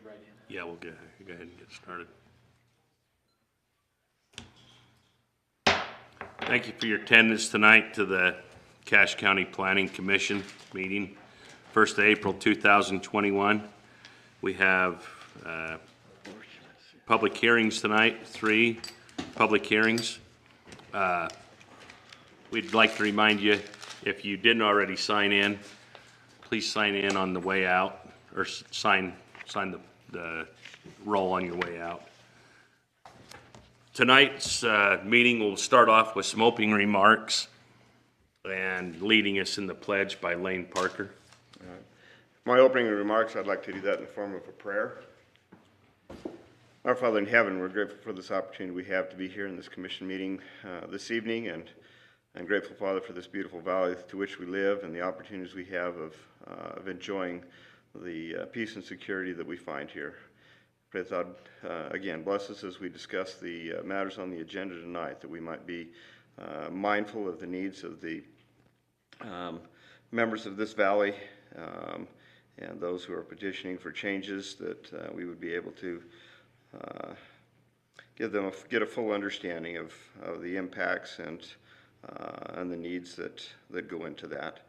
right in. Yeah, we'll go ahead and get started. Thank you for your attendance tonight to the Cache County Planning Commission meeting, 1st of April 2021. We have public hearings tonight, 3 public hearings. We'd like to remind you, if you didn't already sign in, please sign in on the way out, or sign the roll on your way out. Tonight's meeting will start off with some opening remarks and leading us in the pledge by Lane Parker. My opening remarks, I'd like to do that in the form of a prayer. Our Father in heaven, we're grateful for this opportunity we have to be here in this commission meeting this evening, and I'm grateful, Father, for this beautiful valley to which we live and the opportunities we have of enjoying the peace and security that we find here. Pray that God, again, bless us as we discuss the matters on the agenda tonight, that we might be mindful of the needs of the members of this valley and those who are petitioning for changes, that we would be able to get a full understanding of the impacts and the needs that go into that.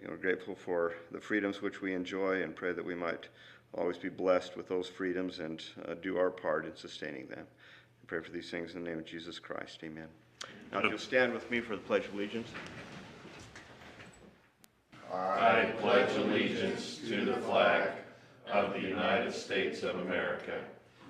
We're grateful for the freedoms which we enjoy, and pray that we might always be blessed with those freedoms and do our part in sustaining them. I pray for these things in the name of Jesus Christ. Amen. Now, if you'll stand with me for the Pledge of Allegiance. I pledge allegiance to the flag of the United States of America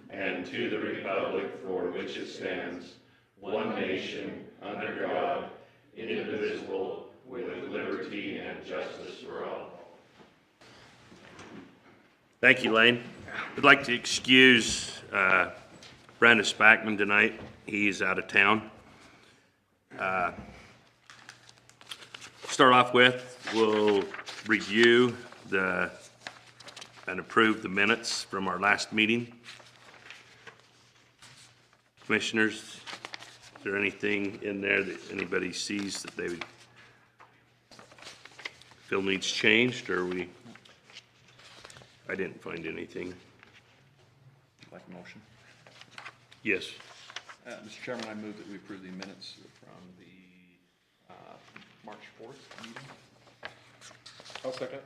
and to the republic for which it stands, one nation, under God, indivisible, with liberty and justice for all. Thank you, Lane. I'd like to excuse Brandon Spackman tonight. He's out of town. Start off with, we'll review and approve the minutes from our last meeting. Commissioners, is there anything in there that anybody sees that they would feel needs changed, or I didn't find anything. Like a motion. Yes. Mr. Chairman, I move that we approve the minutes from the March 4th meeting. I'll second.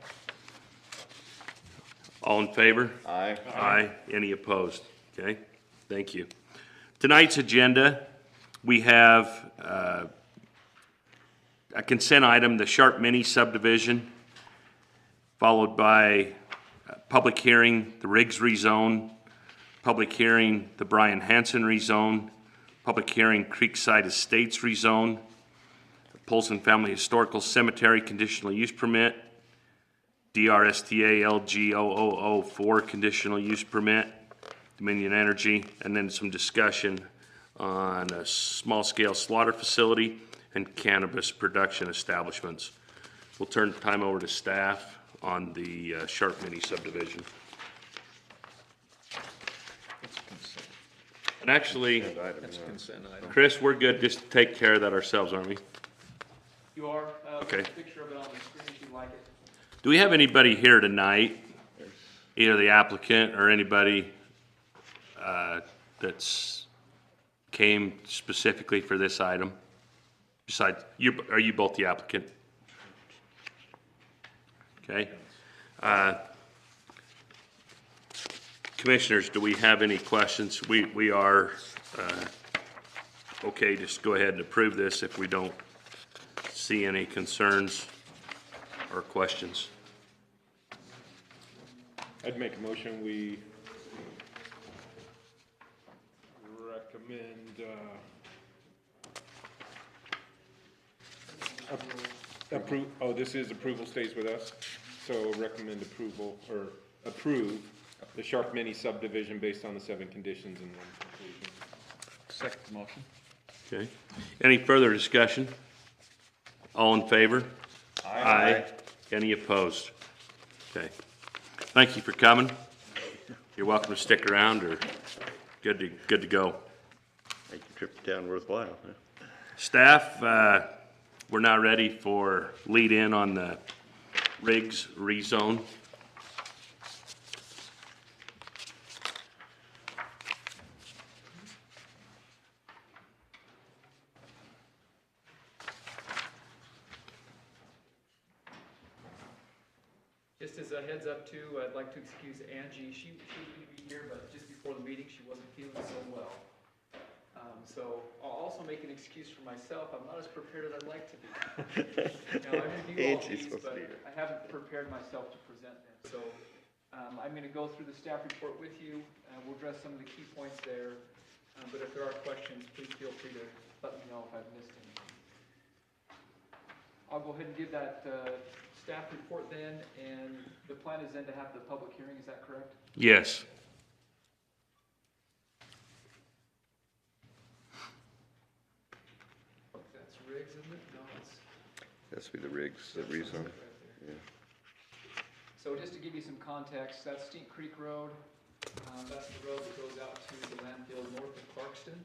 All in favor? Aye. Aye. Any opposed? Okay, thank you. Tonight's agenda, we have a consent item, the Sharp Mini subdivision, followed by public hearing, the Riggs rezone, public hearing, the Brian Hansen rezone, public hearing, Creekside Estates rezone, Polson Family Historical Cemetery conditional use permit, DRSTA LG0004 conditional use permit, Dominion Energy, and then some discussion on a small-scale slaughter facility and cannabis production establishments. We'll turn the time over to staff on the Sharp Mini subdivision. That's consent. And actually, That's a consent item. Chris, we're good, just take care of that ourselves, aren't we? You are. Okay. There's a picture of it on the screen if you like it. Do we have anybody here tonight, either the applicant or anybody that's came specifically for this item? Besides, are you both the applicant? Okay. Commissioners, do we have any questions? We are okay, just go ahead and approve this if we don't see any concerns or questions. I'd make a motion, we recommend approve, oh, this is approval stays with us, so recommend approval, or approve the Sharp Mini subdivision based on the 7 conditions and 1 conclusion. Second motion. Okay. Any further discussion? All in favor? Aye. Any opposed? Okay. Thank you for coming. You're welcome to stick around, or good to go. Make your trip down worthwhile. Huh? Staff, we're now ready for lead in on the Riggs rezone. Just as a heads up too, I'd like to excuse Angie. She was going to be here, but just before the meeting, she wasn't feeling so well. So I'll also make an excuse for myself. I'm not as prepared as I'd like to be. Now, I reviewed all Angie's these, supposed to but be here. I haven't prepared myself to present them. So I'm going to go through the staff report with you. We'll address some of the key points there. But if there are questions, please feel free to let me know if I've missed anything. I'll go ahead and give that staff report then, and the plan is then to have the public hearing, is that correct? Yes. That's Riggs, isn't it? No, it's. That's be the rigs, the rezone. Right there. Yeah. So just to give you some context, that's Stink Creek Road. That's the road that goes out to the landfill north of Clarkston.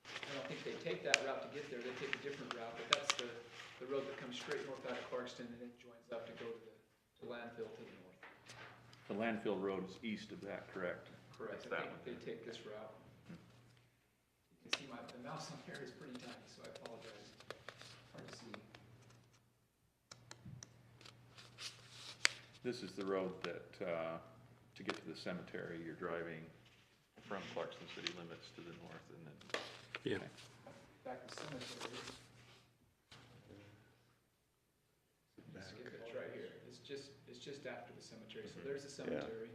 I don't think they take that route to get there, they take a different route, but that's the road that comes straight north out of Clarkston and then joins up to go to the landfill to the north. The landfill road is east of that, correct? Correct, It's I that think one. they take this route. You can see the mouse on here is pretty tiny, so I apologize. Hard to see. This is the road that, to get to the cemetery, you're driving from Clarkson city limits to the north and then. Yeah. Back to cemetery. Skip it, it's right here. It's just after the cemetery. So there's the cemetery.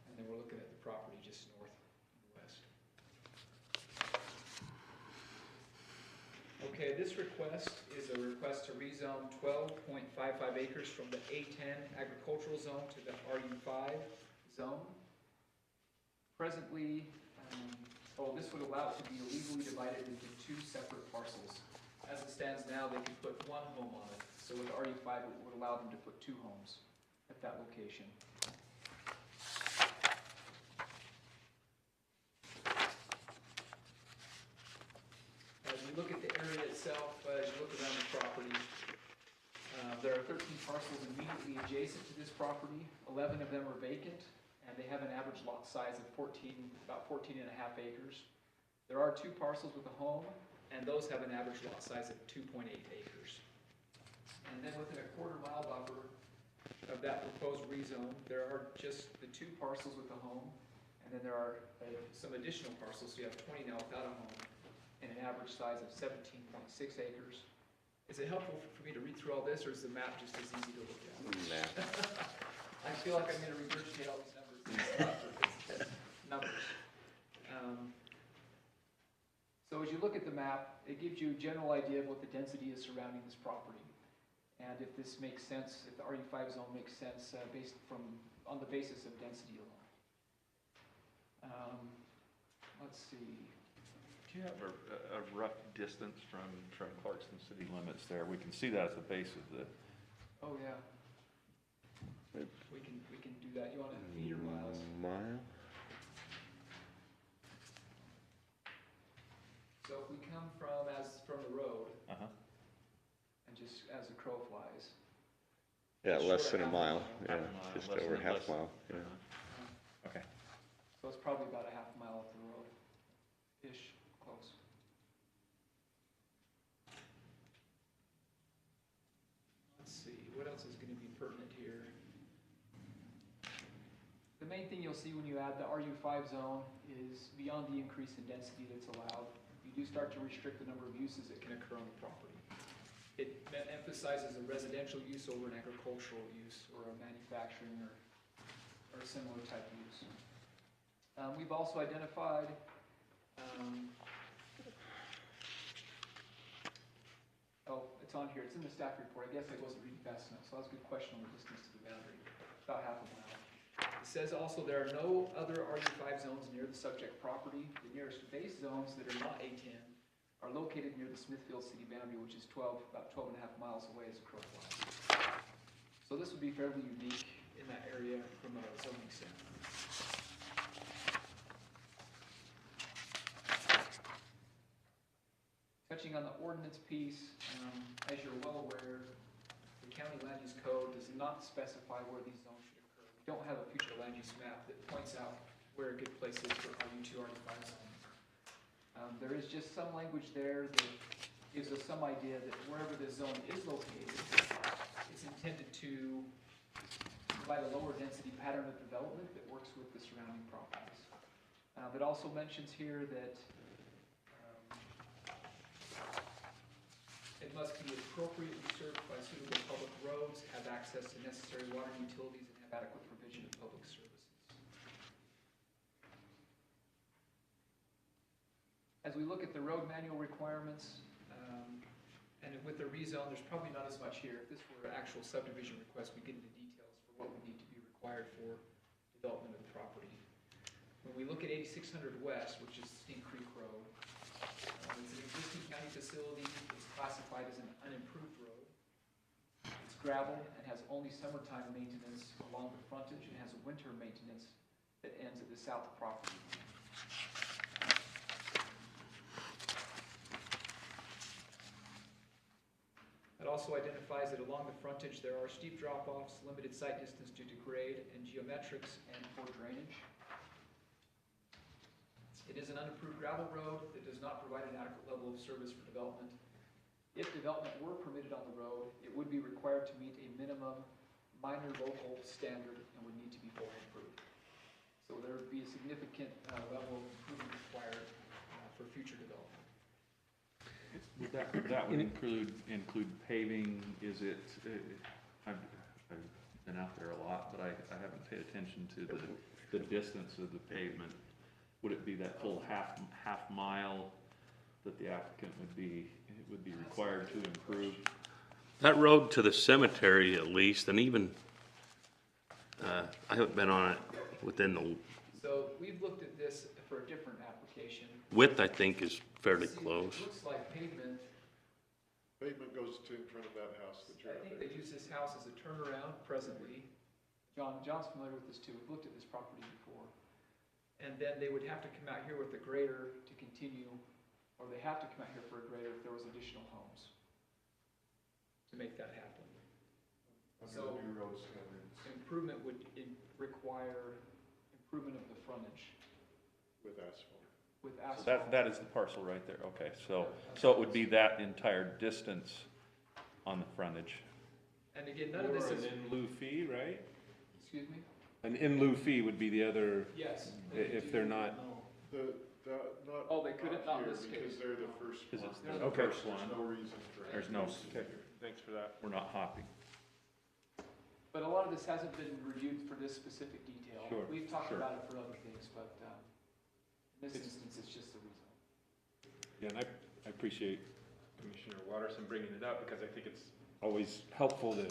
And then we're looking at the property just north and west. Okay, this request is a request to rezone 12.55 acres from the A10 agricultural zone to the RU5 zone. Presently, this would allow it to be illegally divided into two separate parcels. As it stands now, they can put one home on it. So with RU5, it would allow them to put two homes at that location. As you look at the area itself, as you look around the property, there are 13 parcels immediately adjacent to this property. 11 of them are vacant, and they have an average lot size of about 14 and a half acres. There are 2 parcels with a home, and those have an average lot size of 2.8 acres. And then within a quarter-mile buffer of that proposed rezone, there are just the 2 parcels with a home, and then there are some additional parcels, so you have 20 now without a home, and an average size of 17.6 acres. Is it helpful for me to read through all this, or is the map just as easy to look at? Nah. I feel like I'm gonna regurgitate all these numbers. It's not, it's numbers. So as you look at the map, it gives you a general idea of what the density is surrounding this property. And if this makes sense, if the RU5 zone makes sense, on the basis of density alone. Let's see. Do you have a rough distance from Clarkson city limits there? We can see that at the base of the, Oh, yeah. We can do that. You want it in feet or miles? Mile? So if we come from the road, uh-huh, and just as the crow flies, Yeah, Just less short than of a mile, half yeah, a mile, just less over than- half less- mile, yeah. okay. so it's probably about a half mile up the road-ish, close. Let's see, what else is gonna be pertinent here? The main thing you'll see when you add the RU5 zone is beyond the increase in density that's allowed, you do start to restrict the number of uses that can occur on the property. It emphasizes a residential use over an agricultural use or a manufacturing or similar type use. We've also identified it's on here, it's in the staff report. I guess I wasn't reading fast enough, so that's a good question on the distance to the boundary, about half a mile. It says also there are no other RU5 zones near the subject property. The nearest base zones that are not A10 are located near the Smithfield city boundary, which is about 12 and a half miles away as a crow flies. So this would be fairly unique in that area from a zoning standpoint. Touching on the ordinance piece, as you're well aware, the county land use code does not specify where these zones should occur. We don't have a future land use map that points out where a good place is for RU2, RU5 zones. There is just some language there that gives us some idea that wherever this zone is located, it's intended to provide a lower density pattern of development that works with the surrounding properties. It also mentions here that it must be appropriately served by suitable public roads, have access to necessary water and utilities, and have adequate provision of public services. As we look at the road manual requirements, and with the rezone, there's probably not as much here. If this were an actual subdivision request, we get into details for what would need to be required for development of the property. When we look at 8600 West, which is Steam Creek Road, it's an existing county facility. It's classified as an unimproved road. It's gravel and has only summertime maintenance along the frontage and has a winter maintenance that ends at the south property line. It also identifies that along the frontage there are steep drop-offs, limited sight distance due to grade and geometrics, and poor drainage. It is an unapproved gravel road that does not provide an adequate level of service for development. If development were permitted on the road, it would be required to meet a minimum minor local standard and would need to be fully improved. So there would be a significant level of improvement required for future development. That would include paving, is it, I've been out there a lot, but I haven't paid attention to the distance of the pavement. Would it be that full half mile that the applicant would be required to improve? That road to the cemetery at least, and even, I haven't been on it within the So we've looked at this for a different application. width, I think, is fairly See, close. It looks like pavement. Pavement goes to in front of that house that you're I at. think they use this house as a turnaround presently. John's familiar with this too. We've looked at this property before. And then they would have to come out here with a grader to continue, or they have to come out here for a grader if there was additional homes to make that happen. Under So- the new road standards Improvement would require improvement of the frontage with asphalt. with So asphalt. that is the parcel right there, okay, so it would be that entire distance on the frontage. And again, none of Or this an is, in lieu fee, right? excuse me? An in lieu fee would be the other, Yes. if they're not, Not. Oh, they couldn't, not in here, this because case. they're the first Is one. it They're the the first There's one? no reason for. There's no, okay, thanks for that. we're not hopping. But a lot of this hasn't been reviewed for this specific detail. Sure, We've talked sure. about it for other things, but in this instance, it's just the rezone. Yeah, and I appreciate Commissioner Watterson bringing it up, because I think it's always helpful to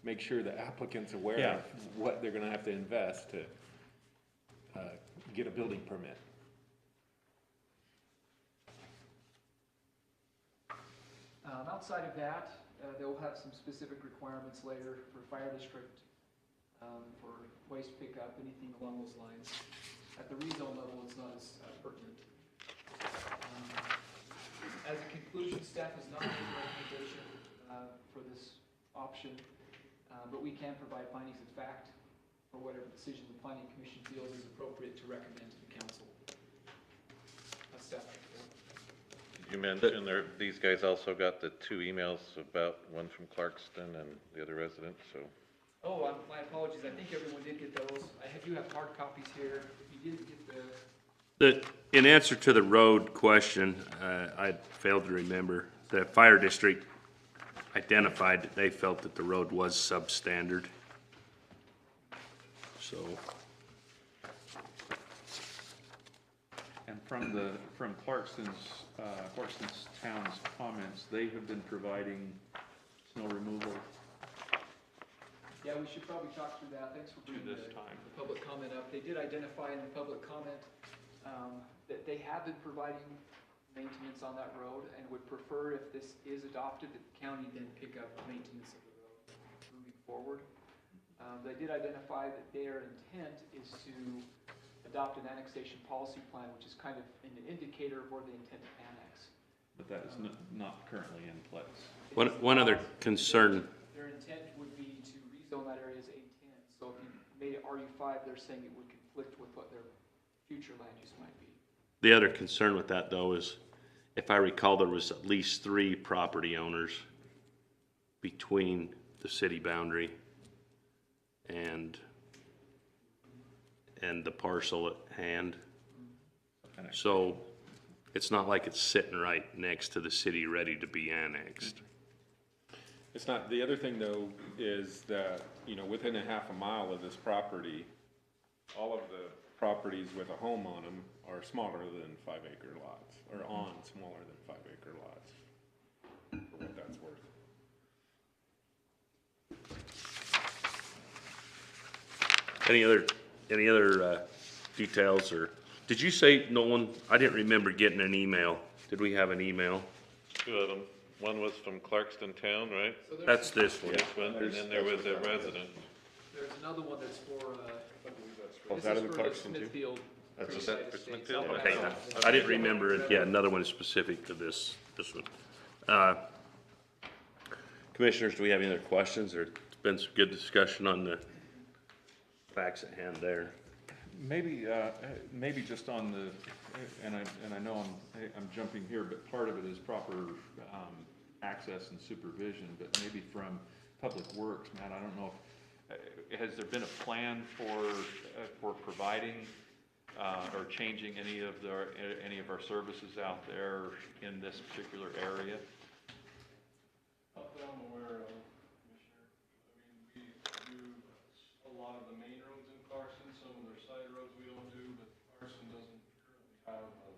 make sure the applicant's aware Yeah. of what they're gonna have to invest to get a building permit. Outside of that, they'll have some specific requirements later for fire district, for waste pickup, anything along those lines. At the rezone level, it's not as pertinent. As a conclusion, staff has not made a recommendation for this option, but we can provide findings of fact for whatever decision the planning commission feels is appropriate to recommend to the council. That's staff report. You mentioned there, these guys also got the 2 emails about, one from Clarkston and the other resident, so. Oh, my apologies, I think everyone did get those. I do have hard copies here. If you didn't get In answer to the road question, I failed to remember, the fire district identified that they felt that the road was substandard. So, And from Clarkston's town's comments, they have been providing snow removal yeah, we should probably talk through that. Thanks for to bringing this the time. public comment up. They did identify in the public comment that they have been providing maintenance on that road and would prefer, if this is adopted, that the county then pick up maintenance of the road moving forward. They did identify that their intent is to adopt an annexation policy plan, which is kind of an indicator of where they intend to annex. But that is not currently in place. one other concern, Their intent would be to rezone that area as A10, so if you made it RU5, they're saying it would conflict with what their future land use might be. the other concern with that though is if I recall, there was at least 3 property owners between the city boundary and the parcel at hand. So it's not like it's sitting right next to the city ready to be annexed. It's not, the other thing though is that, you know, within a half a mile of this property, all of the properties with a home on them are smaller than 5-acre lots, or on smaller than 5-acre lots, for what that's worth. Any other details, or, did you say, Nolan, I didn't remember getting an email. Did we have an email? 2 of them. One was from Clarkston Town, right? So there's That's this one. This one, and then there was a resident. There's another one that's for, Was this that is in the for the Clarkston too? Smithfield. That's Creekside that for Estates. Smithfield? I'll Okay, pass that. I didn't remember it. Yeah, another one is specific to this one. Commissioners, do we have any other questions, or it's been some good discussion on the facts at hand there? Maybe just on the, and I know I'm jumping here, but part of it is proper, access and supervision, but maybe from Public Works, Matt, I don't know if, has there been a plan for providing, or changing any of our services out there in this particular area? Not that I'm aware of, Commissioner. I mean, we do a lot of the main roads in Clarkson, some of their side roads we don't do, but Clarkson doesn't currently have a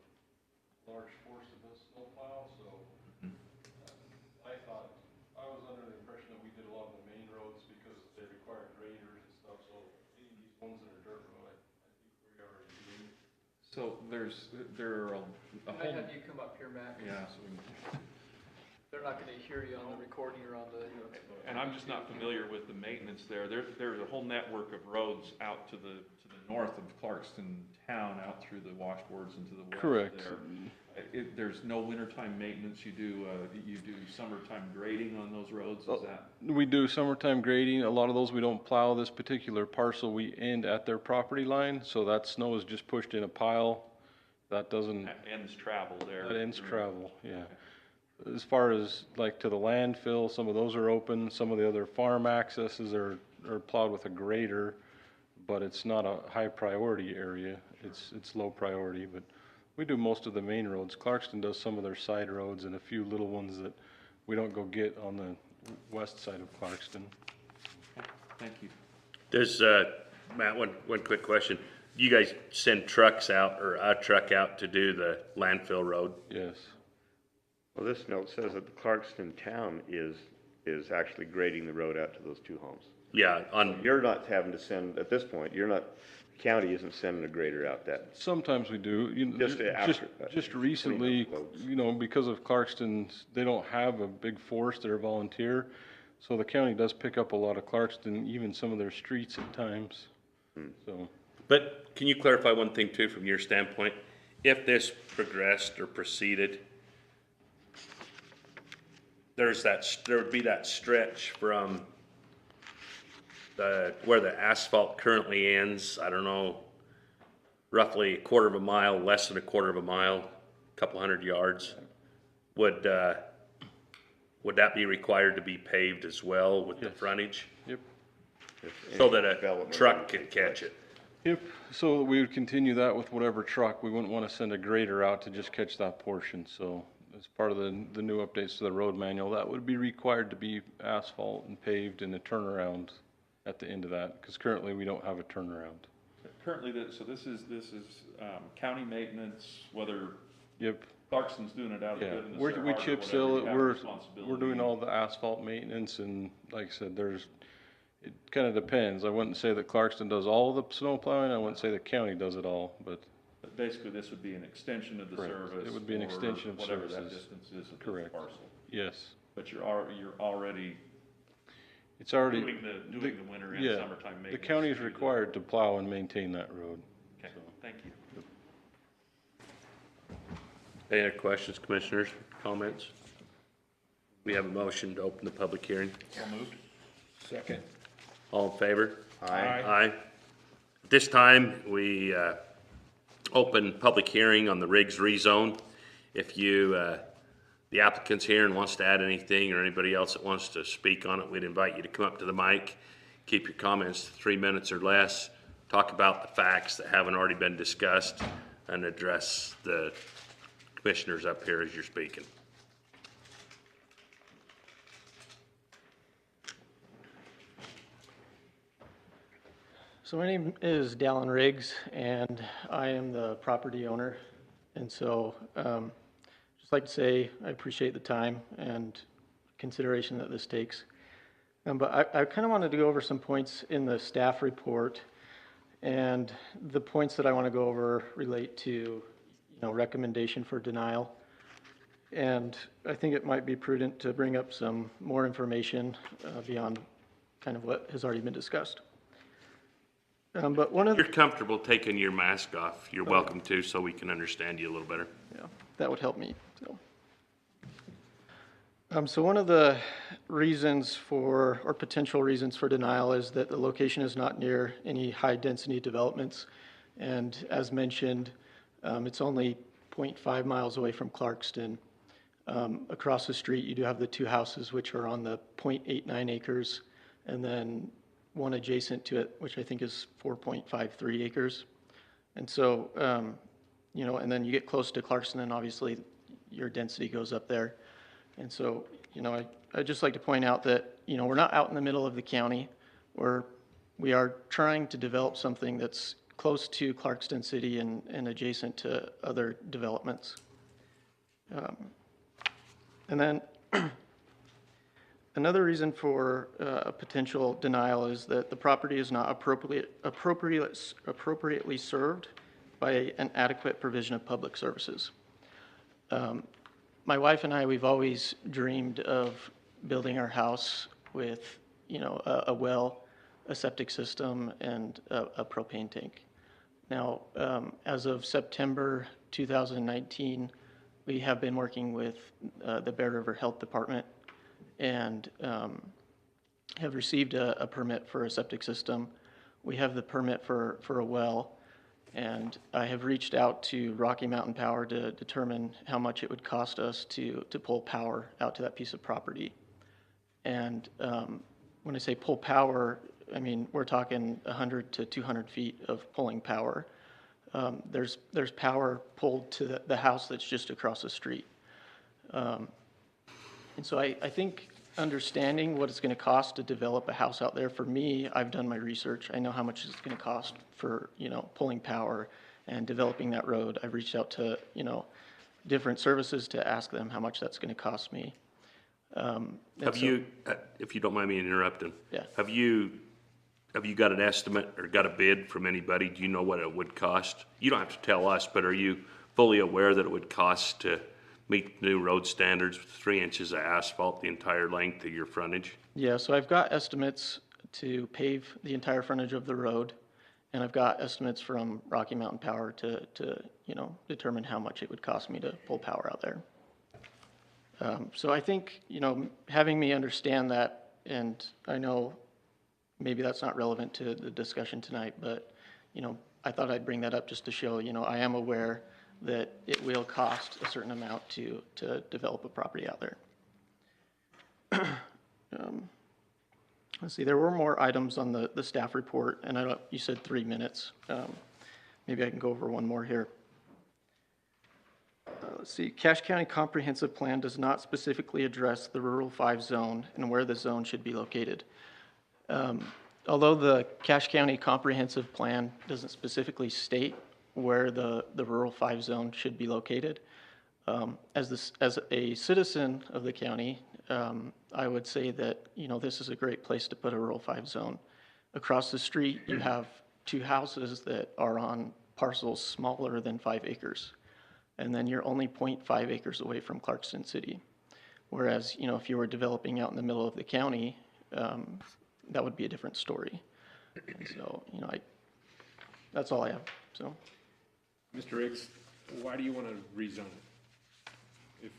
large force of a snowplow, so I was under the impression that we did a lot of the main roads because they require graders and stuff, so any of these ones that are dirt road, I think we already do. So there are a Can I whole, have you come up here, Matt? yeah, so we can. They're not gonna hear you on the recording or on the. And I'm just not familiar with the maintenance there. There's a whole network of roads out to the north of Clarkston town, out through the washboards and to the west. Correct. There. There's no wintertime maintenance. You do summertime grading on those roads, is that? We do summertime grading. A lot of those we don't plow. This particular parcel, we end at their property line, so that snow is just pushed in a pile. That doesn't, Ends travel there. that ends travel, yeah. As far as like to the landfill, some of those are open. Some of the other farm accesses are plowed with a grader, but it's not a high priority area. It's low priority, but we do most of the main roads. Clarkston does some of their side roads and a few little ones that we don't go get on the west side of Clarkston. Thank you. There's, Matt, one quick question. You guys send trucks out, or a truck out to do the landfill road? Yes. Well, this note says that the Clarkston town is actually grading the road out to those 2 homes. Yeah, on, You're not having to send, at this point, county isn't sending a grader out that. Sometimes we do. Just recently, loads. you know, because of Clarkston's, they don't have a big force, they're volunteer. So the county does pick up a lot of Clarkston, even some of their streets at times. So, but can you clarify one thing too, from your standpoint? If this progressed or proceeded, there would be that stretch from where the asphalt currently ends, I don't know, roughly a quarter of a mile, less than a quarter of a mile, a couple hundred yards. Would that be required to be paved as well with the Yes. frontage? yep. So that a truck could catch it? Yep, so we would continue that with whatever truck. We wouldn't want to send a grader out to just catch that portion. So as part of the new updates to the road manual, that would be required to be asphalt and paved and a turnaround at the end of that, because currently we don't have a turnaround. Currently, this is county maintenance, whether Yep, Clarkston's doing it out of the yeah, good of the we Sierra Harbor, chip whatever, seal you it, have we're responsibility. doing all the asphalt maintenance, and like I said, it kind of depends. I wouldn't say that Clarkston does all the snow plowing, I wouldn't say the county does it all, but But basically, this would be an extension of the Correct. service. It would be an for extension of whatever that services. distance is of this Correct. parcel. yes, But you're already it's already. doing the winter and yeah, summertime maintenance. The county is through the- required to plow and maintain that road. Okay, thank you. Any other questions, commissioners, comments? We have a motion to open the public hearing. So moved. Second. All in favor? Aye. Aye. At this time, we open public hearing on the Riggs rezone. If the applicant's here and wants to add anything, or anybody else that wants to speak on it, we'd invite you to come up to the mic, keep your comments to 3 minutes or less, talk about the facts that haven't already been discussed, and address the commissioners up here as you're speaking. So my name is Dallin Riggs, and I am the property owner. And so, just like to say, I appreciate the time and consideration that this takes. But I kind of wanted to go over some points in the staff report, and the points that I want to go over relate to, recommendation for denial. And I think it might be prudent to bring up some more information beyond kind of what has already been discussed. But one of If you're comfortable taking your mask off, you're welcome to, so we can understand you a little better. yeah, that would help me. So one of the reasons for, or potential reasons for denial, is that the location is not near any high-density developments. And as mentioned, it's only 0.5 miles away from Clarkston. Across the street, you do have the two houses, which are on the 0.89 acres, and then one adjacent to it, which I think is 4.53 acres. And so, and then you get close to Clarkston, and obviously your density goes up there. And so, I'd just like to point out that, we're not out in the middle of the county. We are trying to develop something that's close to Clarkston City and adjacent to other developments. And then another reason for a potential denial is that the property is not appropriately served by an adequate provision of public services. My wife and I, we've always dreamed of building our house with, a well, a septic system, and a propane tank. Now, as of September 2019, we have been working with the Bear River Health Department and have received a permit for a septic system. We have the permit for a well, and I have reached out to Rocky Mountain Power to determine how much it would cost us to pull power out to that piece of property. And when I say pull power, I mean, we're talking 100 to 200 feet of pulling power. There's power pulled to the house that's just across the street. And so I think understanding what it's going to cost to develop a house out there, for me, I've done my research. I know how much it's going to cost for, pulling power and developing that road. I've reached out to, different services to ask them how much that's going to cost me. Have you, if you don't mind me interrupting? Yeah. Have you got an estimate or got a bid from anybody? Do you know what it would cost? You don't have to tell us, but are you fully aware that it would cost to meet new road standards with 3 inches of asphalt the entire length of your frontage? Yeah, so I've got estimates to pave the entire frontage of the road, and I've got estimates from Rocky Mountain Power to determine how much it would cost me to pull power out there. So I think, having me understand that, and I know maybe that's not relevant to the discussion tonight, but, I thought I'd bring that up just to show, I am aware that it will cost a certain amount to develop a property out there. Let's see, there were more items on the staff report, and you said 3 minutes. Maybe I can go over one more here. Let's see, Cache County Comprehensive Plan does not specifically address the Rural 5 zone and where the zone should be located. Although the Cache County Comprehensive Plan doesn't specifically state where the Rural 5 zone should be located, as a citizen of the county, I would say that, this is a great place to put a Rural 5 zone. Across the street, you have 2 houses that are on parcels smaller than 5 acres. And then you're only 0.5 acres away from Clarkston City. Whereas, if you were developing out in the middle of the county, that would be a different story. And so, that's all I have, so. Mr. Riggs, why do you want to rezone it? If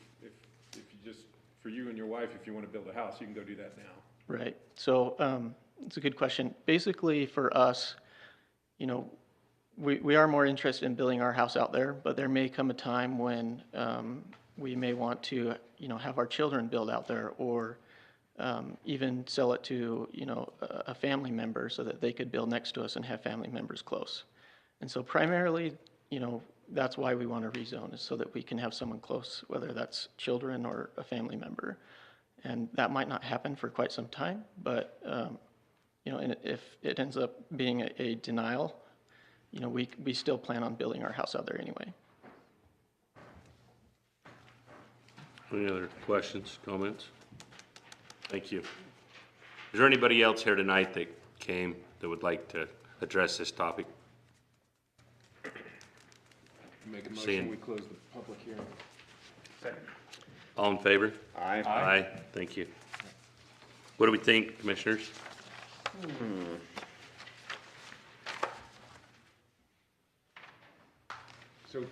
you just, for you and your wife, if you want to build a house, you can go do that now. Right, so, it's a good question. Basically, for us, we are more interested in building our house out there, but there may come a time when we may want to, have our children build out there, or even sell it to, a family member so that they could build next to us and have family members close. And so primarily, that's why we want to rezone, is so that we can have someone close, whether that's children or a family member. And that might not happen for quite some time, but, and if it ends up being a denial, we still plan on building our house out there anyway. Any other questions, comments? Thank you. Is there anybody else here tonight that came that would like to address this topic? Make a Seeing- motion, we close the public hearing. All in favor? Aye. Aye. Thank you. What do we think, commissioners? So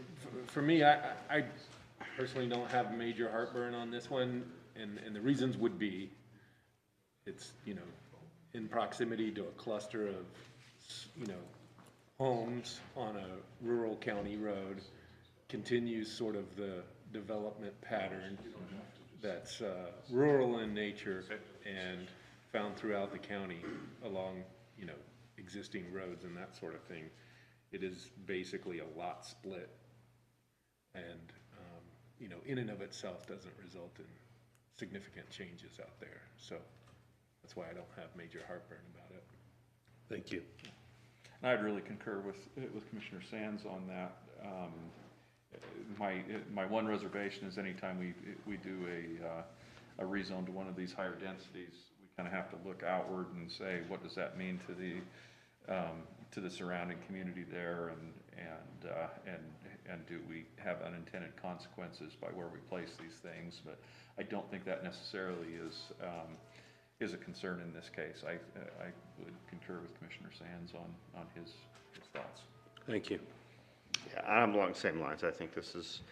for me, I personally don't have major heartburn on this one, and the reasons would be, it's, in proximity to a cluster of, homes on a rural county road, continues sort of the development pattern that's rural in nature and found throughout the county along, existing roads and that sort of thing. It is basically a lot split, and, in and of itself doesn't result in significant changes out there. So that's why I don't have major heartburn about it. Thank you. I'd really concur with Commissioner Sands on that. My one reservation is anytime we do a rezone to one of these higher densities, we kind of have to look outward and say, what does that mean to the surrounding community there, and do we have unintended consequences by where we place these things? But I don't think that necessarily is a concern in this case. I would concur with Commissioner Sands on his thoughts. Thank you. Yeah, I'm along the same lines. I think this is,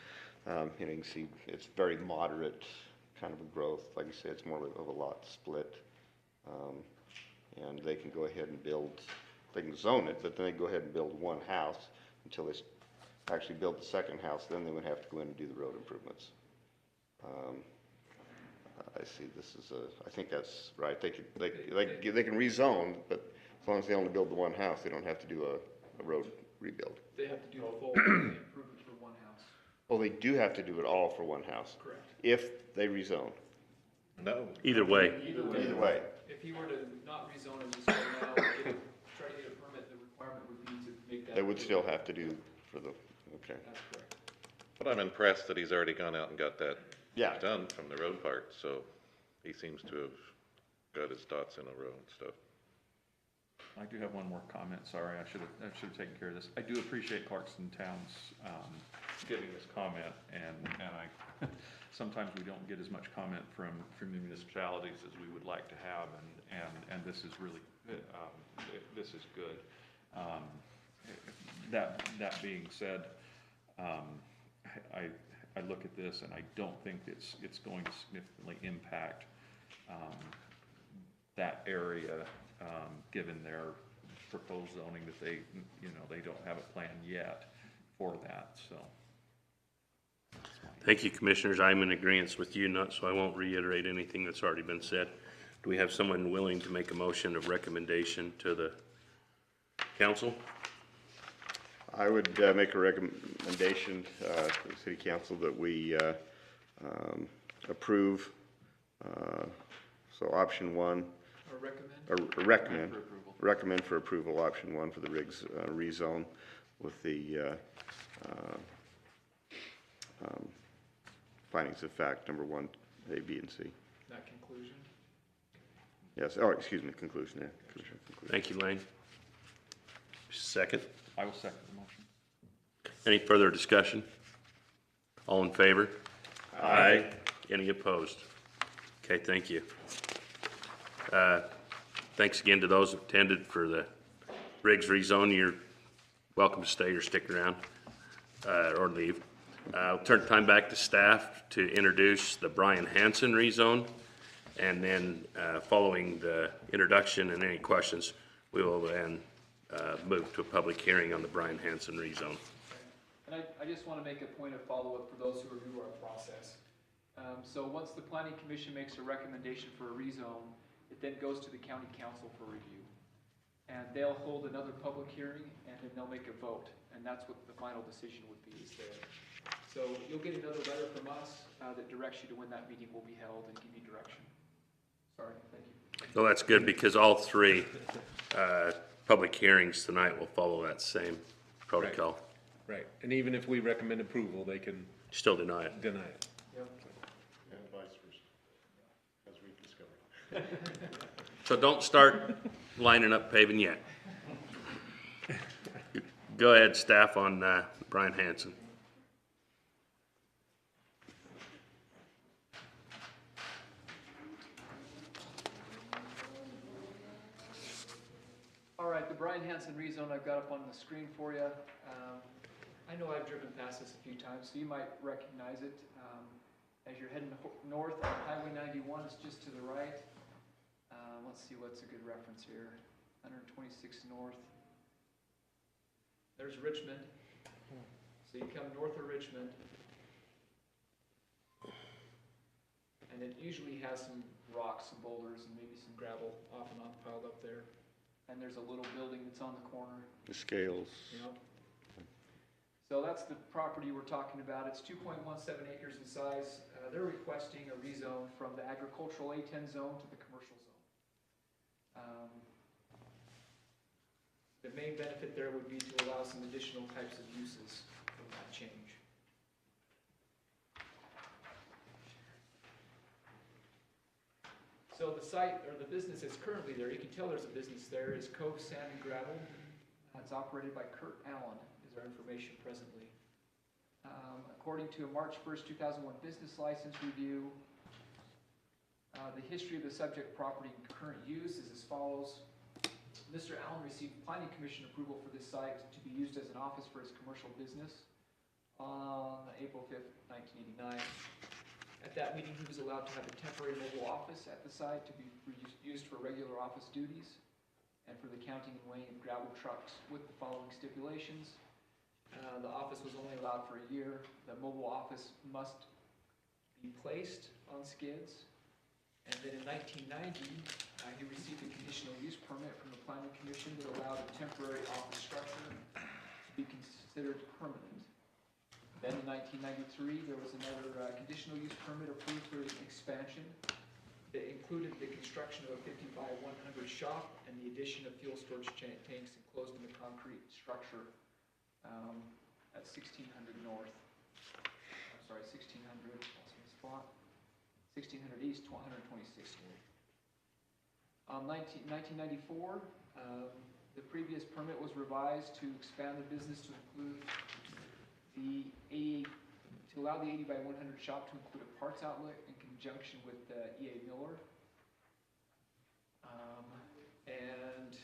you can see it's very moderate kind of a growth. Like you say, it's more of a lot split. And they can go ahead and build, they can zone it, but then they go ahead and build one house until they actually build the second house. Then they would have to go in and do the road improvements. I see this is I think that's right. They can rezone, but as long as they only build the one house, they don't have to do a road rebuild. They have to do the full improvement for one house. Well, they do have to do it all for one house. Correct. If they rezone. No. Either way. Either way. If you were to not rezone and just go now, try to get a permit, the requirement would be to make that. They would still have to do for the, okay. That's correct. But I'm impressed that he's already gone out and got that Yeah. done from the road part, so he seems to have got his dots in a row and stuff. I do have one more comment, sorry, I should have taken care of this. I do appreciate Clarkson Town's giving this comment, and I, sometimes we don't get as much comment from the municipalities as we would like to have, and this is really, this is good. That being said, I look at this and I don't think it's going to significantly impact that area, given their proposed zoning that they don't have a plan yet for that, so. Thank you, commissioners. I'm in agreement with you, so I won't reiterate anything that's already been said. Do we have someone willing to make a motion of recommendation to the council? I would make a recommendation to the city council that we approve, so option one, Or recommend? or recommend for approval option one for the Riggs rezone with the findings of fact number 1, A, B, and C. That conclusion? Yes, oh, excuse me, conclusion, yeah. Conclusion. Thank you, Lane. Second. I will second the motion. Any further discussion? All in favor? Aye. Any opposed? Okay, thank you. Thanks again to those who attended for the Riggs rezone. You're welcome to stay or stick around, or leave. I'll turn the time back to staff to introduce the Brian Hansen rezone, and then following the introduction and any questions, we will then move to a public hearing on the Brian Hanson rezone. And I just want to make a point of follow-up for those who are new to our process. So once the planning commission makes a recommendation for a rezone, it then goes to the county council for review. And they'll hold another public hearing, and then they'll make a vote, and that's what the final decision would be, is there. So you'll get another letter from us that directs you to when that meeting will be held and give you direction. Sorry, thank you. Well, that's good, because all three public hearings tonight will follow that same protocol. Right, and even if we recommend approval, they can Still deny it. deny it. Yep. And vice versa, as we've discovered. So don't start lining up paving yet. Go ahead, staff, on Brian Hanson. All right, the Brian Hanson rezone I've got up on the screen for you. I know I've driven past this a few times, so you might recognize it. As you're heading north on Highway 91, it's just to the right. Let's see, what's a good reference here? 126 north. There's Richmond. So you come north of Richmond. And it usually has some rocks, some boulders, and maybe some gravel off and on piled up there. And there's a little building that's on the corner. The scales. Yep. So that's the property we're talking about. It's 2.17 acres in size. They're requesting a rezone from the agricultural A10 zone to the commercial zone. The main benefit there would be to allow some additional types of uses from that change. So the site, or the business that's currently there, you can tell there's a business there, is Cove Sand and Gravel. It's operated by Kurt Allen, is our information presently. According to a March 1st, 2001 business license review, the history of the subject property and current use is as follows. Mr. Allen received planning commission approval for this site to be used as an office for his commercial business on April 5th, 1989. At that meeting, he was allowed to have a temporary mobile office at the site to be used for regular office duties and for the counting and weighing of gravel trucks with the following stipulations. The office was only allowed for a year. The mobile office must be placed on skids. And then in 1990, he received a conditional use permit from the planning commission that allowed a temporary office structure to be considered permanent. Then in 1993, there was another conditional use permit approved for an expansion that included the construction of a 50 by 100 shop and the addition of fuel storage tanks enclosed in the concrete structure at 1600 north. I'm sorry, 1600, lost my spot. 1600 east, 126 north. 1994, the previous permit was revised to expand the business to include to allow the 80 by 100 shop to include a parts outlet in conjunction with EA Miller. And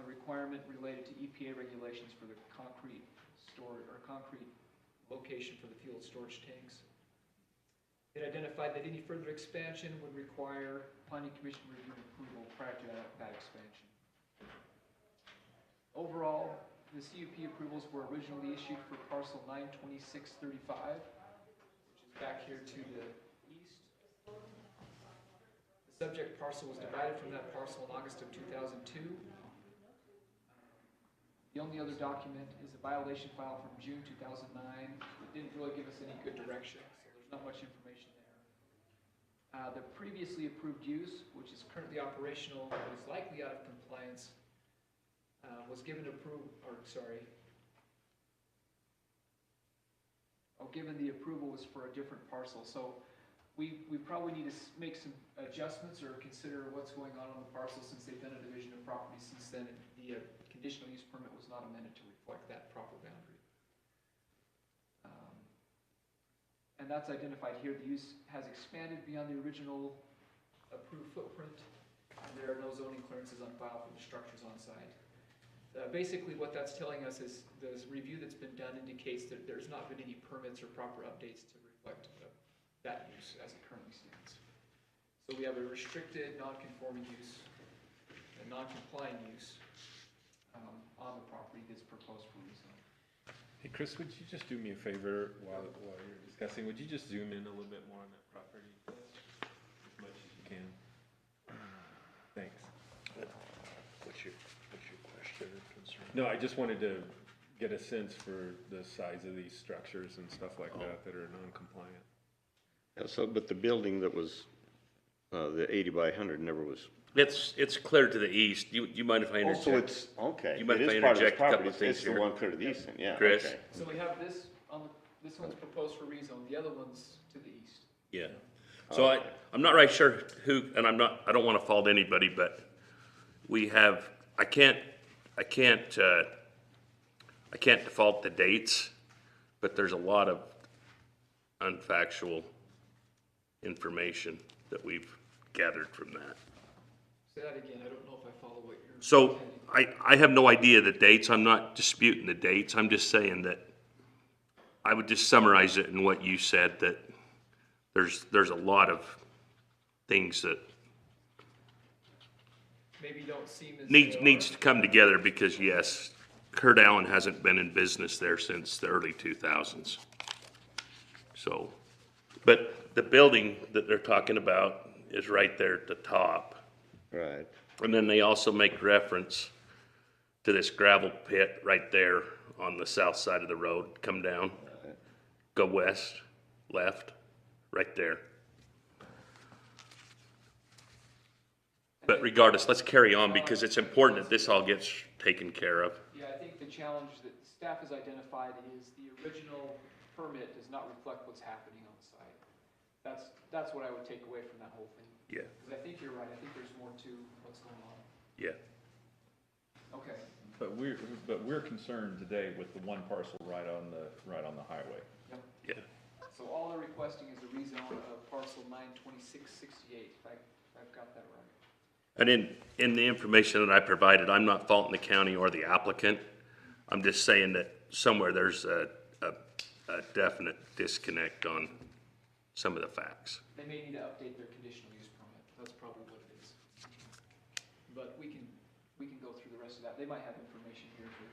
a requirement related to EPA regulations for the concrete location for the fuel storage tanks. It identified that any further expansion would require planning commission review and approval prior to that expansion. Overall, the CUP approvals were originally issued for parcel 92635, which is back here to the east. The subject parcel was divided from that parcel in August of 2002. The only other document is a violation file from June 2009. It didn't really give us any good direction, so there's not much information there. The previously approved use, which is currently operational but is likely out of compliance, was given given the approval was for a different parcel. So we probably need to make some adjustments or consider what's going on the parcel since they've done a division of property since then. The conditional use permit was not amended to reflect that proper boundary. And that's identified here. The use has expanded beyond the original approved footprint, and there are no zoning clearances on file for the structures on site. Basically, what that's telling us is the review that's been done indicates that there's not been any permits or proper updates to reflect that use as it currently stands. So we have a restricted, non-conforming use, a non-compliant use. on the property that's proposed for rezone. Hey, Chris, would you just do me a favor while you're discussing, would you just zoom in a little bit more on that property? As much as you can. Thanks. What's your question or concern? No, I just wanted to get a sense for the size of these structures and stuff like that are non-compliant. Yeah, so, but the building that was, the 80 by 100 never was. It's clear to the east. You mind if I interject? So it's, okay. You mind It if I is part of this interject a couple property. of things It's the here? one clear to the east then, yeah. Chris? Okay. So we have this this one's proposed for rezone, the other one's to the east. Yeah. So I'm not right sure who, and I don't want to fault anybody, but we have, I can't default the dates, but there's a lot of unfactual information that we've gathered from that. Say that again, I don't know if I follow what you're. So intending. I have no idea the dates. I'm not disputing the dates. I'm just saying that I would just summarize it in what you said, that there's a lot of things that Maybe don't seem as. needs to come together because yes, Kurt Allen hasn't been in business there since the early 2000s. So, but the building that they're talking about is right there at the top. Right. And then they also make reference to this gravel pit right there on the south side of the road. Come down, go west, left, right there. But regardless, let's carry on because it's important that this all gets taken care of. Yeah, I think the challenge that staff has identified is the original permit does not reflect what's happening on the site. That's what I would take away from that whole thing. Yeah, Because I think you're right, I think there's more to what's going on. yeah. Okay, But we're concerned today with the one parcel right on the highway. yep. Yeah. So all they're requesting is a rezone of parcel 92668, if I've got that right. And in the information that I provided, I'm not faulting the county or the applicant. I'm just saying that somewhere there's a definite disconnect on some of the facts. They may need to update their conditional use permit, that's probably what it is. But we can go through the rest of that, they might have information here for you.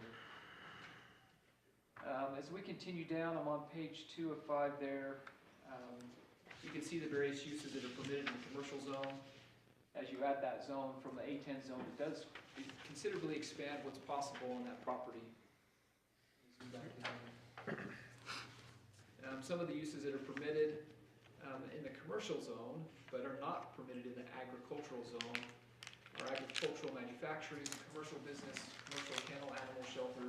As we continue down, I'm on page 2 of 5 there. You can see the various uses that are permitted in the commercial zone. As you add that zone from the A10 zone, it does considerably expand what's possible on that property. Zoom back down. Some of the uses that are permitted in the commercial zone, but are not permitted in the agricultural zone, are agricultural manufacturing, commercial business, commercial kennel, animal shelter,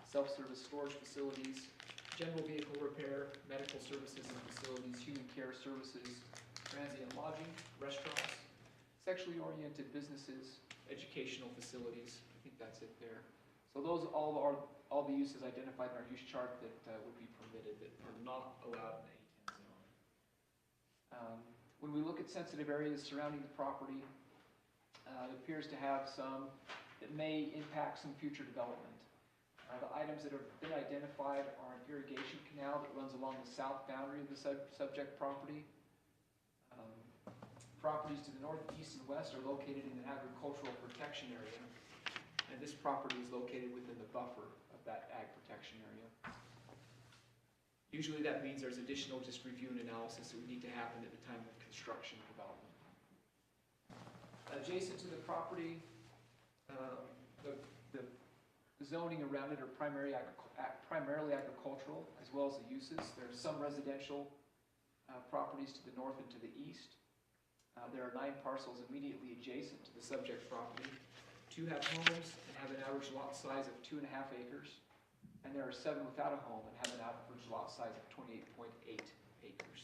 self-service storage facilities, general vehicle repair, medical services and facilities, human care services, transient lodging, restaurants, sexually oriented businesses, educational facilities. I think that's it there. So those all the uses identified in our use chart that would be permitted that are not allowed in the A10 zone. When we look at sensitive areas surrounding the property, it appears to have some that may impact some future development. The items that have been identified are an irrigation canal that runs along the south boundary of the subject property. Properties to the north, east, and west are located in an agricultural protection area, and this property is located within the buffer of that ag protection area. Usually that means there's additional just review and analysis that would need to happen at the time of construction and development. Adjacent to the property, the zoning around it are primarily agricultural, as well as the uses. There are some residential properties to the north and to the east. There are 9 parcels immediately adjacent to the subject property. 2 have homes and have an average lot size of 2.5 acres. And there are 7 without a home and have an average lot size of 28.8 acres.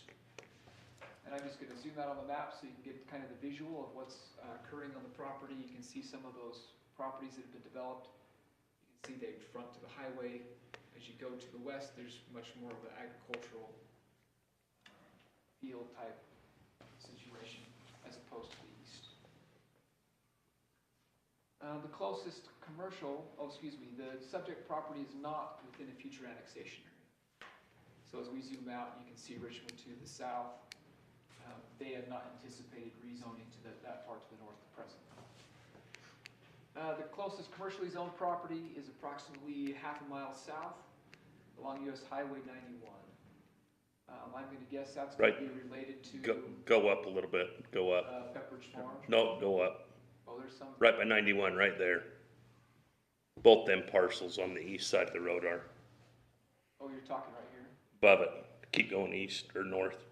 And I'm just going to zoom out on the map so you can get kind of the visual of what's occurring on the property. You can see some of those properties that have been developed. You can see they front to the highway. As you go to the west, there's much more of an agricultural field type situation as opposed to the east. The closest commercial, the subject property is not within a future annexation area. So as we zoom out, you can see Richmond to the south. They have not anticipated rezoning to that part to the north at present. The closest commercially zoned property is approximately half a mile south along US Highway 91. I'm gonna guess that's gonna Right. be related Go, to, go up a little bit, go up. Pepperidge Farm. No, go up. Oh, there's some, Right by 91, right there. Both them parcels on the east side of the road are oh, you're talking right here? above it. Keep going east or north,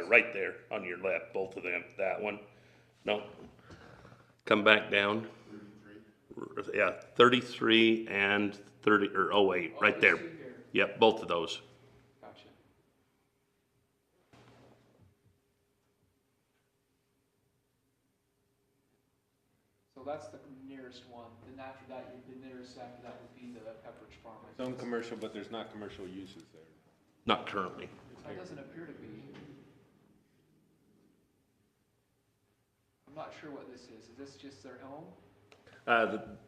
right there on your left, both of them. That one. No. Come back down. Yeah, 33 and 30, or 08, Oh, right there's there. two here. Yep, both of those. Gotcha. So that's the nearest one. Then after that, the nearest after that would be the Pepperidge Farm. Zone commercial, but there's not commercial uses there. Not currently. That doesn't appear to be. I'm not sure what this is. Is this just their home?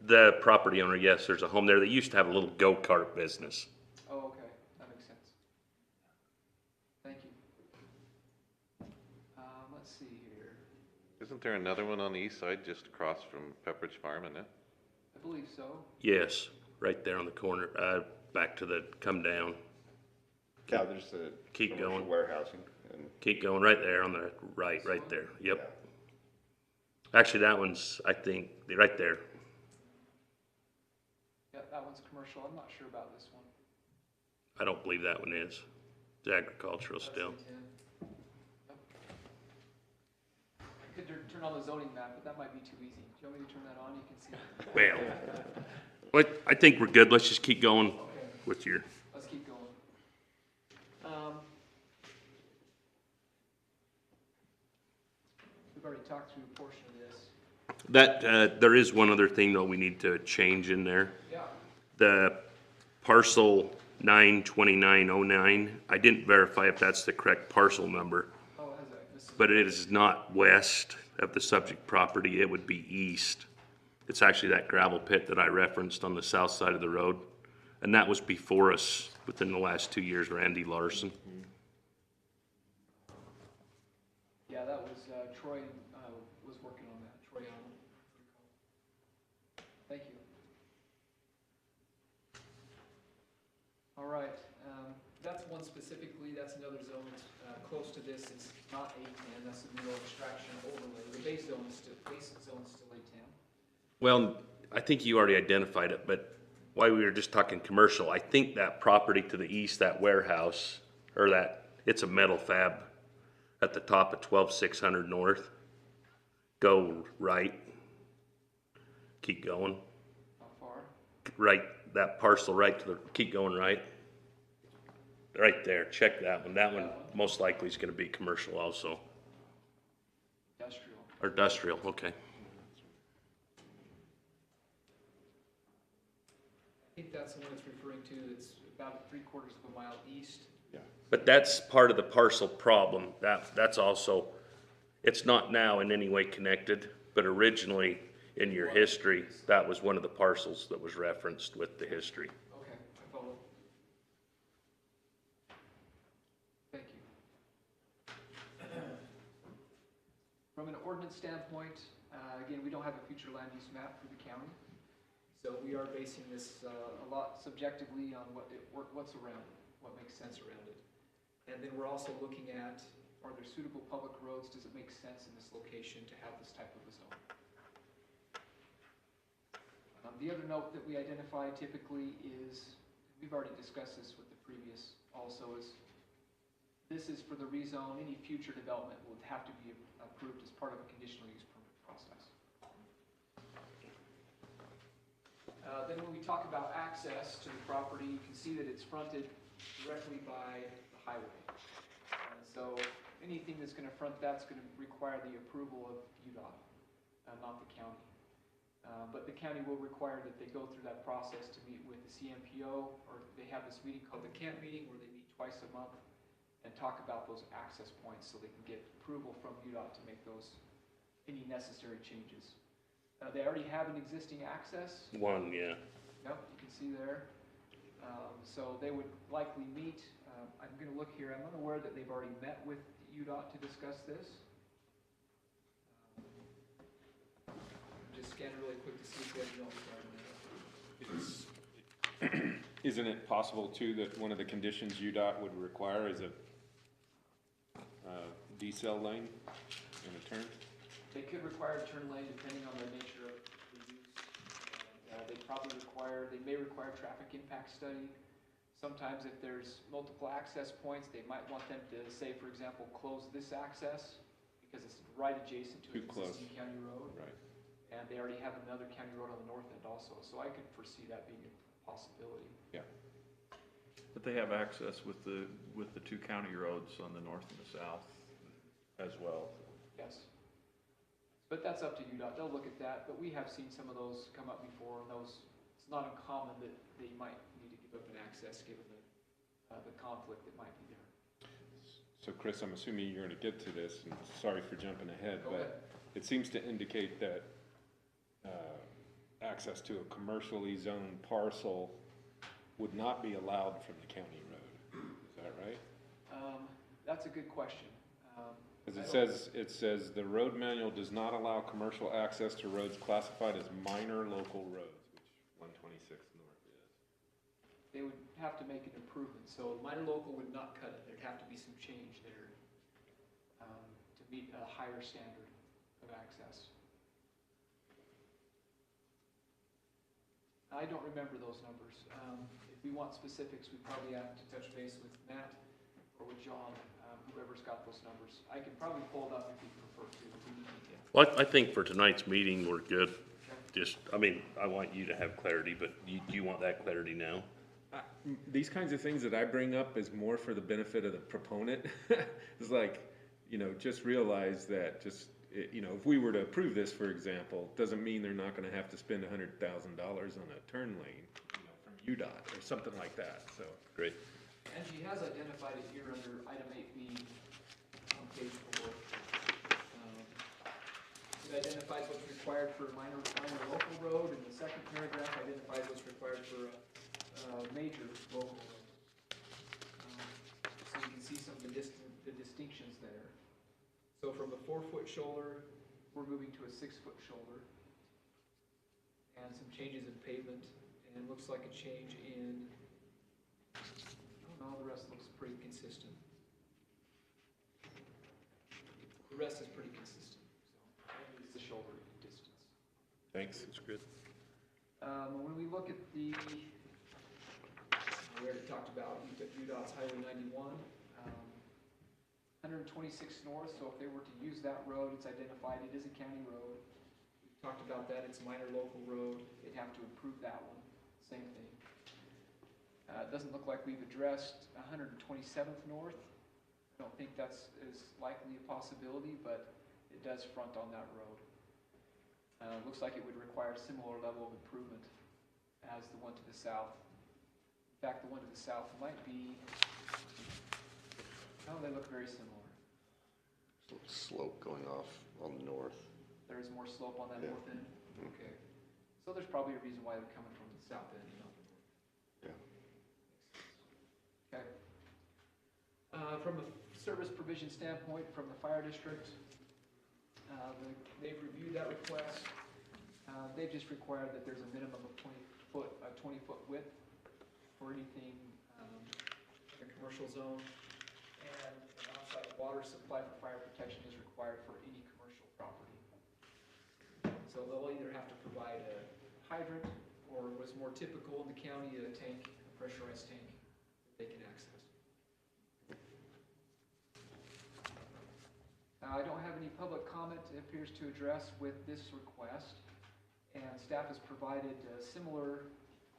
The property owner, yes, there's a home there that used to have a little go-kart business. Oh, okay. That makes sense. Thank you. Let's see here. Isn't there another one on the east side, just across from Pepperidge Farm, isn't it? I believe so. Yes, right there on the corner, back to the come down. Yeah, there's the Keep commercial going. warehousing and. Keep going right there on the right there. Yep. Actually, that one's, I think, right there. Yeah, that one's commercial. I'm not sure about this one. I don't believe that one is. It's agricultural still. That's A10. Yep. I could turn on the zoning map, but that might be too easy. Do you want me to turn that on? You can see it. Well, I think we're good. Let's just keep going Okay, with your, let's keep going. We've already talked through a portion of this. that, there is one other thing though we need to change in there. Yeah. The parcel 92909, I didn't verify if that's the correct parcel number, Oh, has that? This is- but it is not west of the subject property. It would be east. It's actually that gravel pit that I referenced on the south side of the road. And that was before us within the last 2 years, Randy Larson. Yeah, that was, Troy, was working on that. Troy Allen. Thank you. All right, that's one specifically, that's another zone that's, close to this. It's not A10, that's the mineral extraction overlay. The base zone is still, basic zone is still A10. Well, I think you already identified it, but while we were just talking commercial, I think that property to the east, that warehouse, or that, it's a metal fab at the top of 12600 north. Go right. Keep going. How far? Right, that parcel right to the, keep going right. Right there, check that one. That one most likely is gonna be commercial also, Industrial. or industrial, okay. I think that's the one it's referring to. It's about 3/4 of a mile east. But that's part of the parcel problem. That's also, it's not now in any way connected, but originally in your history, that was one of the parcels that was referenced with the history. Okay, I follow. Thank you. From an ordinance standpoint, again, we don't have a future land use map for the county. So we are basing this a lot subjectively on what's around it, what makes sense around it. And then we're also looking at, are there suitable public roads? Does it make sense in this location to have this type of a zone? The other note that we identify typically is, we've already discussed this with the previous also, is this is for the rezone. Any future development would have to be approved as part of a conditional use permit process. Then when we talk about access to the property, you can see that it's fronted directly by the highway. So anything that's gonna front that's gonna require the approval of UDOT, not the county. But the county will require that they go through that process to meet with the CMPO, or they have this meeting called the camp meeting where they meet twice a month and talk about those access points so they can get approval from UDOT to make those, any necessary changes. They already have an existing access. One, yeah. Yep, you can see there. So they would likely meet, I'm gonna look here, I'm unaware that they've already met with UDOT to discuss this. Just scan really quick to see if we have no requirement. Isn't it possible too that one of the conditions UDOT would require is a decel lane in a turn? They could require a turn lane depending on the nature of the use. And they may require traffic impact study. Sometimes if there's multiple access points, they might want them to say, for example, close this access because it's right adjacent to an Too close. existing county road. Right. And they already have another county road on the north end also, so I could foresee that being a possibility. Yeah. But they have access with the two county roads on the north and the south as well. Yes. But that's up to UDOT, they'll look at that, but we have seen some of those come up before, and those, it's not uncommon that they might need to give up an access given the conflict that might be there. So Chris, I'm assuming you're gonna get to this, and sorry for jumping ahead, Go ahead. but it seems to indicate that access to a commercially zoned parcel would not be allowed from the county road. Is that right? That's a good question. Because I it says the road manual does not allow commercial access to roads classified as minor local roads, which 126 North is. They would have to make an improvement, so minor local would not cut it, there'd have to be some change there to meet a higher standard of access. I don't remember those numbers. If we want specifics, we probably have to touch base with Matt or with John, whoever's got those numbers. I can probably pull it up if you prefer to, if we need detail. Well, I think for tonight's meeting, we're good. Okay. Just, I mean, I want you to have clarity, but do you want that clarity now? These kinds of things that I bring up is more for the benefit of the proponent. It's like, just realize that if we were to approve this, for example, doesn't mean they're not gonna have to spend $100,000 on a turn lane, from UDOT or something like that, so. Great. Angie has identified it here under item 8B on page 4. It identifies what's required for a minor local road, and the second paragraph identifies what's required for a major local road. So you can see some of the distinctions there. So from a 4-foot shoulder, we're moving to a 6-foot shoulder. And some changes in pavement, and it looks like a change in, the rest looks pretty consistent. The rest is pretty consistent, so it's the shoulder distance. Thanks. That's good. When we look at we already talked about UDOT's Highway 91, 126 North, so if they were to use that road, it's identified, it is a county road. We've talked about that, it's a minor local road, they'd have to improve that one, same thing. It doesn't look like we've addressed 127th North. I don't think that's as likely a possibility, but it does front on that road. Looks like it would require a similar level of improvement as the one to the south. In fact, the one to the south might be, they look very similar. Slope going off on the north. There is more slope on that Yeah. north end? Okay. So there's probably a reason why they're coming from the south end and not the north. Yeah. Okay. From a service provision standpoint, from the fire district, they've reviewed that request. They've just required that there's a minimum of 20-foot width for anything in a commercial zone. And an on-site water supply for fire protection is required for any commercial property. So they'll either have to provide a hydrant, or what's more typical in the county, a tank, a pressurized tank that they can access. Now, I don't have any public comment, it appears, to address with this request, and staff has provided similar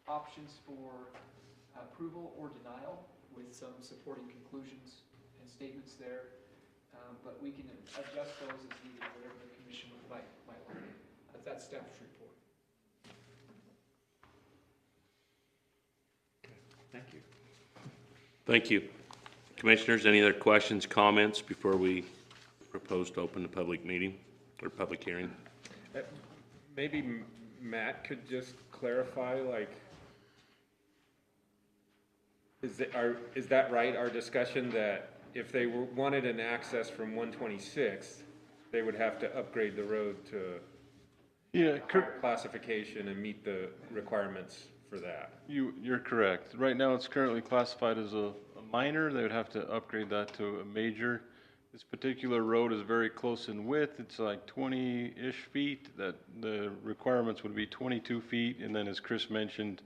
options for approval or denial with some supporting conclusions and statements there, but we can adjust those as needed, whatever the commission might like. That's staff's report. Thank you. Thank you. Commissioners, any other questions, comments before we propose to open the public meeting or public hearing? Maybe Matt could just clarify, is that right, our discussion that if they wanted an access from 126, they would have to upgrade the road to Yeah, classification and meet the requirements for that. you're correct. Right now, it's currently classified as a minor. They would have to upgrade that to a major. This particular road is very close in width. It's like 20-ish feet. That the requirements would be 22 feet, and then as Chris mentioned,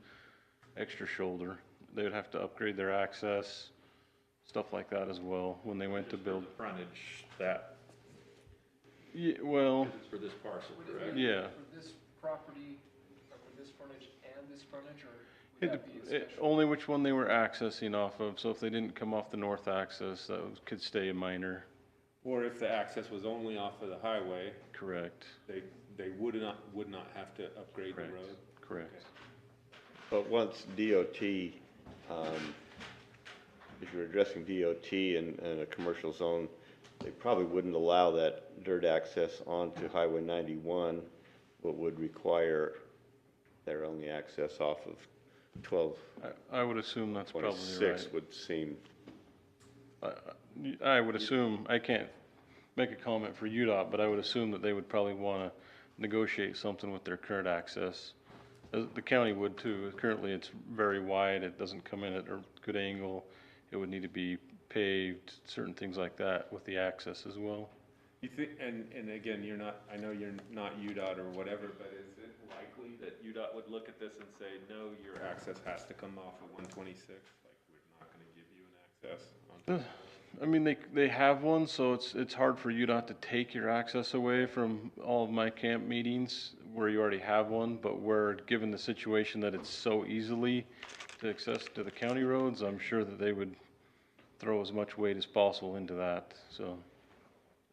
extra shoulder. They would have to upgrade their access, stuff like that as well, when they went to build. Frontage, that, Yeah, well, it's for this parcel, Would it correct? be yeah. for this property, or for this frontage and this frontage, or would It, that be a special? only which one they were accessing off of, so if they didn't come off the north axis, could stay a minor, Or if the access was only off of the highway, correct, they would not have to upgrade the Correct. road. correct. But once DOT, if you're addressing DOT in a commercial zone, they probably wouldn't allow that dirt access onto Highway 91, but would require their only access off of 1226 I would assume that's probably right. would seem, I would assume, I can't make a comment for UDOT, but I would assume that they would probably want to negotiate something with their current access. The county would too. Currently, it's very wide. It doesn't come in at a good angle. It would need to be paved, certain things like that with the access as well. You think, and again, I know you're not UDOT or whatever, but is it likely that UDOT would look at this and say, no, your access has to come off of 126? Like, we're not gonna give you an access on. I mean, they have one, so it's hard for UDOT to take your access away from all of my camp meetings where you already have one, but where, given the situation that it's so easily to access to the county roads, I'm sure that they would throw as much weight as possible into that, so.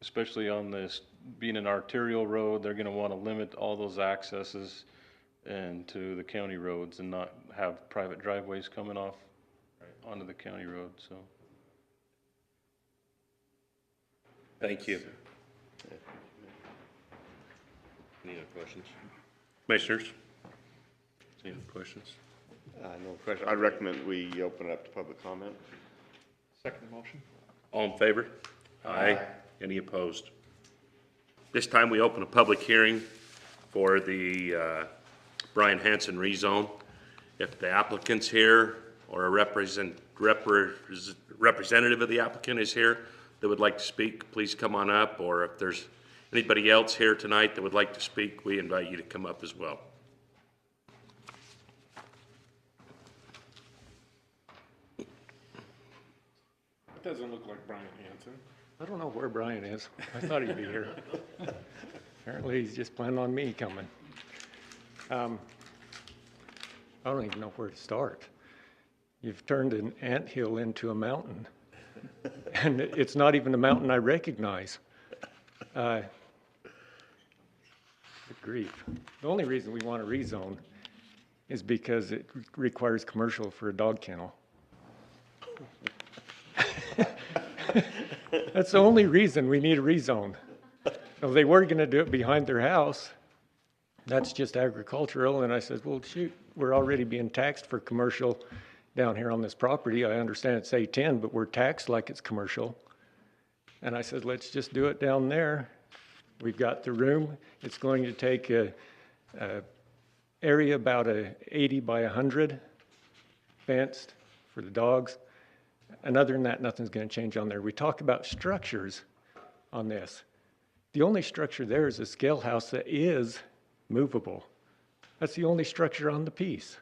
Especially on this, being an arterial road, they're gonna wanna limit all those accesses and to the county roads and not have private driveways coming off onto the county road, so. Thank you. Any other questions? Commissioners? Any other questions? no question. I'd recommend we open it up to public comment. Second motion? All in favor? Aye. Any opposed? This time we open a public hearing for the Brian Hanson rezone. If the applicant's here or a representative of the applicant is here that would like to speak, please come on up. Or if there's anybody else here tonight that would like to speak, we invite you to come up as well. It doesn't look like Brian Hanson. I don't know where Brian is. I thought he'd be here. Apparently, he's just planning on me coming. I don't even know where to start. You've turned an anthill into a mountain. And it's not even a mountain I recognize. Good grief. The only reason we want to rezone is because it requires commercial for a dog kennel. That's the only reason we need a rezone. Now, they were going to do it behind their house. That's just agricultural. And I said, well, shoot, we're already being taxed for commercial down here on this property. I understand it's A10, but we're taxed like it's commercial. And I said, let's just do it down there. We've got the room. It's going to take a area about 80 by 100 fenced for the dogs. And other than that, nothing's going to change on there. We talk about structures on this. The only structure there is a scale house that is movable. That's the only structure on the piece.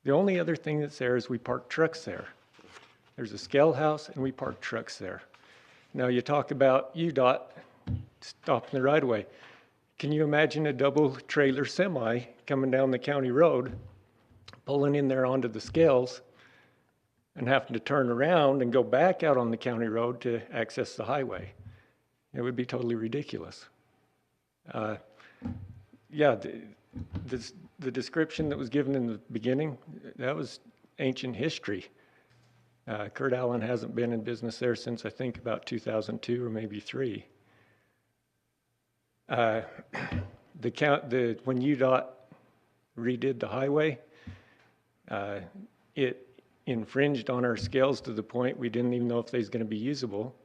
The only other thing that's there is we park trucks there. There's a scale house and we park trucks there. Now you talk about UDOT stopping the right of way. Can you imagine a double trailer semi coming down the county road, pulling in there onto the scales, and having to turn around and go back out on the county road to access the highway? It would be totally ridiculous. Yeah, the description that was given in the beginning, that was ancient history. Kurt Allen hasn't been in business there since I think about 2002 or maybe 3. When UDOT redid the highway, it infringed on our scales to the point we didn't even know if they was going to be usable.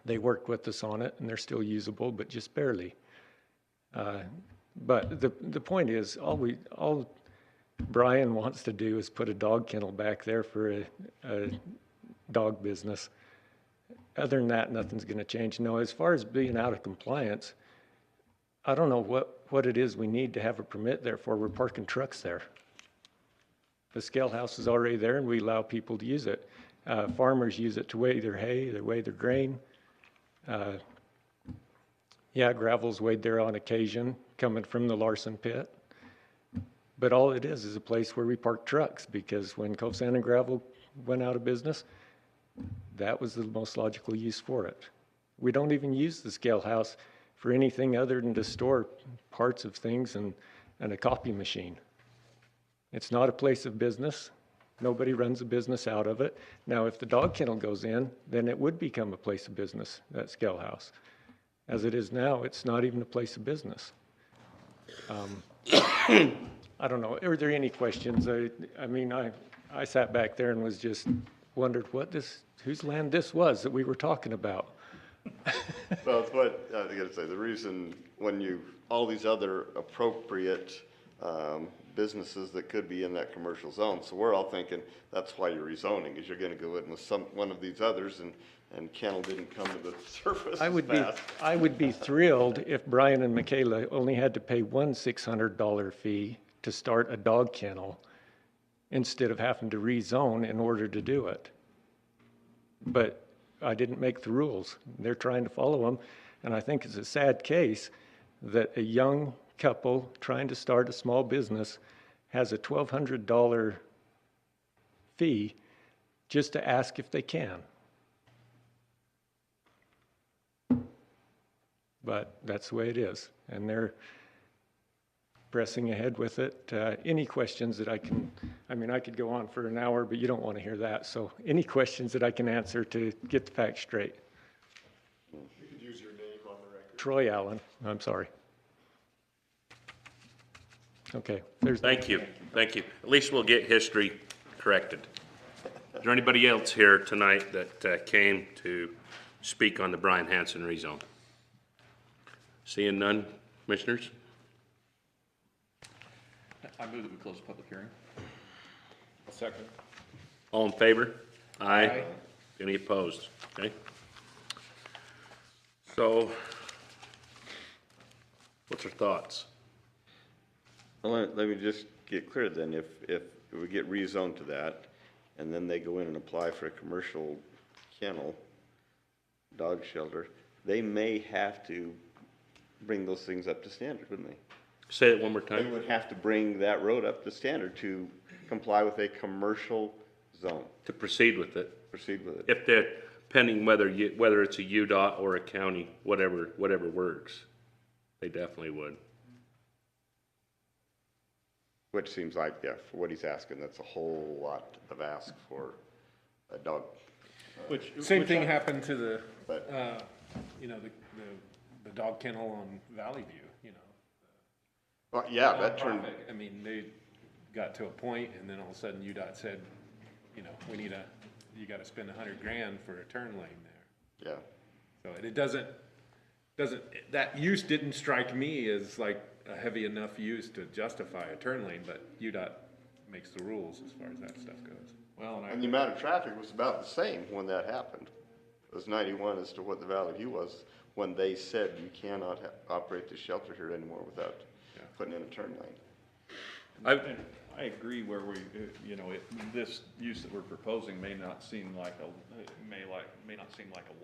They worked with us on it, and they're still usable, but just barely. But the point is, all Brian wants to do is put a dog kennel back there for a dog business. Other than that, nothing's gonna change. No, as far as being out of compliance, I don't know what it is we need to have a permit there for. We're parking trucks there. The scale house is already there and we allow people to use it. Farmers use it to weigh their hay, they weigh their grain. Yeah, gravel's weighed there on occasion, coming from the Larson pit. But all it is a place where we park trucks, because when Cove Sand and Gravel went out of business, that was the most logical use for it. We don't even use the scale house for anything other than to store parts of things and a copy machine. It's not a place of business. Nobody runs a business out of it. Now, if the dog kennel goes in, then it would become a place of business, that scale house. As it is now, it's not even a place of business. I don't know, are there any questions? I mean, I sat back there and was just wondered whose land this was that we were talking about. Well, it's what, I gotta say, the reason when all these other appropriate, businesses that could be in that commercial zone, so we're all thinking that's why you're rezoning, is you're gonna go in with one of these others and kennel didn't come to the surface I as would be thrilled if Brian and Michaela only had to pay one $600 fee to start a dog kennel instead of having to rezone in order to do it. But I didn't make the rules. They're trying to follow them. And I think it's a sad case that a young couple trying to start a small business has a $1,200 fee just to ask if they can. But that's the way it is. And they're pressing ahead with it. Any questions that I could go on for an hour, but you don't want to hear that. So any questions that I can answer to get the facts straight. You could use your name on the record. Troy Allen, I'm sorry. Okay, Thank you. At least we'll get history corrected. Is there anybody else here tonight that came to speak on the Brian Hanson rezone? Seeing none, commissioners? I move that we close the public hearing. A second. All in favor? Aye. Any opposed? Okay. So, what's your thoughts? Well, let me just get clear then, if we get rezoned to that, and then they go in and apply for a commercial kennel, dog shelter, they may have to bring those things up to standard, wouldn't they? Say it one more They time. would have to bring that road up to standard to comply with a commercial zone, To proceed with it. proceed with it. If they're pending whether it's a UDOT or a county, whatever works, they definitely would. Which seems like, yeah, for what he's asking, that's a whole lot of ask for a dog. Same thing happened to the, But the dog kennel on Valley View, well, yeah, that turned, Nonprofit. I mean, they got to a point and then all of a sudden UDOT said, you gotta spend $100,000 for a turn lane there. yeah. So it doesn't, that use didn't strike me as like a heavy enough use to justify a turn lane, but UDOT makes the rules as far as that stuff goes. Well, And the amount of traffic was about the same when that happened. It was 91 as to what the Valley View was when they said you cannot operate the shelter here anymore without putting in a turn lane. I agree where this use that we're proposing may not seem like a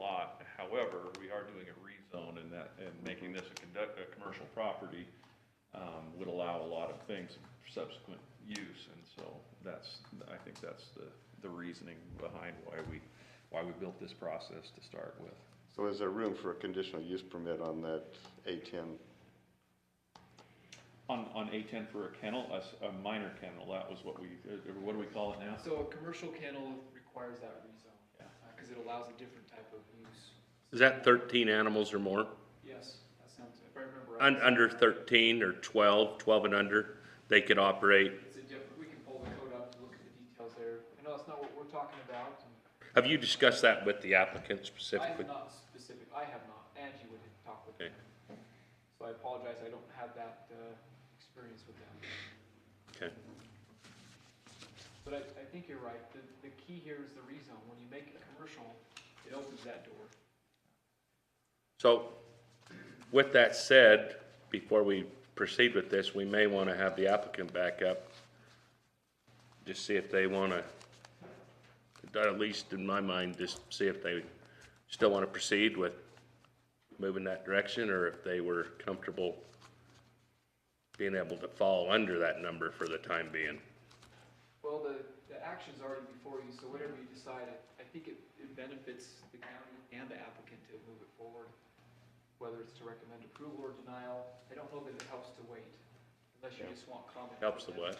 lot. However, we are doing a rezone and making this a commercial property, would allow a lot of things for subsequent use. And so I think that's the reasoning behind why we built this process to start with. So is there room for a conditional use permit on that A10? On A10 for a kennel, a minor kennel, that was what do we call it now? So a commercial kennel requires that rezone, because it allows a different type of use. Is that 13 animals or more? Yes, that sounds, if I remember right. Under 13 or 12 and under, they could operate. It's a different, we can pull the code up to look at the details there. I know that's not what we're talking about. Have you discussed that with the applicant I specifically? have not. Angie would talk with Okay. them. So I apologize, I don't have that experience with them. Okay. But I think you're right. The key here is the rezone. When you make it commercial, it opens that door. So, with that said, before we proceed with this, we may want to have the applicant back up. Just see if they want to, at least in my mind, just see if they still want to proceed with moving that direction, or if they were comfortable being able to fall under that number for the time being. Well, the action's already before you, so whatever you decide, I think it benefits the county and the applicant to move it forward, whether it's to recommend approval or denial. I don't know that it helps to wait, unless you just want comment. Helps the what?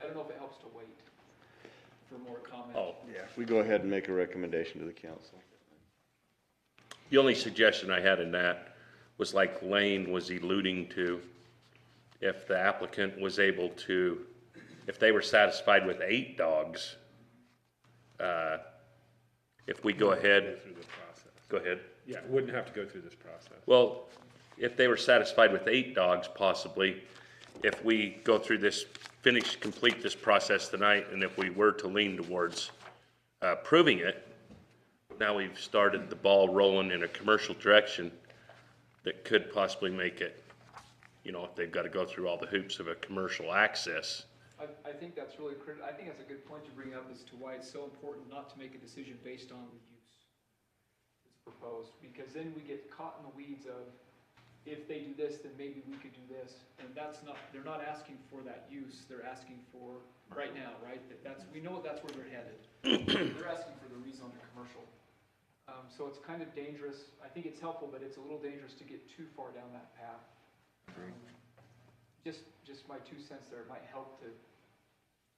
I don't know if it helps to wait for more comment. Oh, Yeah, if we go ahead and make a recommendation to the council. the only suggestion I had in that was like Lane was alluding to, if the applicant was able to, if they were satisfied with 8 dogs, if we go ahead, Through the process. go ahead. Yeah, wouldn't have to go through this process. Well, if they were satisfied with 8 dogs possibly, if we go through this, complete this process tonight, and if we were to lean towards approving it, now we've started the ball rolling in a commercial direction that could possibly make it, you know, if they've got to go through all the hoops of a commercial access. I think that's really critical. I think that's a good point to bring up as to why it's so important not to make a decision based on the use that's proposed, because then we get caught in the weeds of, if they do this, then maybe we could do this, and that's not, they're not asking for that use, they're asking for, right now, right? That's, we know that's where they're headed. They're asking for the rezone to commercial. So it's kind of dangerous. I think it's helpful, but it's a little dangerous to get too far down that path. Just my 2 cents there, it might help to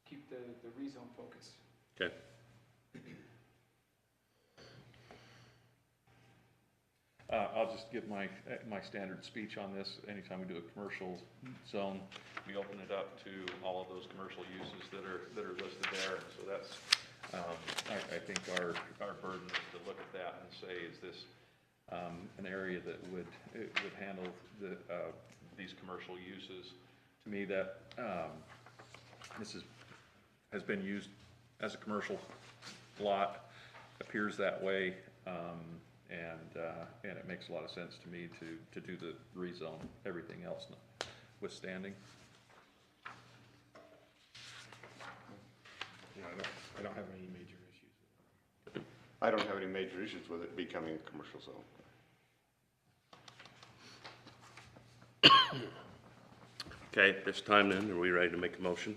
keep the rezone focus. Okay. I'll just give my standard speech on this. Anytime we do a commercial zone, we open it up to all of those commercial uses that are listed there. And so that's, I think our burden is to look at that and say, is this an area that would handle these commercial uses? To me, that this has been used as a commercial lot, appears that way, and it makes a lot of sense to me to do the rezone, everything else withstanding. Yeah, I don't have any major issues. I don't have any major issues with it becoming a commercial zone. Okay, at this time then, are we ready to make a motion?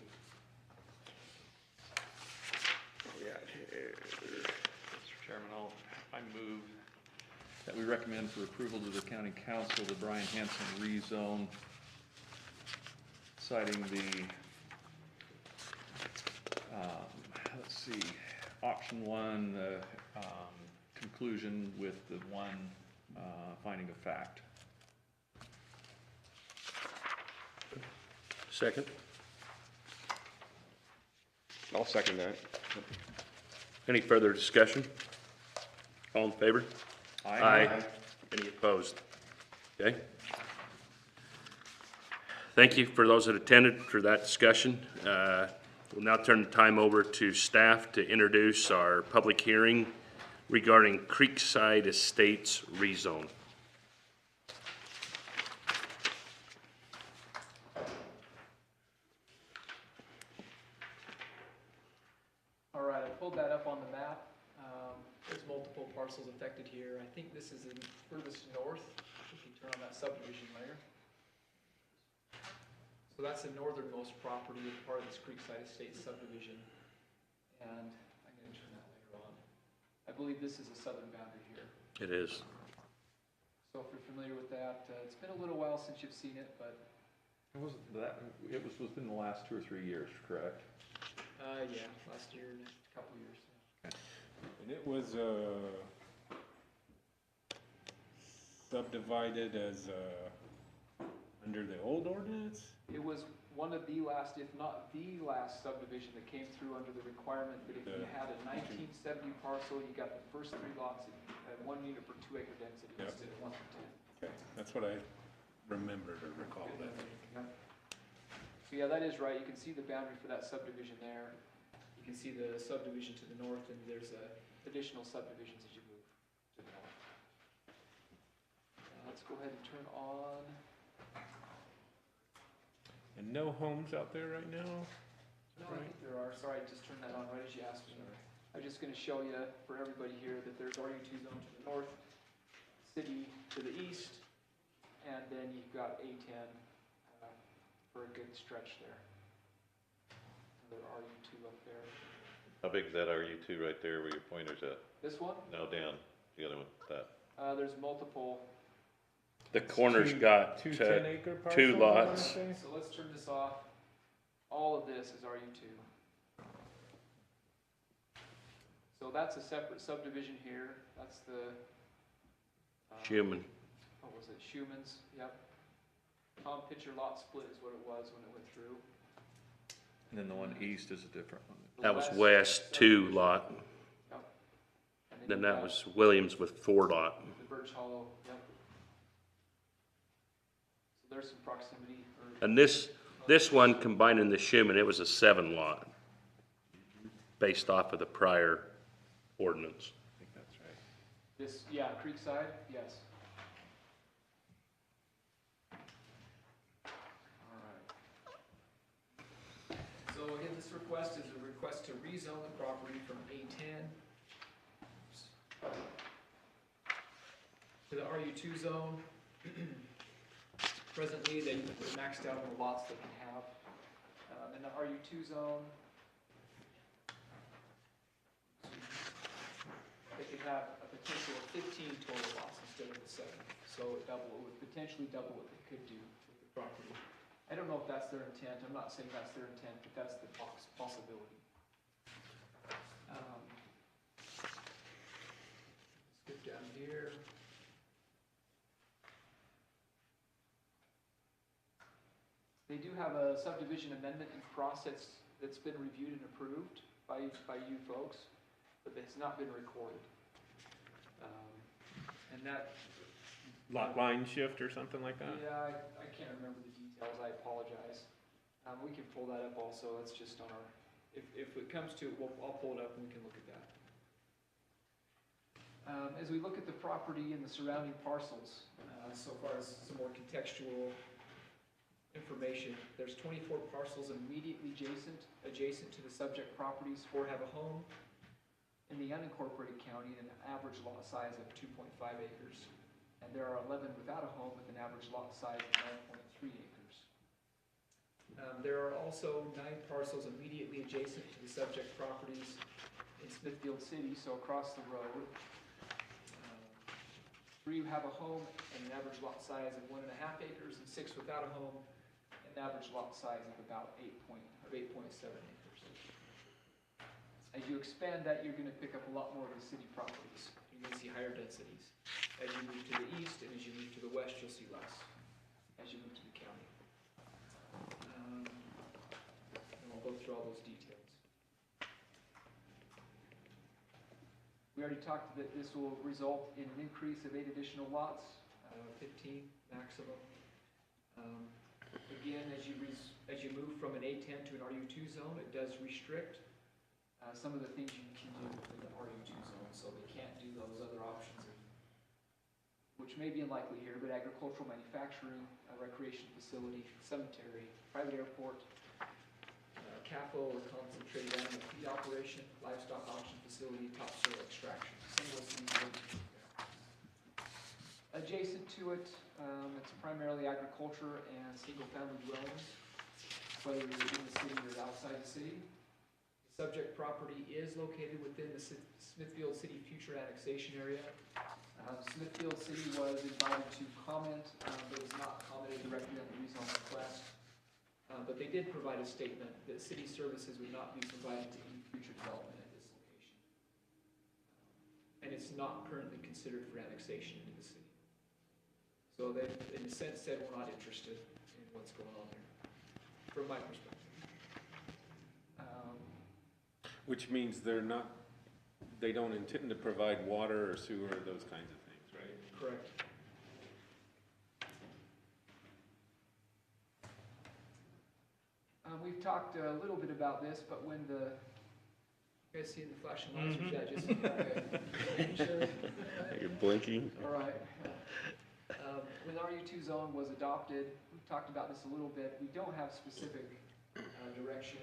Mr. Chairman, I move that we recommend for approval to the county council the Brian Hanson rezone, citing the, let's see, option 1, conclusion with the 1 finding of fact. Second? I'll second that. Any further discussion? All in favor? Aye. Any opposed? Okay. Thank you for those that attended for that discussion. We'll now turn the time over to staff to introduce our public hearing regarding Creekside Estates rezone. All right, I pulled that up on the map. There's multiple parcels affected here. I think this is in furthest north, if you turn on that subdivision layer. So that's the northernmost property, part of this Creekside Estates subdivision. And I'm gonna turn that later on. I believe this is a southern boundary here. It is. So if you're familiar with that, it's been a little while since you've seen it, but, It was within the last 2 or 3 years, correct? yeah, last year, next couple of years. And it was subdivided as under the old ordinance? It was one of the last, if not the last subdivision that came through under the requirement that if you had a 1970 parcel, you got the first 3 lots at 1 unit per 2 acre density Yep. instead of 1 per 10. Okay, that's what I remembered or recalled that. So yeah, that is right. You can see the boundary for that subdivision there. You can see the subdivision to the north, and there's additional subdivisions as you move to the north. Let's go ahead and turn on. And no homes out there right now? No, I think there are. Sorry, I just turned that on right as you asked me. I'm just gonna show you for everybody here that there's RU2 zone to the north, city to the east, and then you've got A10 for a good stretch there. Another RU2 up there. How big is that RU2 right there where your pointer's at? This one, No, down, the other one, that. there's multiple. The corner's got Two 10-acre parcels? two I wanna lots. say? So let's turn this off. All of this is RU2. So that's a separate subdivision here. That's the. Schuman. What was it? Schumann's, yep. Tom Pitcher lot split is what it was when it went through. And then the one east is a different one. The That was West 2 lot. Yep. And Then you've that got was Williams with 4 lot. the Birch Hollow, yep. So there's some proximity. And this one combining the Schuman, it was a 7 lot. Based off of the prior ordinance. I think that's right. This, yeah, Creekside, yes. All right. So again, this request is a request to rezone the property from A10 to the RU2 zone. Presently, they're maxed out on the lots they can have. In the RU2 zone, they could have a potential of 15 total lots instead of the 7. So it would potentially double what they could do with the property. I don't know if that's their intent. I'm not saying that's their intent, but that's the possibility. Let's get down here. They do have a subdivision amendment in process that's been reviewed and approved by you folks, but it's not been recorded. And that, Lot line shift or something like that? yeah, I can't remember the details, I apologize. We can pull that up also, that's just on our, if it comes to it, I'll pull it up and we can look at that. As we look at the property and the surrounding parcels, so far as some more contextual information, there's 24 parcels immediately adjacent to the subject properties. 4 have a home in the unincorporated county and an average lot size of 2.5 acres. And there are 11 without a home with an average lot size of 9.3 acres. There are also 9 parcels immediately adjacent to the subject properties in Smithfield City, so across the road. 3 have a home and an average lot size of 1.5 acres, and 6 without a home, an average lot size of about 8.7 acres. As you expand that, you're going to pick up a lot more of the city properties. You're going to see higher densities. As you move to the east and as you move to the west, you'll see less as you move to the county. And I'll go through all those details. We already talked that this will result in an increase of 8 additional lots, 15 maximum. Again, as you move from an A10 to an RU2 zone, it does restrict some of the things you can do in the RU2 zone, so they can't do those other options, which may be unlikely here, but agricultural manufacturing, a recreation facility, cemetery, private airport, CAFO or concentrated animal feed operation, livestock auction facility, topsoil extraction. Some of those things will be there. Adjacent to it, it's primarily agriculture and single-family dwellings, whether you're in the city or outside the city. The subject property is located within the Smithfield City future annexation area. Smithfield City was invited to comment, but was not commented directly on the rezone request. But they did provide a statement that city services would not be provided to any future development at this location. And it's not currently considered for annexation into the city. So they, in a sense, said we're not interested in what's going on there, from my perspective. Which means they don't intend to provide water or sewer or those kinds of things, right? Correct. talked a little bit about this, but when you guys see the flashing lights, or is that just, okay. Sure. You're blinking. All right. When RU2 zone was adopted, we've talked about this a little bit, we don't have specific direction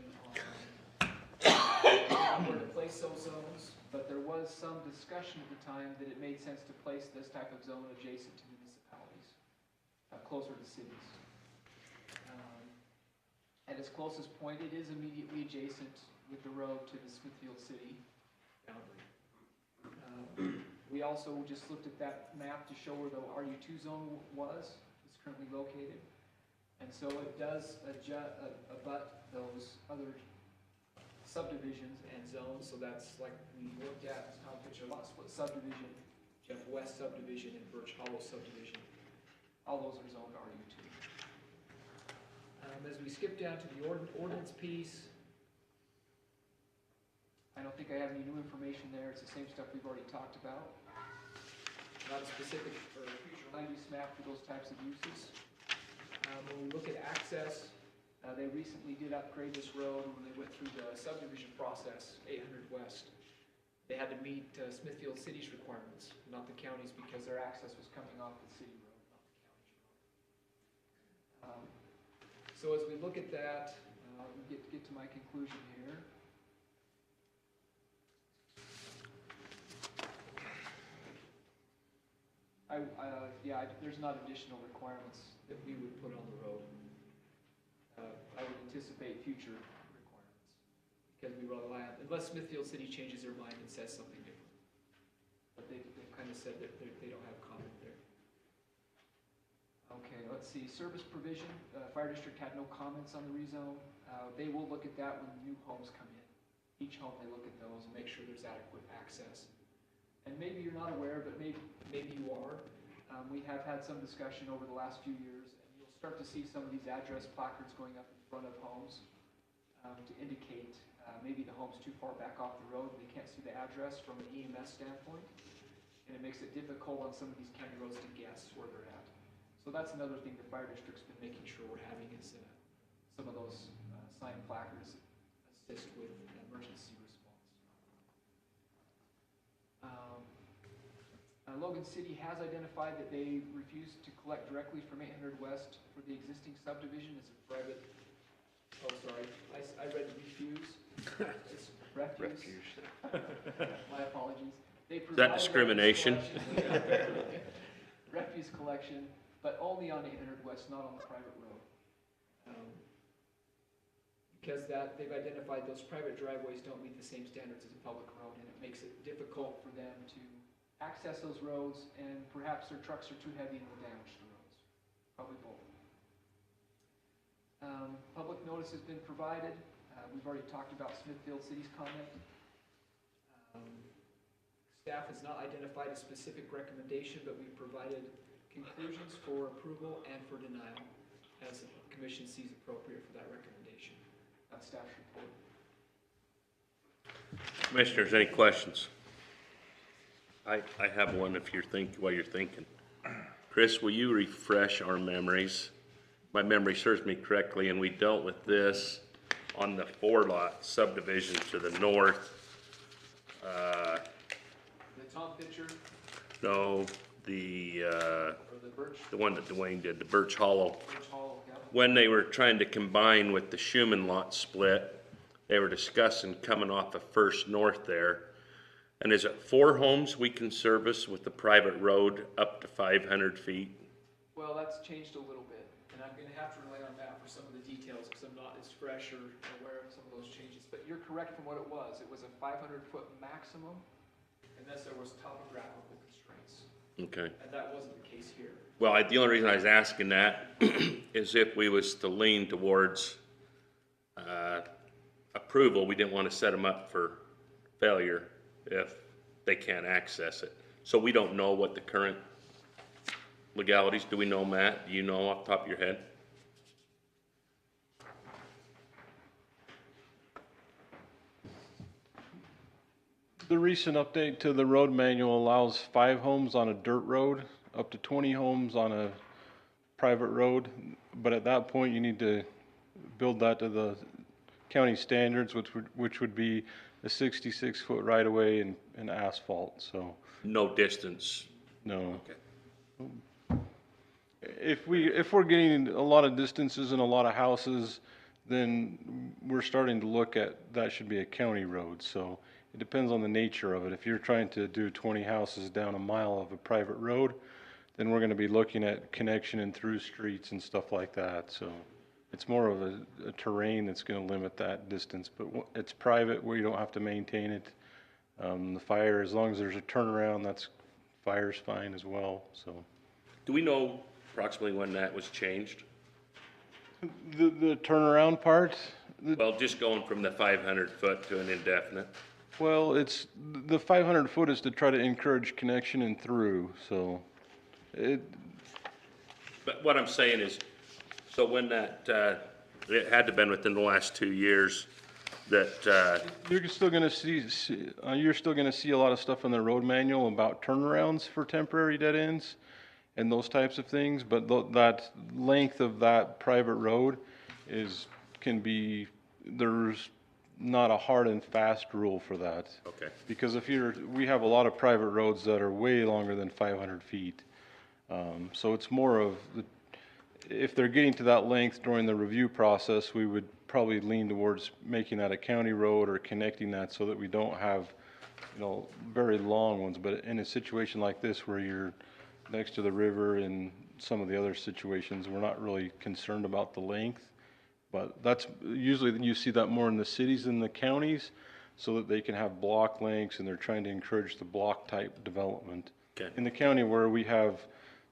on where to place those zones, but there was some discussion at the time that it made sense to place this type of zone adjacent to municipalities, closer to cities. At its closest point, it is immediately adjacent with the road to the Smithfield City boundary. We also just looked at that map to show where the RU2 zone is currently located. And so it does abut those other subdivisions and zones. So that's like we looked at, Tom picture lot split subdivision, Jeff West subdivision, and Birch Hollow subdivision. All those are zoned RU2. As we skip down to the ordinance piece, I don't think I have any new information there. It's the same stuff we've already talked about. Not a specific or future land use map for those types of uses. When we look at access, they recently did upgrade this road when they went through the subdivision process, 800 West. They had to meet Smithfield City's requirements, not the county's, because their access was coming off the city road, not the county's road. So as we look at that, we get to my conclusion here. There's not additional requirements that we would put on the road. I would anticipate future requirements because we rely on, unless Smithfield City changes their mind and says something different. But they've kind of said that they don't have comment there. Okay, let's see, service provision, fire district had no comments on the rezone. They will look at that when new homes come in. Each home they look at those and make sure there's adequate access. And maybe you're not aware, but maybe you are. We have had some discussion over the last few years, and you'll start to see some of these address placards going up in front of homes to indicate maybe the home's too far back off the road and they can't see the address from an EMS standpoint. And it makes it difficult on some of these county roads to guess where they're at. So that's another thing the fire district's been making sure we're having is some of those sign placards assist with emergency response. Logan City has identified that they refuse to collect directly from 800 West for the existing subdivision as a private, oh sorry, I read refuse. It's refuse. My apologies. They Is that discrimination? Refuse collection, but only on 800 West, not on the private road. Because they've identified those private driveways don't meet the same standards as a public road, and it makes it difficult for them to access those roads, and perhaps their trucks are too heavy and will damage the roads. Probably both. Public notice has been provided. We've already talked about Smithfield City's comment. Staff has not identified a specific recommendation, but we've provided conclusions for approval and for denial as the commission sees appropriate for that recommendation. That's staff's report. Commissioners, any questions? I have one if you're while you're thinking. Chris, will you refresh our memories? My memory serves me correctly, and we dealt with this on the 4-lot subdivision to the north. The Tom picture, No, or the Birch one that Dwayne did, the Birch Hollow. Hollow, yeah. When they were trying to combine with the Schuman lot split, they were discussing coming off of First North there. And is it 4 homes we can service with the private road up to 500 feet? Well, that's changed a little bit, and I'm gonna have to rely on Matt for some of the details, because I'm not as fresh or aware of some of those changes. But you're correct from what it was. It was a 500-foot maximum, unless there was topographical constraints. Okay. And that wasn't the case here. Well, the only reason I was asking that is if we was to lean towards approval, we didn't want to set them up for failure if they can't access it. So we don't know what the current legalities, do we know, Matt? Do you know off the top of your head? The recent update to the road manual allows 5 homes on a dirt road, up to 20 homes on a private road. But at that point, you need to build that to the county standards, which would be a 66-foot right-of-way and asphalt, so, No distance. no. Okay. If we're getting a lot of distances and a lot of houses, then we're starting to look at, that should be a county road, so it depends on the nature of it. If you're trying to do 20 houses down a mile of a private road, then we're gonna be looking at connection and through streets and stuff like that, so it's more of a terrain that's gonna limit that distance, but it's private where you don't have to maintain it. The fire, as long as there's a turnaround, fire's fine as well, so. Do we know approximately when that was changed? The turnaround part, Well, just going from the 500 foot to an indefinite. well, it's, the 500 foot is to try to encourage connection and through, so But what I'm saying is, so when that, it had to have been within the last 2 years that, you're still gonna you're still gonna see a lot of stuff in the road manual about turnarounds for temporary dead ends and those types of things, but that length of that private road there's not a hard and fast rule for that. okay. Because we have a lot of private roads that are way longer than 500 feet. So it's more of, if they're getting to that length during the review process, we would probably lean towards making that a county road or connecting that so that we don't have, very long ones. But in a situation like this where you're next to the river and some of the other situations, we're not really concerned about the length. But that's, usually you see that more in the cities than the counties, so that they can have block lengths and they're trying to encourage the block type development. Okay. In the county where we have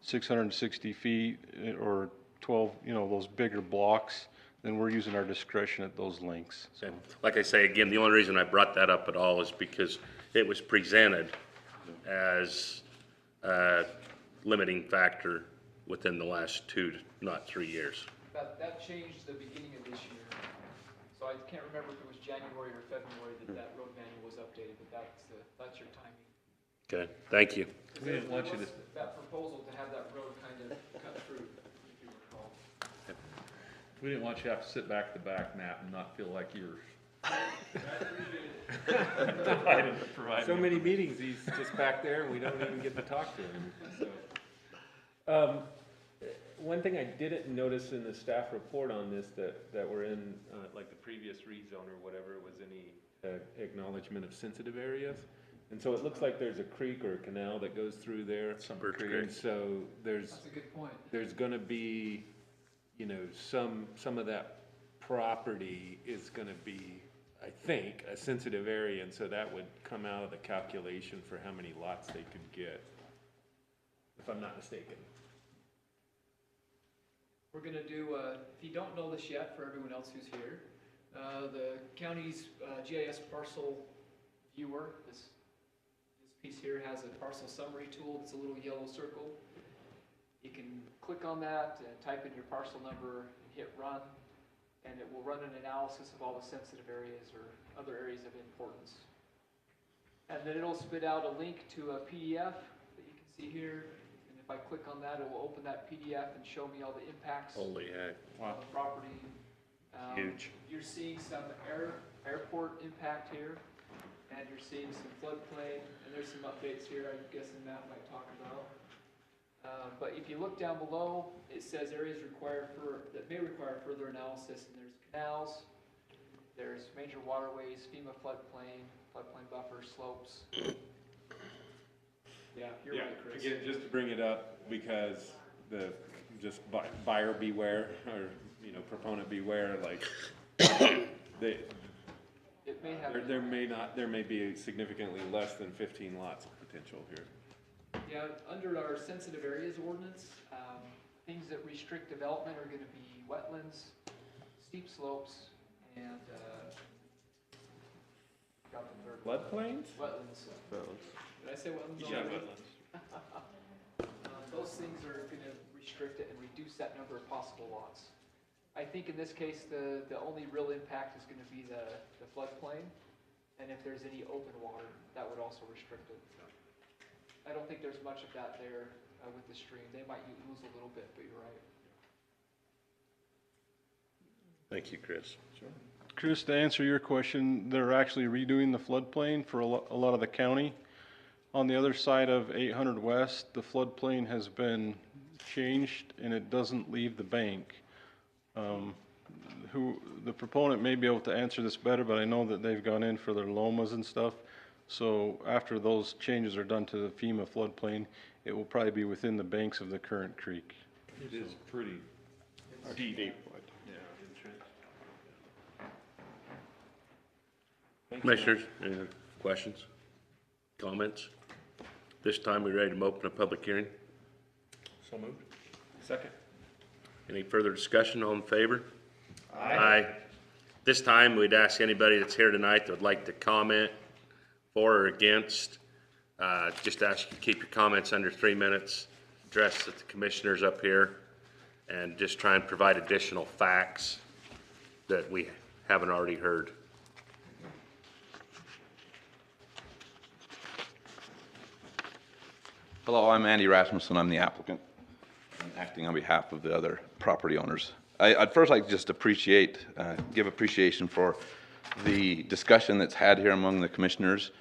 660 feet or 12, those bigger blocks, then we're using our discretion at those lengths. And like I say, again, the only reason I brought that up at all is because it was presented as a limiting factor within the last 2 to not 3 years. That changed the beginning of this year. So I can't remember if it was January or February that road manual was updated, but that's your timing. Okay, thank you. We didn't want you to, That proposal to have that road kind of cut through, if you recall. we didn't want you to have to sit back to back, Matt, and not feel like you're providing. So many meetings, he's just back there, and we don't even get to talk to him, so. One thing I didn't notice in the staff report on this that were in, like the previous rezone or whatever, was any acknowledgement of sensitive areas. And so it looks like there's a creek or a canal that goes through there. Birch Creek. And so That's a good point. there's gonna be, some of that property is gonna be, I think, a sensitive area, and so that would come out of the calculation for how many lots they could get, if I'm not mistaken. We're gonna do, if you don't know this yet, for everyone else who's here, the county's GIS parcel viewer, this piece here has a parcel summary tool. It's a little yellow circle. You can click on that and type in your parcel number and hit run, and it will run an analysis of all the sensitive areas or other areas of importance. And then it'll spit out a link to a PDF that you can see here. And if I click on that, it will open that PDF and show me all the impacts Holy heck. on the property. Huge. You're seeing some airport impact here, and you're seeing some floodplain, and there's some updates here I'm guessing Matt might talk about. But if you look down below, it says areas that may require further analysis, and there's canals, there's major waterways, FEMA floodplain buffer, slopes. Yeah, you're right, Chris. Again, just to bring it up, because buyer beware, or, proponent beware, like, It may have. there may be significantly less than 15 lots of potential here. Yeah, under our sensitive areas ordinance, things that restrict development are gonna be wetlands, steep slopes, and, got the third one. Floodplains? Wetlands. Did I say wetlands? Yeah, already? wetlands. Those things are gonna restrict it and reduce that number of possible lots. I think in this case, the only real impact is gonna be the floodplain, and if there's any open water, that would also restrict it. I don't think there's much of that there with the stream. They might lose a little bit, but you're right. Thank you, Chris. Sure. Chris, to answer your question, they're actually redoing the floodplain for a lot of the county. On the other side of 800 West, the floodplain has been changed and it doesn't leave the bank. The proponent may be able to answer this better, but I know that they've gone in for their lomas and stuff. So after those changes are done to the FEMA floodplain, it will probably be within the banks of the current creek. It is pretty Deep. Commissioners, any other questions, comments? This time, we ready to open a public hearing? So moved. Second. Any further discussion? All in favor? Aye. This time, we'd ask anybody that's here tonight that would like to comment for or against, just ask you to keep your comments under 3 minutes, address the commissioners up here, and just try and provide additional facts that we haven't already heard. Hello, I'm Andy Rasmussen. I'm the applicant. I'm acting on behalf of the other property owners. I'd first like to just give appreciation for the discussion that's had here among the commissioners.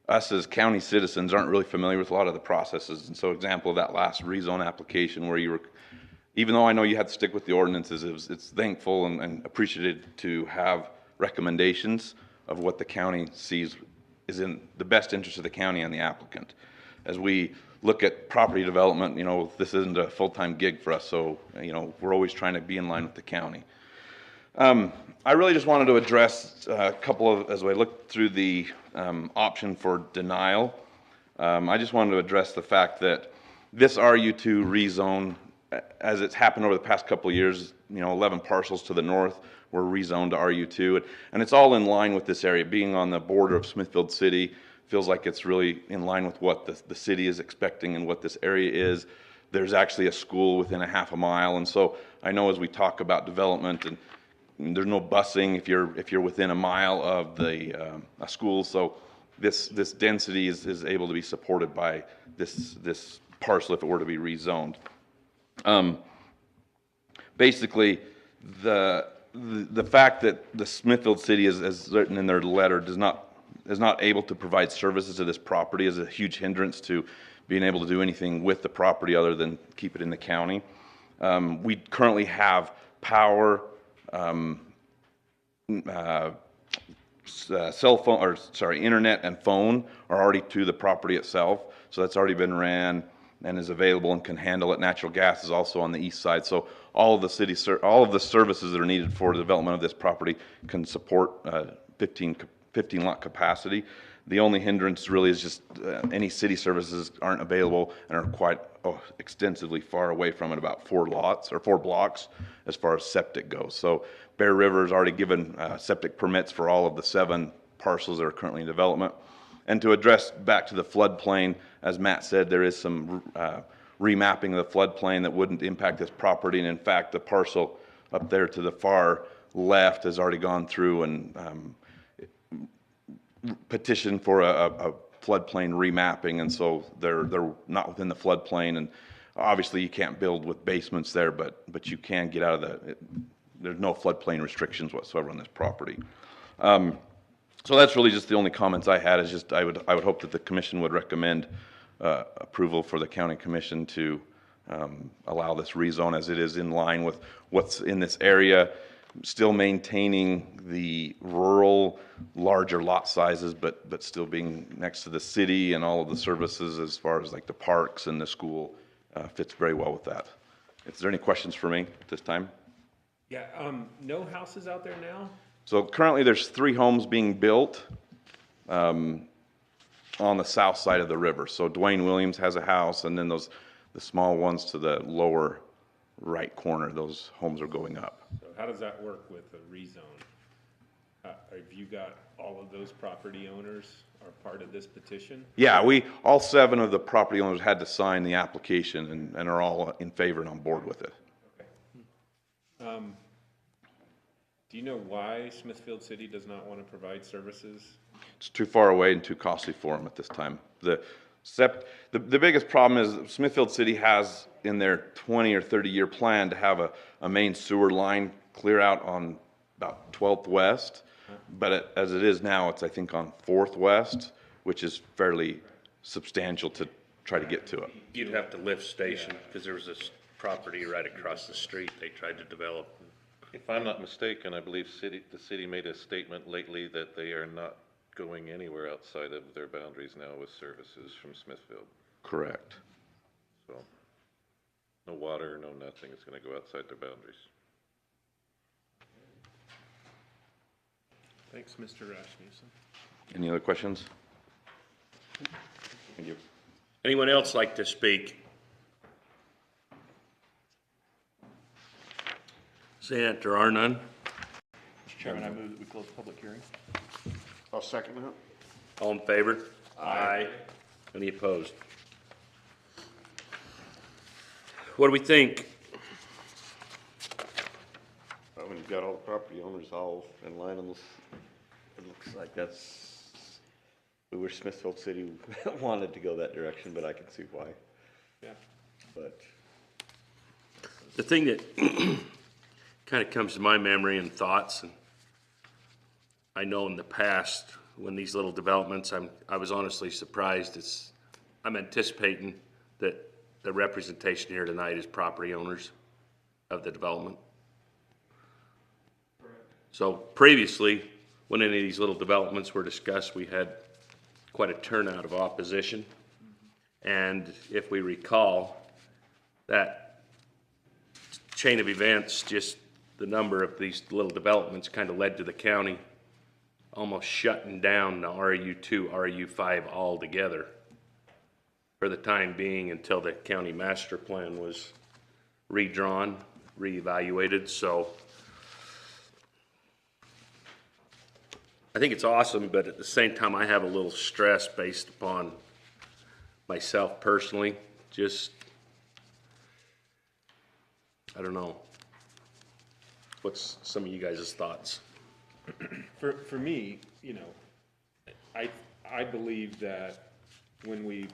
Us as county citizens aren't really familiar with a lot of the processes. And so example of that last rezone application where you were, even though I know you had to stick with the ordinances, it's thankful and appreciated to have recommendations of what the county sees is in the best interest of the county and the applicant. As we look at property development, this isn't a full-time gig for us, so, we're always trying to be in line with the county. I really just wanted to address a couple of, as I looked through the option for denial, I just wanted to address the fact that this RU2 rezone, as it's happened over the past couple of years, 11 parcels to the north were rezoned to RU2, and it's all in line with this area. Being on the border of Smithfield City, feels like it's really in line with what the city is expecting and what this area is. There's actually a school within a half a mile, and so I know as we talk about development, and there's no busing if you're within a mile of a school, so this density is able to be supported by this parcel if it were to be rezoned. Basically, the fact that the Smithfield City is written in their letter is not able to provide services to this property is a huge hindrance to being able to do anything with the property other than keep it in the county. We currently have power, internet and phone are already to the property itself, so that's already been ran and is available and can handle it. Natural gas is also on the east side, so all of the services that are needed for the development of this property can support 15 lot capacity. The only hindrance really is just any city services aren't available and are quite extensively far away from it, about 4 blocks as far as septic goes. So Bear River has already given septic permits for all of the 7 parcels that are currently in development. And to address back to the floodplain, as Matt said, there is some remapping of the floodplain that wouldn't impact this property. And in fact, the parcel up there to the far left has already gone through and petitioned for a floodplain remapping, and so they're not within the floodplain. And obviously, you can't build with basements there, but you can get out of there's no floodplain restrictions whatsoever on this property. So that's really just the only comments I had. Is just I would hope that the commission would recommend approval for the county commission to allow this rezone, as it is in line with what's in this area, still maintaining the rural larger lot sizes, but still being next to the city and all of the services as far as like the parks and the school fits very well with that. Is there any questions for me at this time? Yeah, no houses out there now? So currently there's 3 homes being built on the south side of the river. So Dwayne Williams has a house, and then the small ones to the lower right corner, those homes are going up. So how does that work with the rezone? Have you got all of those property owners are part of this petition? Yeah, all 7 of the property owners had to sign the application and are all in favor and on board with it. Okay. Do you know why Smithfield City does not want to provide services? It's too far away and too costly for them at this time. The biggest problem is Smithfield City has in their 20 or 30 year plan to have a main sewer line clear out on about 12th West, but as it is now, it's, I think, on 4th West, which is fairly substantial to try to get to it. You'd have to lift station, because there was this property right across the street they tried to develop. If I'm not mistaken, I believe the city made a statement lately that they are not going anywhere outside of their boundaries now with services from Smithfield. Correct. So, no water, no nothing, it's gonna go outside their boundaries. Thanks, Mr. Rasmussen. Any other questions? Thank you. Anyone else like to speak? Seeing that there are none, Mr. Chairman, I move that we close the public hearing. I'll second that. all in favor? Aye. Any opposed? What do we think? When you've got all the property owners all in line on this, it looks like we wish Smithfield City wanted to go that direction, but I can see why. Yeah. But The thing that kind of comes to my memory and thoughts, and I know in the past, when these little developments, I was honestly surprised. I'm anticipating that the representation here tonight is property owners of the development. So previously, when any of these little developments were discussed, we had quite a turnout of opposition. And if we recall, that chain of events, just the number of these little developments kind of led to the county almost shutting down the RU2, RU5 altogether for the time being until the county master plan was redrawn, reevaluated. So I think it's awesome, but at the same time, I have a little stress based upon myself personally. Just, I don't know. What's some of you guys' thoughts? For me, you know, I believe that when we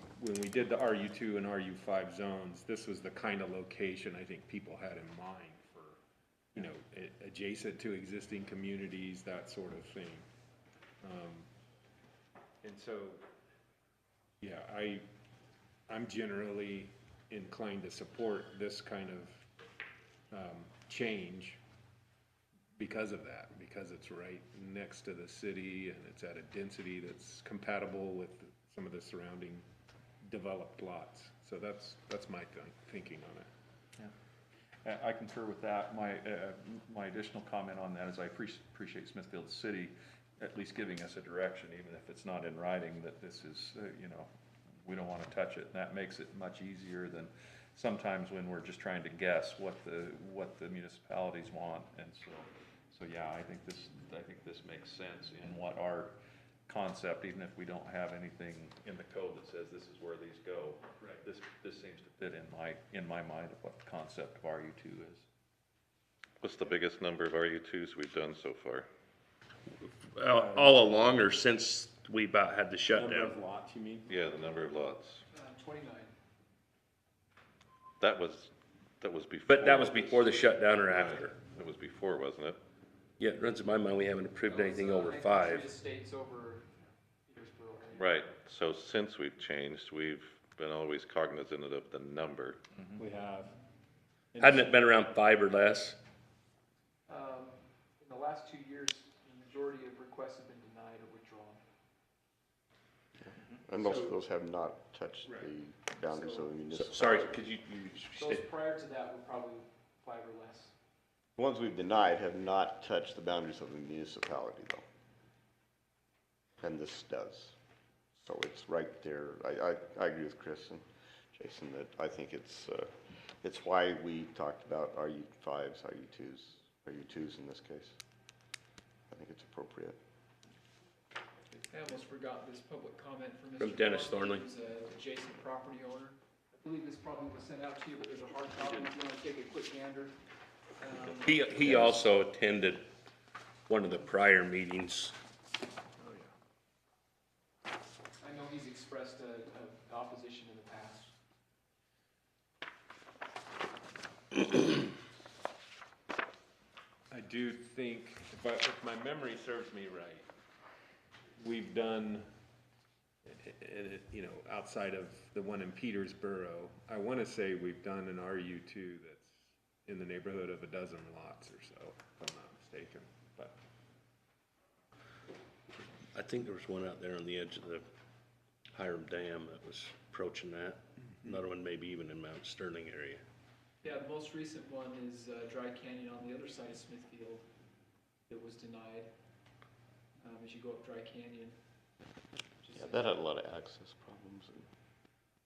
did the RU2 and RU5 zones, this was the kind of location I think people had in mind for, you know, adjacent to existing communities, that sort of thing. And so, yeah, I'm generally inclined to support this kind of change because of that, because it's right next to the city and it's at a density that's compatible with some of the surrounding developed lots. So that's my thinking on it. Yeah. I concur with that. My additional comment on that is I appreciate Smithfield City at least giving us a direction, even if it's not in writing, that this is, you know, we don't want to touch it. And that makes it much easier than sometimes when we're just trying to guess what the municipalities want. And so yeah, I think this makes sense in what our concept, even if we don't have anything in the code that says this is where these go. Right. This seems to fit in my mind of what the concept of RU2 is. What's the biggest number of RU2s we've done so far? All along, or since we about had the shutdown? Number of lots, you mean? Yeah, the number of lots. 29. That was before. But that was before the shutdown or after? It was before, wasn't it? Yeah, it runs in my mind we haven't approved anything over I think 5. 3 estates over Petersboro. Right, so since we've changed, we've been always cognizant of the number. We have. Hadn't it been around 5 or less? In the last 2 years, the majority of requests have been denied or withdrawn. and most of those have not touched the boundaries of the municipality. Sorry, could you Those state? prior to that were probably 5 or less. The ones we've denied have not touched the boundaries of the municipality, though. And this does. So it's right there. I agree with Chris and Jason that I think it's why we talked about RU5s, RU2s in this case. I think it's appropriate. I almost forgot this public comment from Mr. From Dennis Thornley. Who's an adjacent property owner. I believe this probably was sent out to you, but there's a hard copy if you want to take a quick gander. He also attended one of the prior meetings. I know he's expressed a opposition in the past. I do think, if my memory serves me right, we've done, you know, outside of the one in Petersboro, I want to say we've done an RU2 that's in the neighborhood of a dozen lots or so, if I'm not mistaken. But I think there was one out there on the edge of the Hiram Dam that was approaching that. Another one maybe even in Mount Sterling area. Yeah, the most recent one is Dry Canyon on the other side of Smithfield that was denied, as you go up Dry Canyon. Yeah, that had a lot of access problems.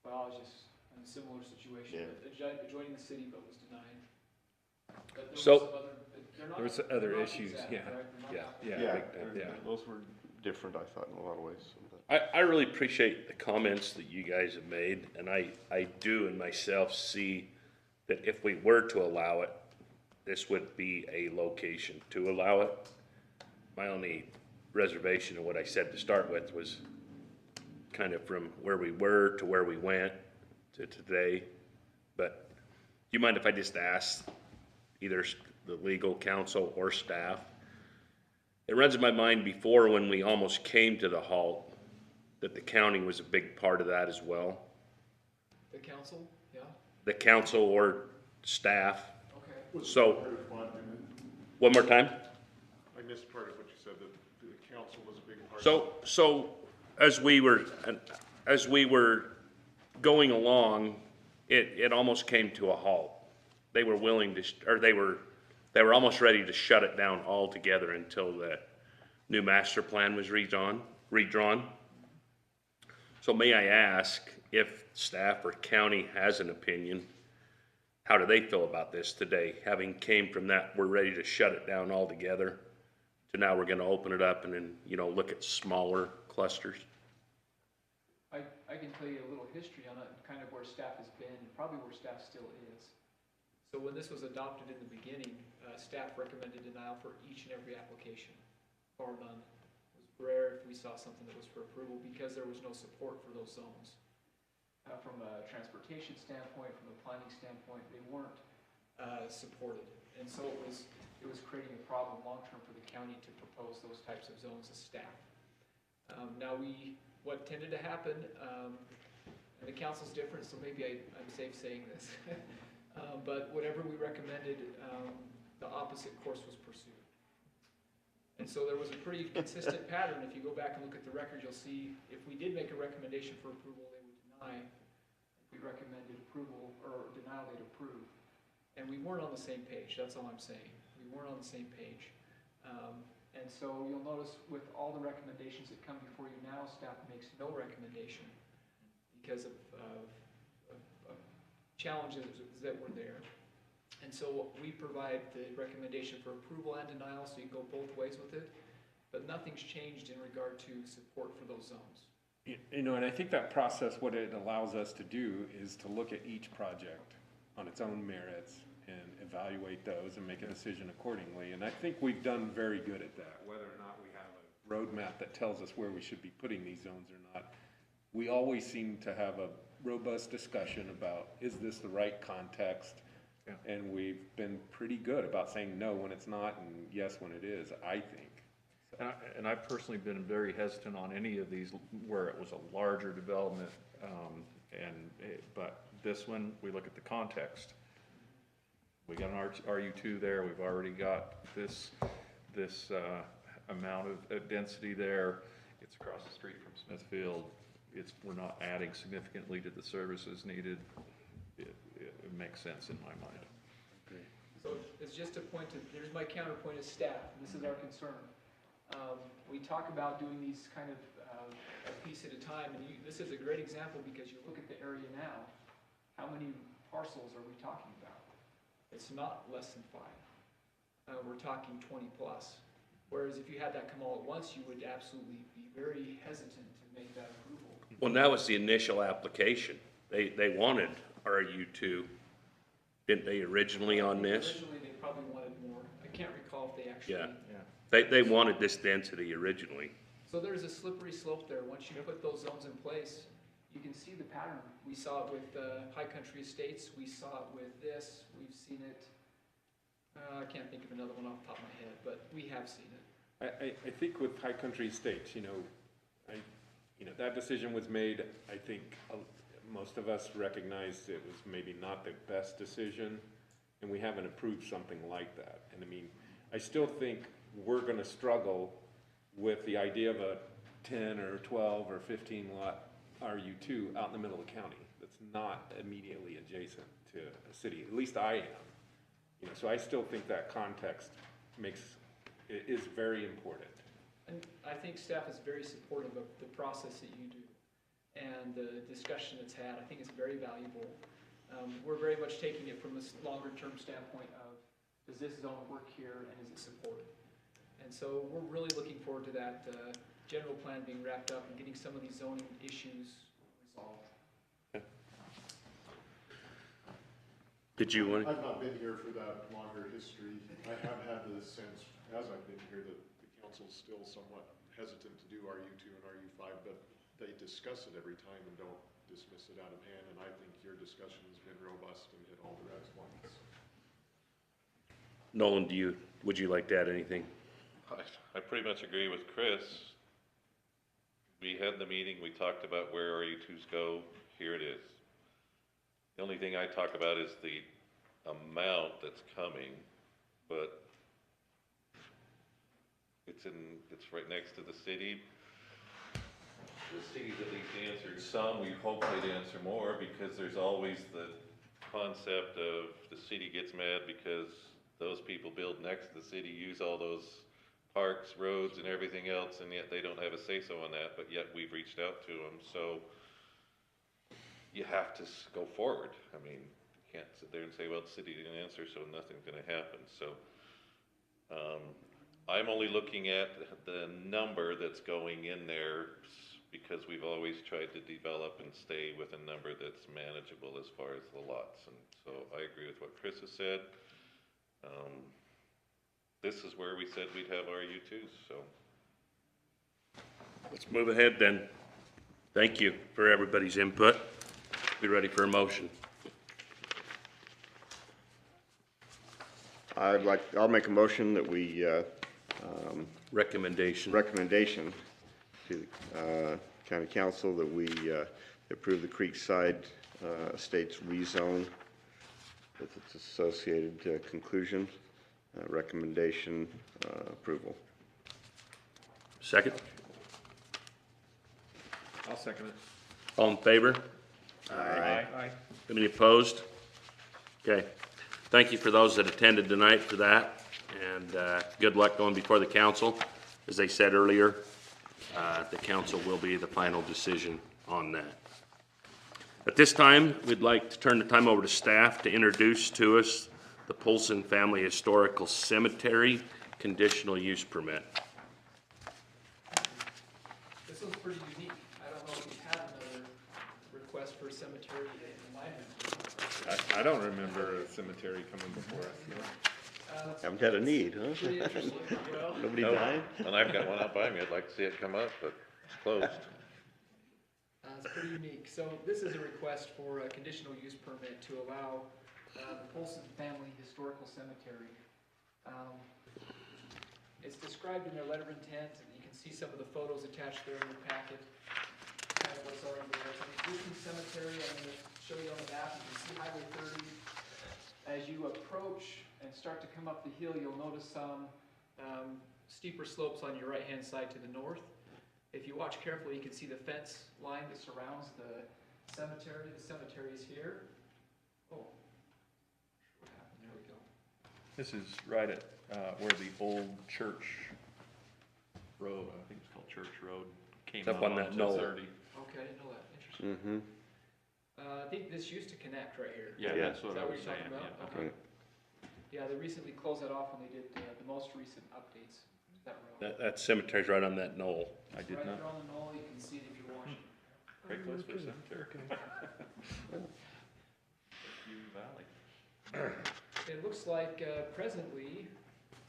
Well, I was just in a similar situation, but adjoining the city, but was denied. But there was So- some other, they're not- there was they're other not issues, exact, yeah, right? They're not yeah, apples. yeah, yeah. Those were different, I thought, in a lot of ways. I really appreciate the comments that you guys have made, and I do in myself see that if we were to allow it, this would be a location to allow it. My only reservation of what I said to start with was kind of from where we were to where we went to today. But do you mind if I just ask either the legal counsel or staff? It runs in my mind before when we almost came to the halt, that the county was a big part of that as well. The council, yeah, The council or staff. okay. So, one more time? I missed part of what you said, that the council was a big part. So as we were going along, it almost came to a halt. They were willing to, or they were almost ready to shut it down altogether until the new master plan was redrawn. So may I ask if staff or county has an opinion, how do they feel about this today? Having came from that, we're ready to shut it down altogether, to now we're gonna open it up and then, you know, look at smaller clusters? I can tell you a little history on it, kind of where staff has been, and probably where staff still is. So when this was adopted in the beginning, staff recommended denial for each and every application, bar none. It was rare if we saw something that was for approval because there was no support for those zones. From a transportation standpoint, from a planning standpoint, they weren't supported. And so it was creating a problem long-term for the county to propose those types of zones as staff. Now what tended to happen, and the council's different, so maybe I'm safe saying this, but whatever we recommended, the opposite course was pursued. And so there was a pretty consistent pattern. If you go back and look at the record, you'll see if we did make a recommendation for approval, they would deny. If we recommended approval or denial, they'd approve. And we weren't on the same page, that's all I'm saying. We weren't on the same page. And so you'll notice with all the recommendations that come before you now, staff makes no recommendation because of challenges that were there. And so we provide the recommendation for approval and denial, so you can go both ways with it. But nothing's changed in regard to support for those zones. You know, and I think that process, what it allows us to do is to look at each project on its own merits and evaluate those and make a decision accordingly. And I think we've done very good at that, whether or not we have a roadmap that tells us where we should be putting these zones or not. We always seem to have a robust discussion about, is this the right context? Yeah. And we've been pretty good about saying no when it's not and yes when it is, I think. And I've personally been very hesitant on any of these where it was a larger development, but this one, we look at the context. We got an RU2 there, we've already got this amount of density there. It's across the street from Smithfield. We're not adding significantly to the services needed. It makes sense in my mind. So it's just a point to, here's my counterpoint as staff, and this is our concern. We talk about doing these kind of a piece at a time, and this is a great example because you look at the area now, how many parcels are we talking about? It's not less than 5. We're talking 20 plus. Whereas if you had that come all at once, you would absolutely be very hesitant to make that approval. Well, that was the initial application. They wanted RU2, didn't they, originally on this? Originally, they probably wanted more. I can't recall if they actually. Yeah. They wanted this density originally. So there's a slippery slope there. Once you put those zones in place, you can see the pattern. We saw it with High Country Estates. We saw it with this. We've seen it. can't think of another one off the top of my head, but we have seen it. I think with High Country Estates, that decision was made, I think, most of us recognized it was maybe not the best decision, and we haven't approved something like that. And I mean, I still think we're gonna struggle with the idea of a 10 or 12 or 15 lot RU2 out in the middle of the county that's not immediately adjacent to a city, at least I am. So I still think that context is very important. And I think staff is very supportive of the process that you do and the discussion that's had. I think it's very valuable. We're very much taking it from a longer-term standpoint of, does this zone work here and is it supported? And so we're really looking forward to that general plan being wrapped up and getting some of these zoning issues resolved. Did you want to? I've not been here for that longer history. I have had the sense, as I've been here, that the council's still somewhat hesitant to do RU2 and RU5, but they discuss it every time and don't dismiss it out of hand, and I think your discussion has been robust and hit all the red points. Nolan, would you like to add anything? I pretty much agree with Chris. We had the meeting, we talked about where RU2s go, here it is. The only thing I talk about is the amount that's coming, but it's right next to the city. The city's at least answered some, we hope they'd answer more, because there's always the concept of the city gets mad because those people build next to the city, use all those parks, roads, and everything else, and yet they don't have a say-so on that, but yet we've reached out to them, so you have to go forward. I mean, you can't sit there and say, well, the city didn't answer, so nothing's gonna happen, so. I'm only looking at the number that's going in there because we've always tried to develop and stay with a number that's manageable as far as the lots, and so I agree with what Chris has said. This is where we said we'd have RU2s, so. Let's move ahead then. Thank you for everybody's input. Be ready for a motion. I'll make a motion that we, Recommendation. recommendation to county council that we approve the Creekside Estates rezone with its associated conclusion, recommendation, approval. Second? I'll second it. All in favor? Aye. Any opposed? Okay. Thank you for those that attended tonight for that, and good luck going before the council. As I said earlier, the council will be the final decision on that. At this time, we'd like to turn the time over to staff to introduce to us the Polson Family Historical Cemetery conditional use permit. This one's pretty unique. I don't know if we've had another request for a cemetery in my memory. I don't remember a cemetery coming before us, no. Haven't had a need, huh? Pretty interesting, Nobody No, died? And I've got one out by me, I'd like to see it come up, but it's closed. It's pretty unique. So this is a request for a conditional use permit to allow the Polson Family Historical Cemetery. It's described in their letter of intent, and you can see some of the photos attached there in your packet. Kind of what's already there. It's an existing cemetery. I'm going to show you on the map. You can see Highway 30. As you approach and start to come up the hill, you'll notice some steeper slopes on your right-hand side to the north. If you watch carefully, you can see the fence line that surrounds the cemetery. The cemetery is here. Oh, what happened? There we go. This is right at where the old church road, I think it's called Church Road, came It's up out on that onto knoll. 30. Okay, I didn't know that. Interesting. Mm-hmm. I think this used to connect right here. Yeah, Yeah. that's what Is I that was what you're saying, talking about? yeah. Okay. Yeah, they recently closed that off when they did the most recent updates to that road. That cemetery's right on that knoll. I did Right not, there on the knoll, you can see it if you're watching. great place for a cemetery. View Valley. It looks like presently,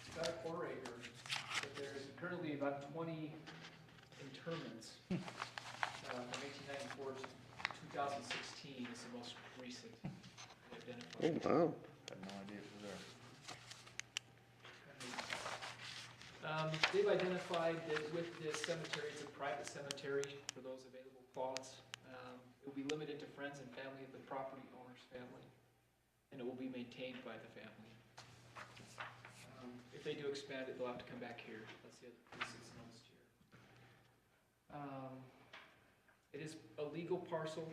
it's about a quarter acre, but there's currently about 20 interments. From 1894 to 2016 is the most recent identified. Oh, wow. Had no idea it was there. They've identified that with this cemetery, it's a private cemetery for those available plots. It will be limited to friends and family of the property owner's family, and it will be maintained by the family. If they do expand it, they'll have to come back here. That's the other piece that's noticed here. It is a legal parcel.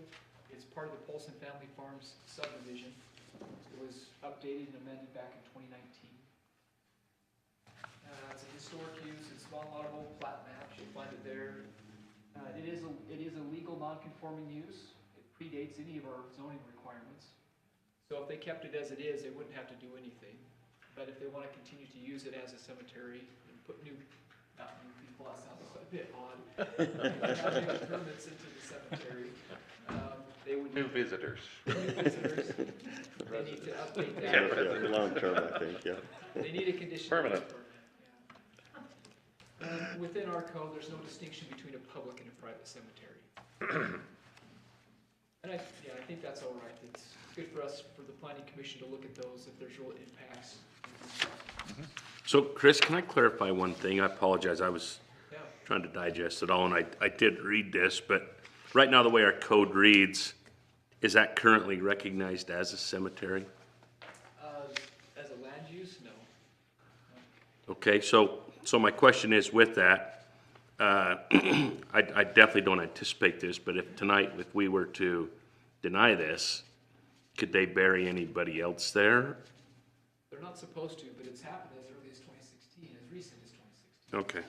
It's part of the Polson Family Farms subdivision. It was updated and amended back in 2019. It's a historic use. It's on a lot of old plat maps. You'll find it there. It is a legal non-conforming use. It predates any of our zoning requirements. So if they kept it as it is, they wouldn't have to do anything. But if they want to continue to use it as a cemetery and put not new people, that sounds a bit odd. Have new permits into the cemetery, they would. New visitors. New visitors. They need to update that. Yeah, long term, I think, yeah. They need a conditional use Permanent. permit, yeah. Within our code, there's no distinction between a public and a private cemetery. And I think that's all right. It's good for us, for the planning commission to look at those if there's real impacts. So Chris, can I clarify one thing? I apologize, I was Yeah. trying to digest it all, and I did read this, but right now, the way our code reads, is that currently recognized as a cemetery? As a land use, no. Okay, so my question is with that, I definitely don't anticipate this, but if tonight, if we were to deny this, could they bury anybody else there? They're not supposed to, but it's happened as early as 2016, as recent as 2016. Okay.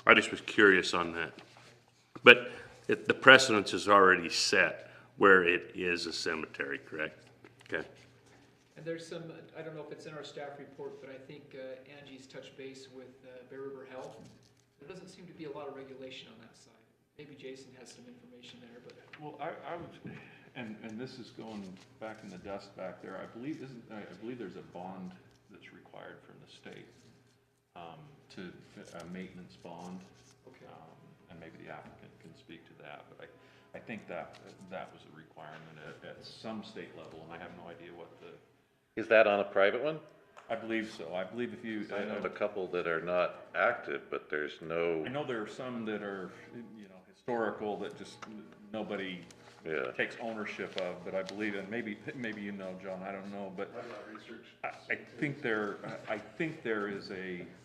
I just was curious on that. But the precedence is already set where it is a cemetery, correct? Okay. And there's some, I don't know if it's in our staff report, but I think Angie's touched base with Bear River Health. There doesn't seem to be a lot of regulation on that side. Maybe Jason has some information there, but. Well, I would, and this is going back in the dust back there, I believe there's a bond that's required from the state, a maintenance bond. Okay. And maybe the applicant can speak to that, but I think that was a requirement at some state level, and I have no idea what the. Is that on a private one? I believe so. I believe if you. I know of a couple that are not active, but there's no, I know there are some that are, historical that just nobody yeah. takes ownership of, but I believe, and maybe you know, John, I don't know, but I think there is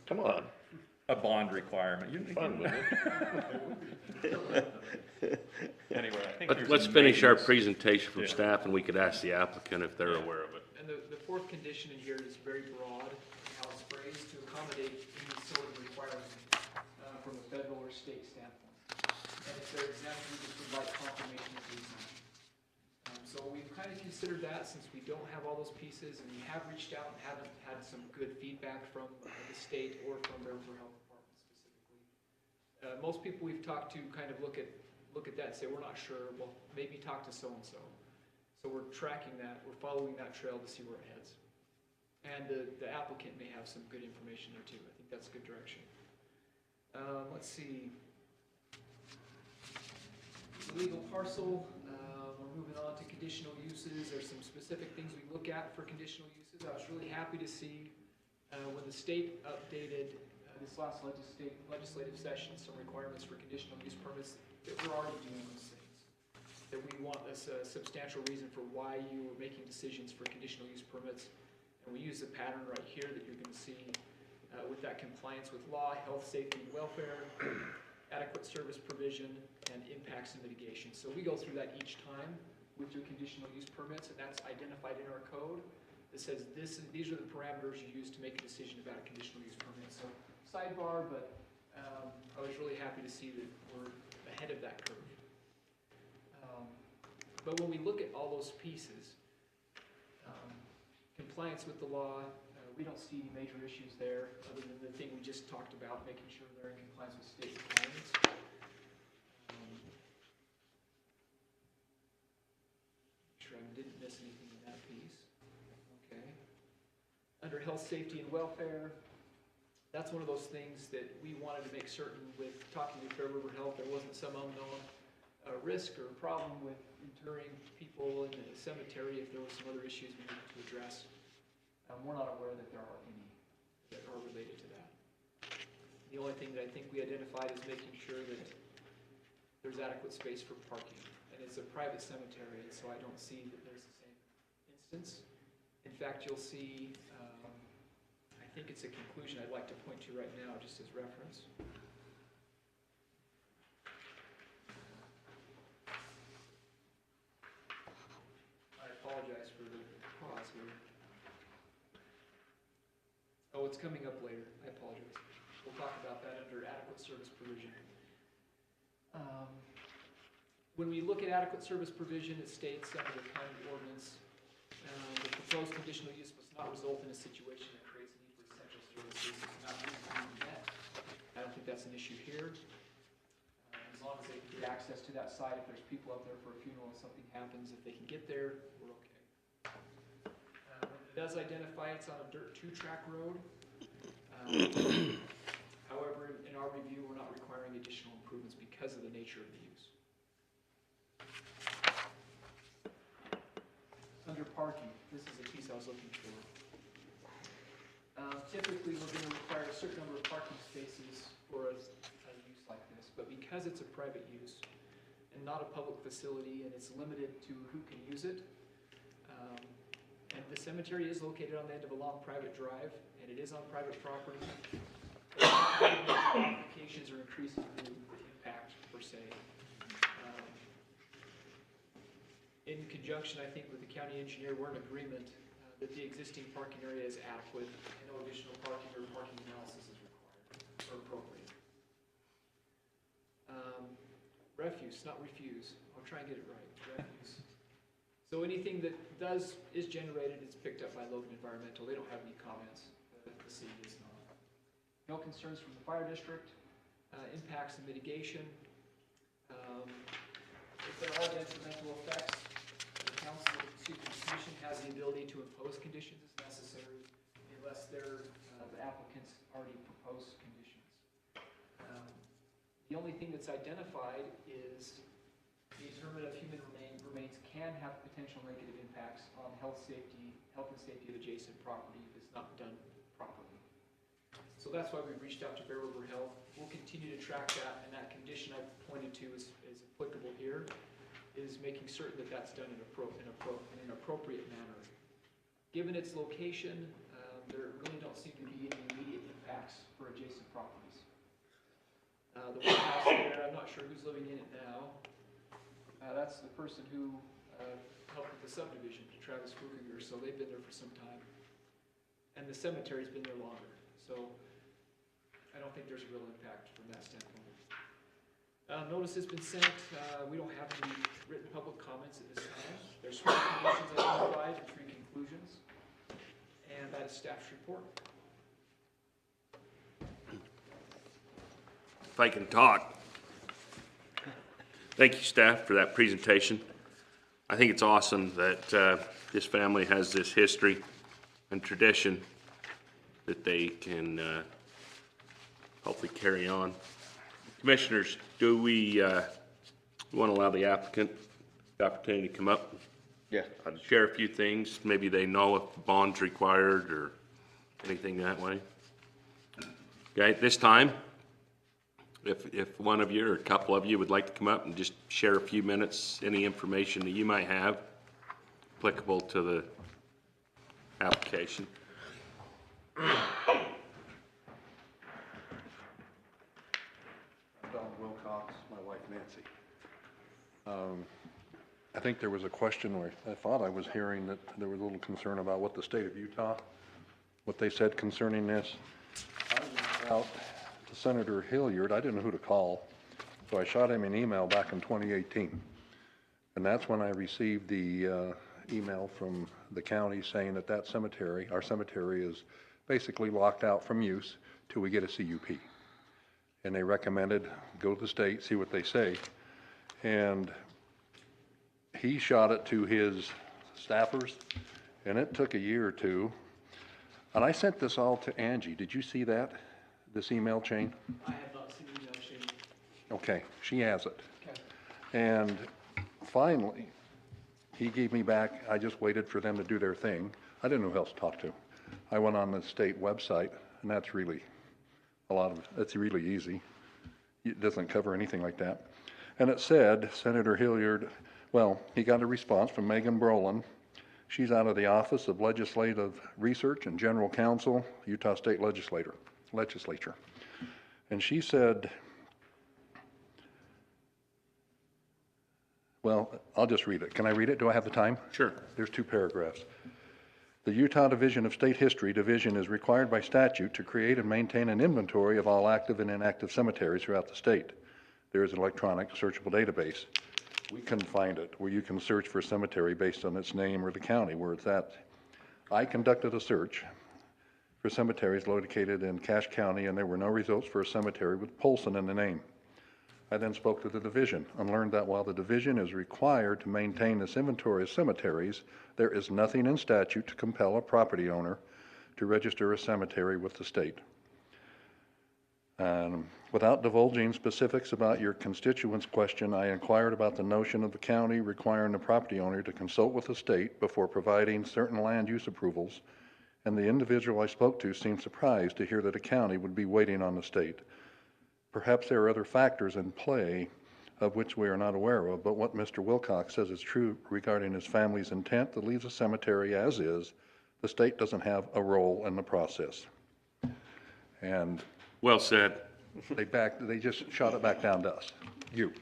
Come on. a bond requirement. Fun, wouldn't Anyway, I think there's. Let's a finish our maintenance- presentation from Yeah. staff, and we could ask the applicant if they're aware of it. And the fourth condition in here is very broad, in how it's phrased to accommodate any sort of requirement from a federal or state standpoint. And if they're exempt, we just would like confirmation of the exemption. So we've kind of considered that since we don't have all those pieces, and we have reached out and haven't had some good feedback from the state or from Bear River Health Department specifically. Most people we've talked to kind of look at that and say, we're not sure, well, maybe talk to so-and-so. So we're tracking that, we're following that trail to see where it heads. And the applicant may have some good information there too. I think that's a good direction. Let's see. Legal parcel, we're moving on to conditional uses. There's some specific things we look at for conditional uses. I was really happy to see when the state updated this last legislative session, some requirements for conditional use permits, that we're already doing those things. That we want a substantial reason for why you are making decisions for conditional use permits. And we use the pattern right here that you're going to see with that compliance with law, health, safety, and welfare, adequate service provision, and impacts and mitigation. So we go through that each time with your conditional use permits, and that's identified in our code that says these are the parameters you use to make a decision about a conditional use permit. So sidebar, but I was really happy to see that we're ahead of that curve. But when we look at all those pieces, compliance with the law, we don't see any major issues there, other than the thing we just talked about, making sure they're in compliance with state requirements. Make sure I didn't miss anything in that piece. Okay. Under health, safety, and welfare, that's one of those things that we wanted to make certain with talking to Bear River Health, there wasn't some unknown risk or problem with interring people in the cemetery if there were some other issues we needed to address. We're not aware that there are any that are related to that. The only thing that I think we identified is making sure that there's adequate space for parking. And it's a private cemetery, and so I don't see that there's the same instance. In fact, you'll see, I think it's a conclusion I'd like to point to right now, just as reference. I apologize for the pause here. Oh, it's coming up later. I apologize. We'll talk about that under adequate service provision. When we look at adequate service provision, it states under the county ordinance, the proposed conditional use must not result in a situation that creates a need for essential services that cannot be met. I don't think that's an issue here. As long as they can get access to that site, if there's people up there for a funeral and something happens, if they can get there, we're okay. It does identify it's on a dirt 2-track road. However, in our review, we're not requiring additional improvements because of the nature of the use. Under parking, this is the piece I was looking for. Typically, we're going to require a certain number of parking spaces for a use like this, but because it's a private use and not a public facility, and it's limited to who can use it, and the cemetery is located on the end of a long private drive, and it is on private property, modifications or increases in impact per se. In conjunction, I think, with the county engineer, we're in agreement that the existing parking area is adequate and no additional parking or parking analysis is required or appropriate. Refuse, not refuse. I'll try and get it right. Refuse. So anything that is generated is picked up by Logan Environmental. They don't have any comments. The city does not. No concerns from the fire district. Impacts and mitigation. If there are detrimental effects, the commission has the ability to impose conditions as necessary unless the applicants already proposed conditions. The only thing that's identified is the interment of human remains can have potential negative impacts on health and safety of adjacent property if it's not done properly. So that's why we reached out to Bear River Health. We'll continue to track that, and that condition I pointed to is applicable here, is making certain that that's done in an appropriate manner. Given its location, there really don't seem to be any immediate impacts for adjacent properties. The one house there, I'm not sure who's living in it now. That's the person who helped with the subdivision, Travis Kruger, so they've been there for some time. And the cemetery's been there longer, so I don't think there's a real impact from that standpoint. Notice has been sent. We don't have any written public comments at this time. There's 3 conditions identified and 3 conclusions. And that is staff's report. If I can talk. Thank you, staff, for that presentation. I think it's awesome that this family has this history and tradition that they can hopefully carry on. Commissioners, do we want to allow the applicant the opportunity to come up? Yeah. Share a few things. Maybe they know if the bond's required or anything that way. Okay, at this time, if one of you or a couple of you would like to come up and just share a few minutes, any information that you might have applicable to the application. Don Wilcox, my wife Nancy. I think there was a question where I thought I was hearing that there was a little concern about what the state of Utah, what they said concerning this. I reached out to Senator Hilliard. I didn't know who to call, so I shot him an email back in 2018. And that's when I received the email from the county saying that that cemetery, our cemetery, is basically locked out from use till we get a CUP. And they recommended go to the state, see what they say. And he shot it to his staffers, and it took a year or two. And I sent this all to Angie. Did you see that, this email chain? I have not seen the email chain. Okay, she has it. Okay. And finally, he gave me back, I just waited for them to do their thing. I didn't know who else to talk to. I went on the state website, and that's really it's really easy. It doesn't cover anything like that. And it said, Senator Hilliard, well, he got a response from Megan Brolin. She's out of the Office of Legislative Research and General Counsel, Utah State Legislature. And she said, well, I'll just read it. Can I read it? Do I have the time? Sure. There's 2 paragraphs. The Utah Division of State History Division is required by statute to create and maintain an inventory of all active and inactive cemeteries throughout the state. There is an electronic searchable database. We can find it where you can search for a cemetery based on its name or the county where it's at. I conducted a search for cemeteries located in Cache County, and there were no results for a cemetery with Polson in the name. I then spoke to the division and learned that while the division is required to maintain this inventory of cemeteries, there is nothing in statute to compel a property owner to register a cemetery with the state. Without divulging specifics about your constituent's question, I inquired about the notion of the county requiring the property owner to consult with the state before providing certain land use approvals, and the individual I spoke to seemed surprised to hear that a county would be waiting on the state. Perhaps there are other factors in play of which we are not aware of, but what Mr. Wilcox says is true regarding his family's intent to leave the cemetery as is. The state doesn't have a role in the process. And Well said. they just shot it back down to us, you.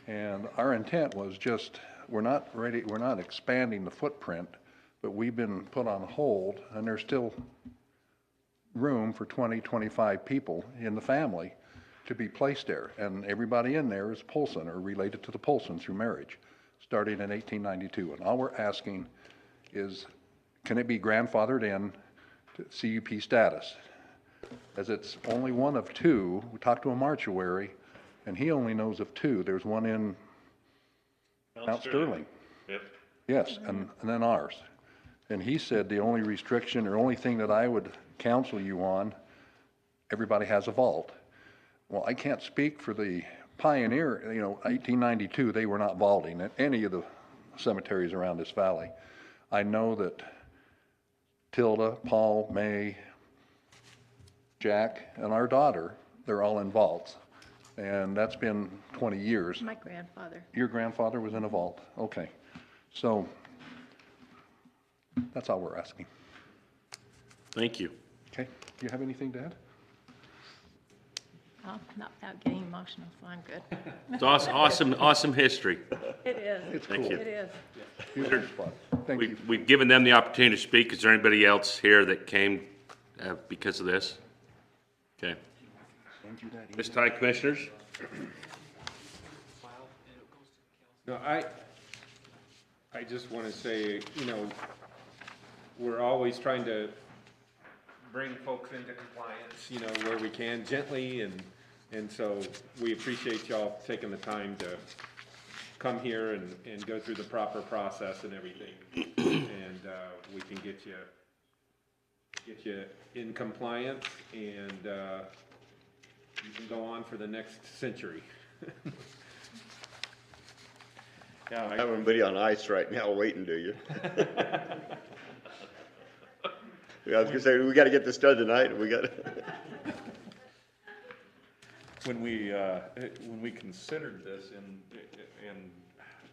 And our intent was just, we're not expanding the footprint, but we've been put on hold, and there's still room for 20, 25 people in the family to be placed there. And everybody in there is Polson or related to the Polson through marriage, starting in 1892. And all we're asking is, can it be grandfathered in to CUP status? As it's only one of 2. We talked to a mortuary, and he only knows of 2. There's one in Mount Sterling. Yep. Yes, and then ours. And he said the only restriction or only thing that I would counsel you on, everybody has a vault. Well, I can't speak for the Pioneer, 1892, they were not vaulting at any of the cemeteries around this valley. I know that Tilda, Paul, May, Jack, and our daughter, they're all in vaults. And that's been 20 years. My grandfather. Your grandfather was in a vault? Okay. So that's all we're asking. Thank you. Okay. Do you have anything to add? Oh, not without getting emotional, so I'm good. It's awesome history. It is. It's Thank cool. you. It is. Beautiful spot. Thank you. We've given them the opportunity to speak. Is there anybody else here that came because of this? Okay. This time, commissioners? No, I just want to say, we're always trying to bring folks into compliance, where we can gently, and so we appreciate y'all taking the time to come here and go through the proper process and everything. And we can get you in compliance, and you can go on for the next century. Yeah, I have everybody on ice right now waiting, do you? Yeah, I was gonna say, we gotta get this done tonight, we gotta. When we considered this in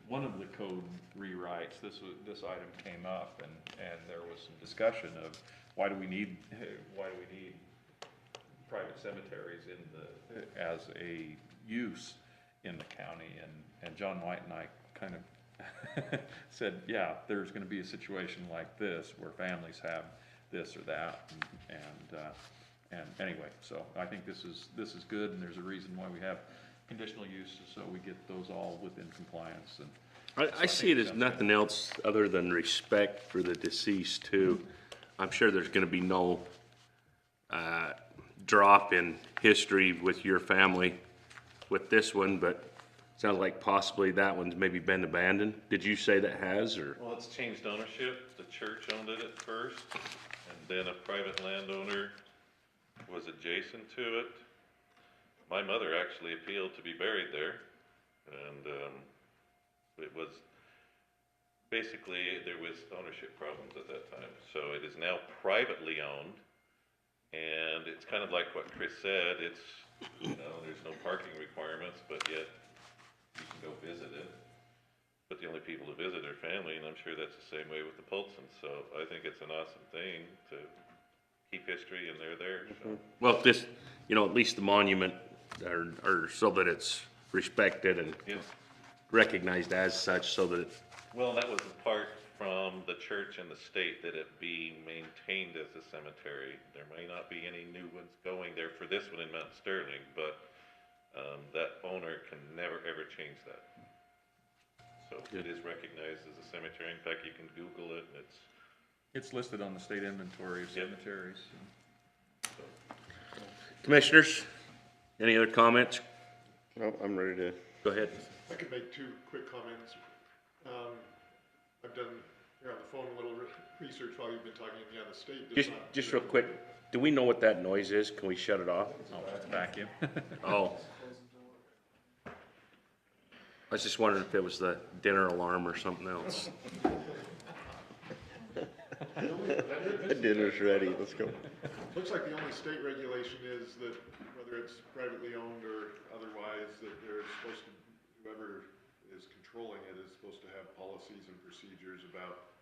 one of the code rewrites, this item came up, and there was some discussion of why do we need private cemeteries as a use in the county, and John White and I kind of said, yeah, there's gonna be a situation like this where families have this or that, and anyway, so I think this is good, and there's a reason why we have conditional uses, so we get those all within compliance. And I see it as nothing else other than respect for the deceased too. I'm sure there's gonna be no drop in history with your family with this one, but sounds like possibly that one's maybe been abandoned. Did you say that has, or? Well, it's changed ownership. The church owned it at first, and then a private landowner was adjacent to it. My mother actually appealed to be buried there, and it was basically, there was ownership problems at that time. So it is now privately owned, And it's kind of like what Chris said, it's, there's no parking requirements, but yet you can go visit it. But the only people to visit are family, and I'm sure that's the same way with the Polsons. So I think it's an awesome thing to keep history, and they're there, so. Well, this, at least the monument, or so that it's respected and Yeah. recognized as such, so that, Well, that was a part from the church and the state that it be maintained as a cemetery. There may not be any new ones going there for this one in Mount Sterling, but that owner can never, ever change that. So it is recognized as a cemetery. In fact, you can Google it, and It's listed on the state inventory of Yep. cemeteries. Commissioners, any other comments? No, I'm ready to. Go ahead. I could make two quick comments. I've done, here on the phone, a little research while you've been talking to me on the state. does not- Just real quick, do we know what that noise is? Can we shut it off? Oh, that's vacuum. Oh. I was just wondering if it was the dinner alarm or something else. Dinner's ready, let's go. Looks like the only state regulation is that whether it's privately owned or otherwise, that they're supposed to, whoever is controlling it is supposed to have policies and procedures about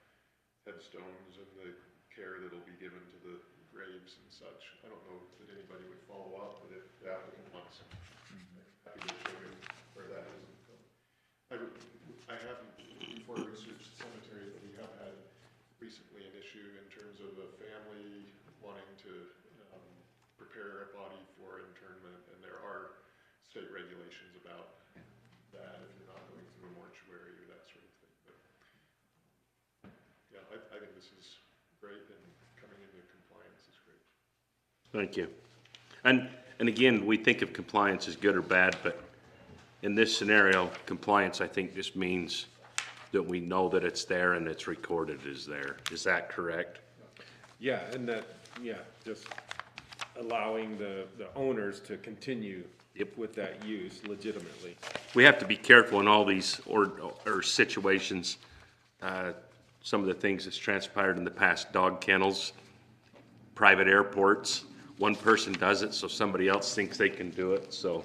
headstones and the care that'll be given to the graves and such. I don't know that anybody would follow up, but if the applicant wants, I'm happy to show you where that is. I haven't, before I researched the cemetery, but we have had recently an issue in terms of a family wanting to prepare a body for internment, and there are state regulations about that if you're not going through a mortuary or that sort of thing. But yeah, I think this is great, and coming into compliance is great. Thank you. And again, we think of compliance as good or bad, but in this scenario, compliance, I think, just means that we know that it's there and it's recorded as there. Is that correct? Yeah, and that, just allowing the owners to continue with that use legitimately. We have to be careful in all these or situations. Some of the things that's transpired in the past, dog kennels, private airports. One person does it, so somebody else thinks they can do it, so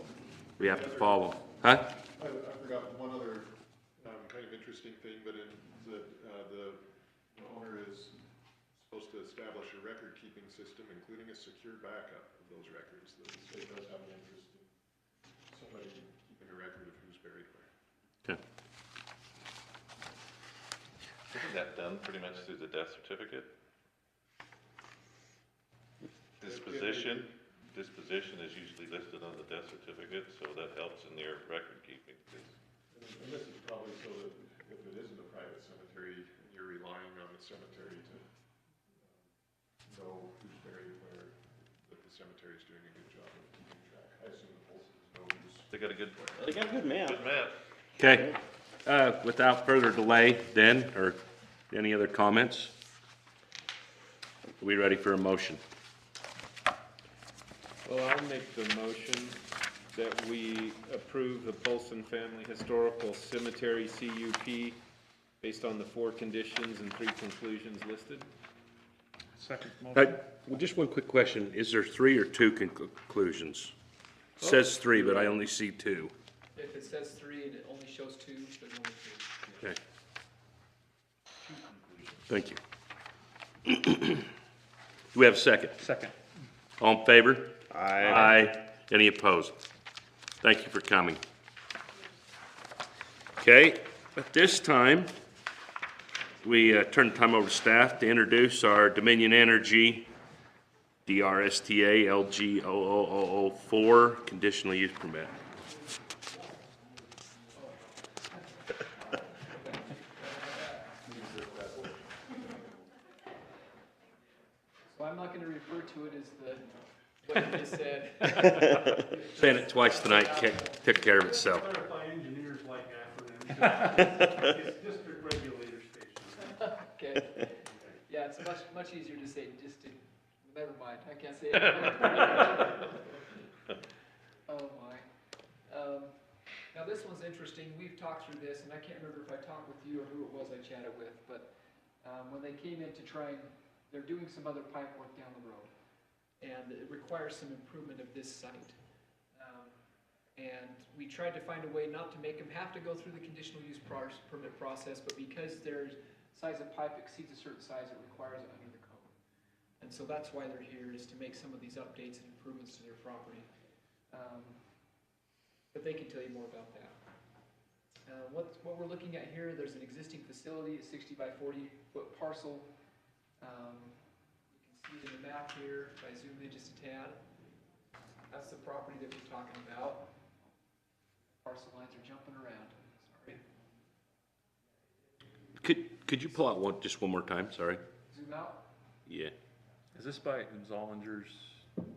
we have to follow. Huh? I forgot one other kind of interesting thing, but in that the owner is supposed to establish a record-keeping system, including a secure backup of those records. The state does have an interest in somebody keeping a record of who's buried where. Okay. Isn't that done pretty much through the death certificate? Disposition is usually listed on the death certificate, so that helps in their record keeping. And this is probably so that if it isn't a private cemetery, you're relying on the cemetery to know who's buried where, that the cemetery's doing a good job of keeping track. I assume the Polsons know who's. They got a good map. Good map. Okay. Without further delay then, or any other comments? Are we ready for a motion? Well, I'll make the motion that we approve the Polson Family Historical Cemetery CUP based on the 4 conditions and 3 conclusions listed. Second motion. Well, just one quick question. Is there 3 or 2 conclusions? It says 3, but I only see 2. If it says 3 and it only shows 2, there's only 3. Okay. Thank you. Do we have a second? Second. All in favor? Aye. Aye. Any opposed? Thank you for coming. Okay, at this time, we turn the time over to staff to introduce our Dominion Energy DRSTA LG00004 conditional use permit. So I'm not gonna refer to it as what you just said. Saying it twice tonight took care of itself. Clarify, engineers like acronyms. It's district regulator station. Okay. Yeah, it's much easier to say never mind, I can't say it. Oh my. Now this one's interesting. We've talked through this, and I can't remember if I talked with you or who it was I chatted with, but when they came in to try and, they're doing some other pipe work down the road. and it requires some improvement of this site. And we tried to find a way not to make them have to go through the conditional use permit process, but because their size of pipe exceeds a certain size, it requires it under the code. And so that's why they're here, is to make some of these updates and improvements to their property. But they can tell you more about that. What we're looking at here, there's an existing facility, a 60 by 40 foot parcel. You can see it in the map here, if I zoom in just a tad. That's the property that we're talking about. Parcel lines are jumping around, sorry. Could you pull out just one more time, sorry? Zoom out. Yeah. Is this by Zollinger's?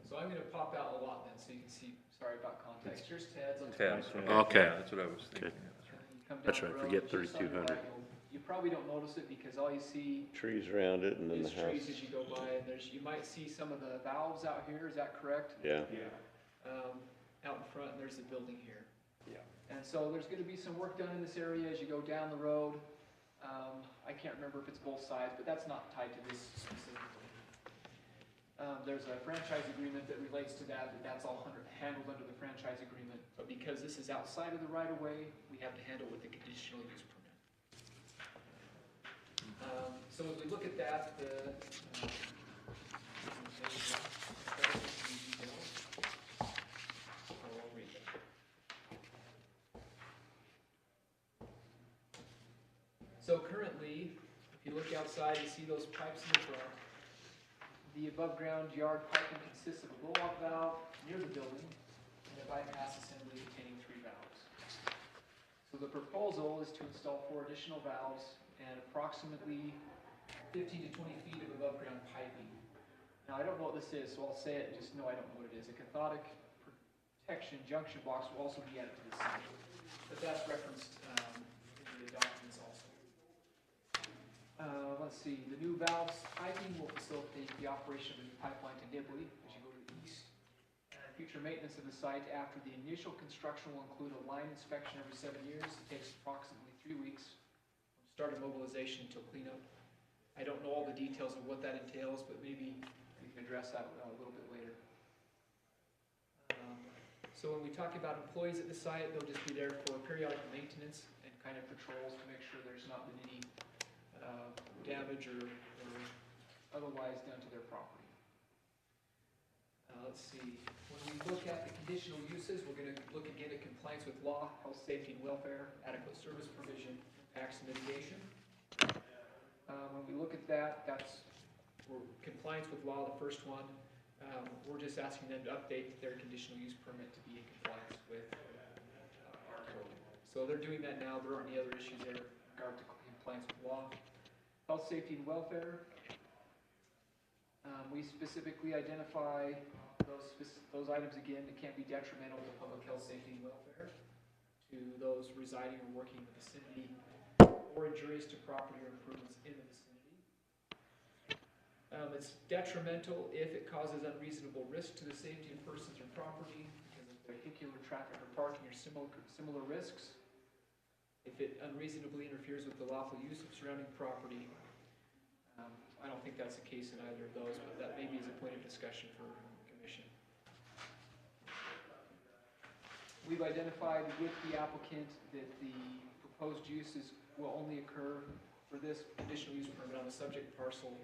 So I'm gonna pop out a lot then, so you can see, sorry about context. Here's Ted's. Ted. Okay. Yeah, that's what I was thinking. You come down That's the right, road, forget it's just on your 3200. right. You probably don't notice it because all you see Trees around it and then is the house. trees as you go by, and you might see some of the valves out here, is that correct? Yeah. Out in front, and there's the building here. Yeah. And so there's gonna be some work done in this area as you go down the road. I can't remember if it's both sides, but that's not tied to this specifically. There's a franchise agreement that relates to that, that's all handled under the franchise agreement. But because this is outside of the right of way, we have to handle with the conditional use permit. So as we look at that, so currently, if you look outside, you see those pipes in the front. The above-ground yard piping consists of a blow-off valve near the building and a bypass assembly containing 3 valves. So the proposal is to install 4 additional valves and approximately 15 to 20 feet of above-ground piping. Now, I don't know what this is, so I'll say it, just know I don't know what it is. A cathodic protection junction box will also be added to the site, but that's referenced in the documents also. Let's see, the new valves piping will facilitate the operation of the new pipeline to Nibley as you go to the east. Future maintenance of the site after the initial construction will include a line inspection every 7 years. It takes approximately 3 weeks from start of mobilization until cleanup. I don't know all the details of what that entails, but maybe we can address that a little bit later. So when we talk about employees at the site, they'll just be there for periodic maintenance and kind of patrols to make sure there's not been any damage or otherwise done to their property. Let's see, when we look at the conditional uses, we're going to look again at compliance with law, health, safety, and welfare, adequate service provision, impacts and mitigation. When we look at that, that's compliance with law, the first one. We're just asking them to update their conditional use permit to be in compliance with our code. So they're doing that now. There aren't any other issues there in regard to compliance with law. Health, safety, and welfare. We specifically identify those items again that can't be detrimental to public health, safety, and welfare, to those residing or working in the vicinity, or injurious to property or improvements in the vicinity. It's detrimental if it causes unreasonable risk to the safety of persons or property because of vehicular, traffic, or parking or similar risks. If it unreasonably interferes with the lawful use of surrounding property. I don't think that's the case in either of those, but that maybe is a point of discussion for the commission. We've identified with the applicant that the proposed uses will only occur for this conditional use permit on the subject parcel.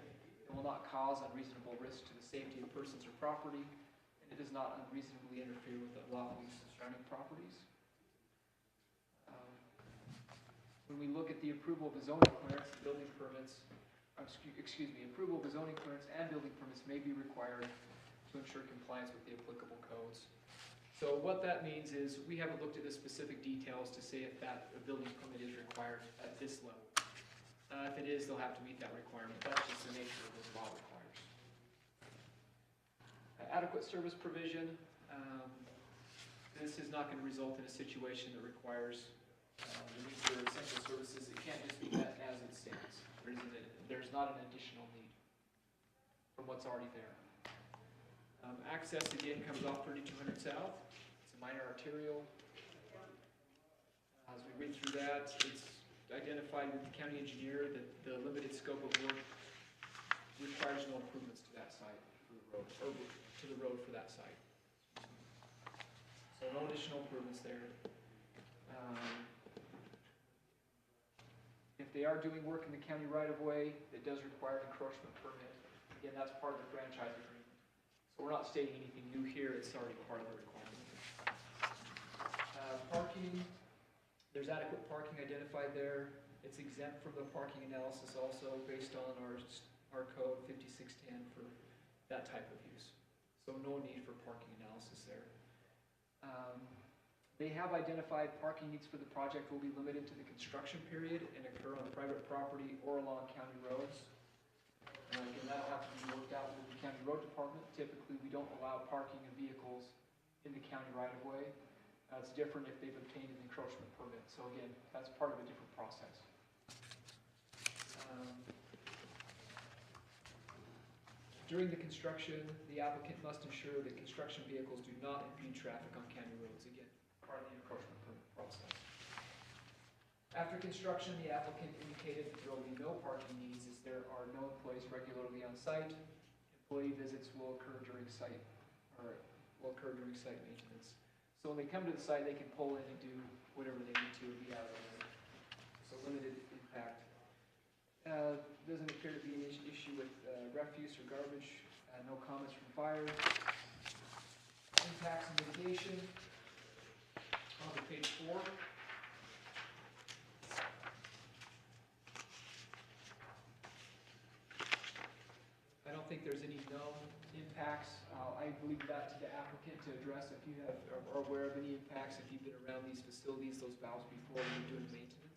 It will not cause unreasonable risk to the safety of persons or property, and it does not unreasonably interfere with the lawful use of surrounding properties. When we look at the approval of the zoning clearance, the building permits, approval of the zoning clearance and building permits may be required to ensure compliance with the applicable codes. So what that means is we haven't looked at the specific details to say if that building permit is required at this level. If it is, they'll have to meet that requirement. That's just the nature of what the law requires. Adequate service provision. This is not going to result in a situation that requires the need for essential services. It can't just be met as it stands. There's not an additional need from what's already there. Access again comes off 3200 South. It's a minor arterial. As we read through that, it's identified with the county engineer that the limited scope of work requires no improvements to that site for the road, or to the road for that site. So no additional improvements there. If they are doing work in the county right-of-way, it does require an encroachment permit. Again, that's part of the franchise agreement. So we're not stating anything new here, it's already part of the requirement. Parking, there's adequate parking identified there. It's exempt from the parking analysis also based on our code 5610 for that type of use. So no need for parking analysis there. They have identified parking needs for the project will be limited to the construction period and occur on private property or along county roads. Again, that'll have to be worked out with the county road department. Typically, we don't allow parking of vehicles in the county right-of-way. It's different if they've obtained an encroachment permit. So again, that's part of a different process. During the construction, the applicant must ensure that construction vehicles do not impede traffic on county roads. Again, part of the encroachment permit process. After construction, the applicant indicated that there will be no parking needs as there are no employees regularly on site. Employee visits will occur during site maintenance. So when they come to the site, they can pull in and do whatever they need to and be out of there. So limited impact. Doesn't appear to be an issue with refuse or garbage. No comments from fire. Impacts and mitigation. On to page 4. I don't think there's any known impacts. I leave that to the applicant to address if you are aware of any impacts, if you've been around these facilities, those valves before when you're doing maintenance.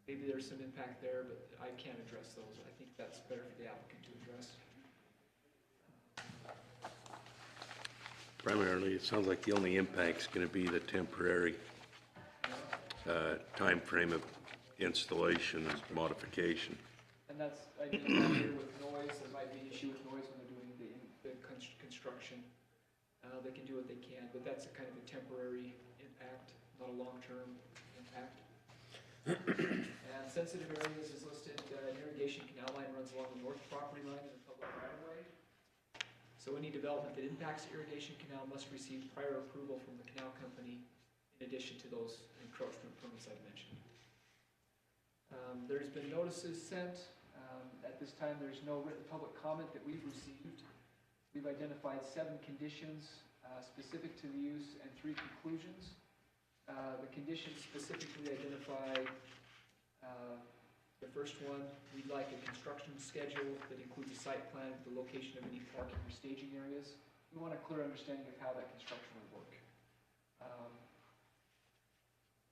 Maybe there's some impact there, but I can't address those. I think that's better for the applicant to address. Primarily, it sounds like the only impact's going to be the temporary time frame of installation and modification. And that's, I think, here with noise, there might be an issue with noise when they're doing the construction. They can do what they can, but that's a kind of a temporary impact, not a long-term impact. And sensitive areas is listed, an irrigation canal line runs along the north property line in the public right-of-way. So any development that impacts the irrigation canal must receive prior approval from the canal company in addition to those encroachment permits I mentioned. There's been notices sent. At this time, there's no written public comment that we've received. We've identified 7 conditions specific to the use and 3 conclusions. The conditions specifically identify the first one, we'd like a construction schedule that includes a site plan with the location of any parking or staging areas. We want a clear understanding of how that construction would work.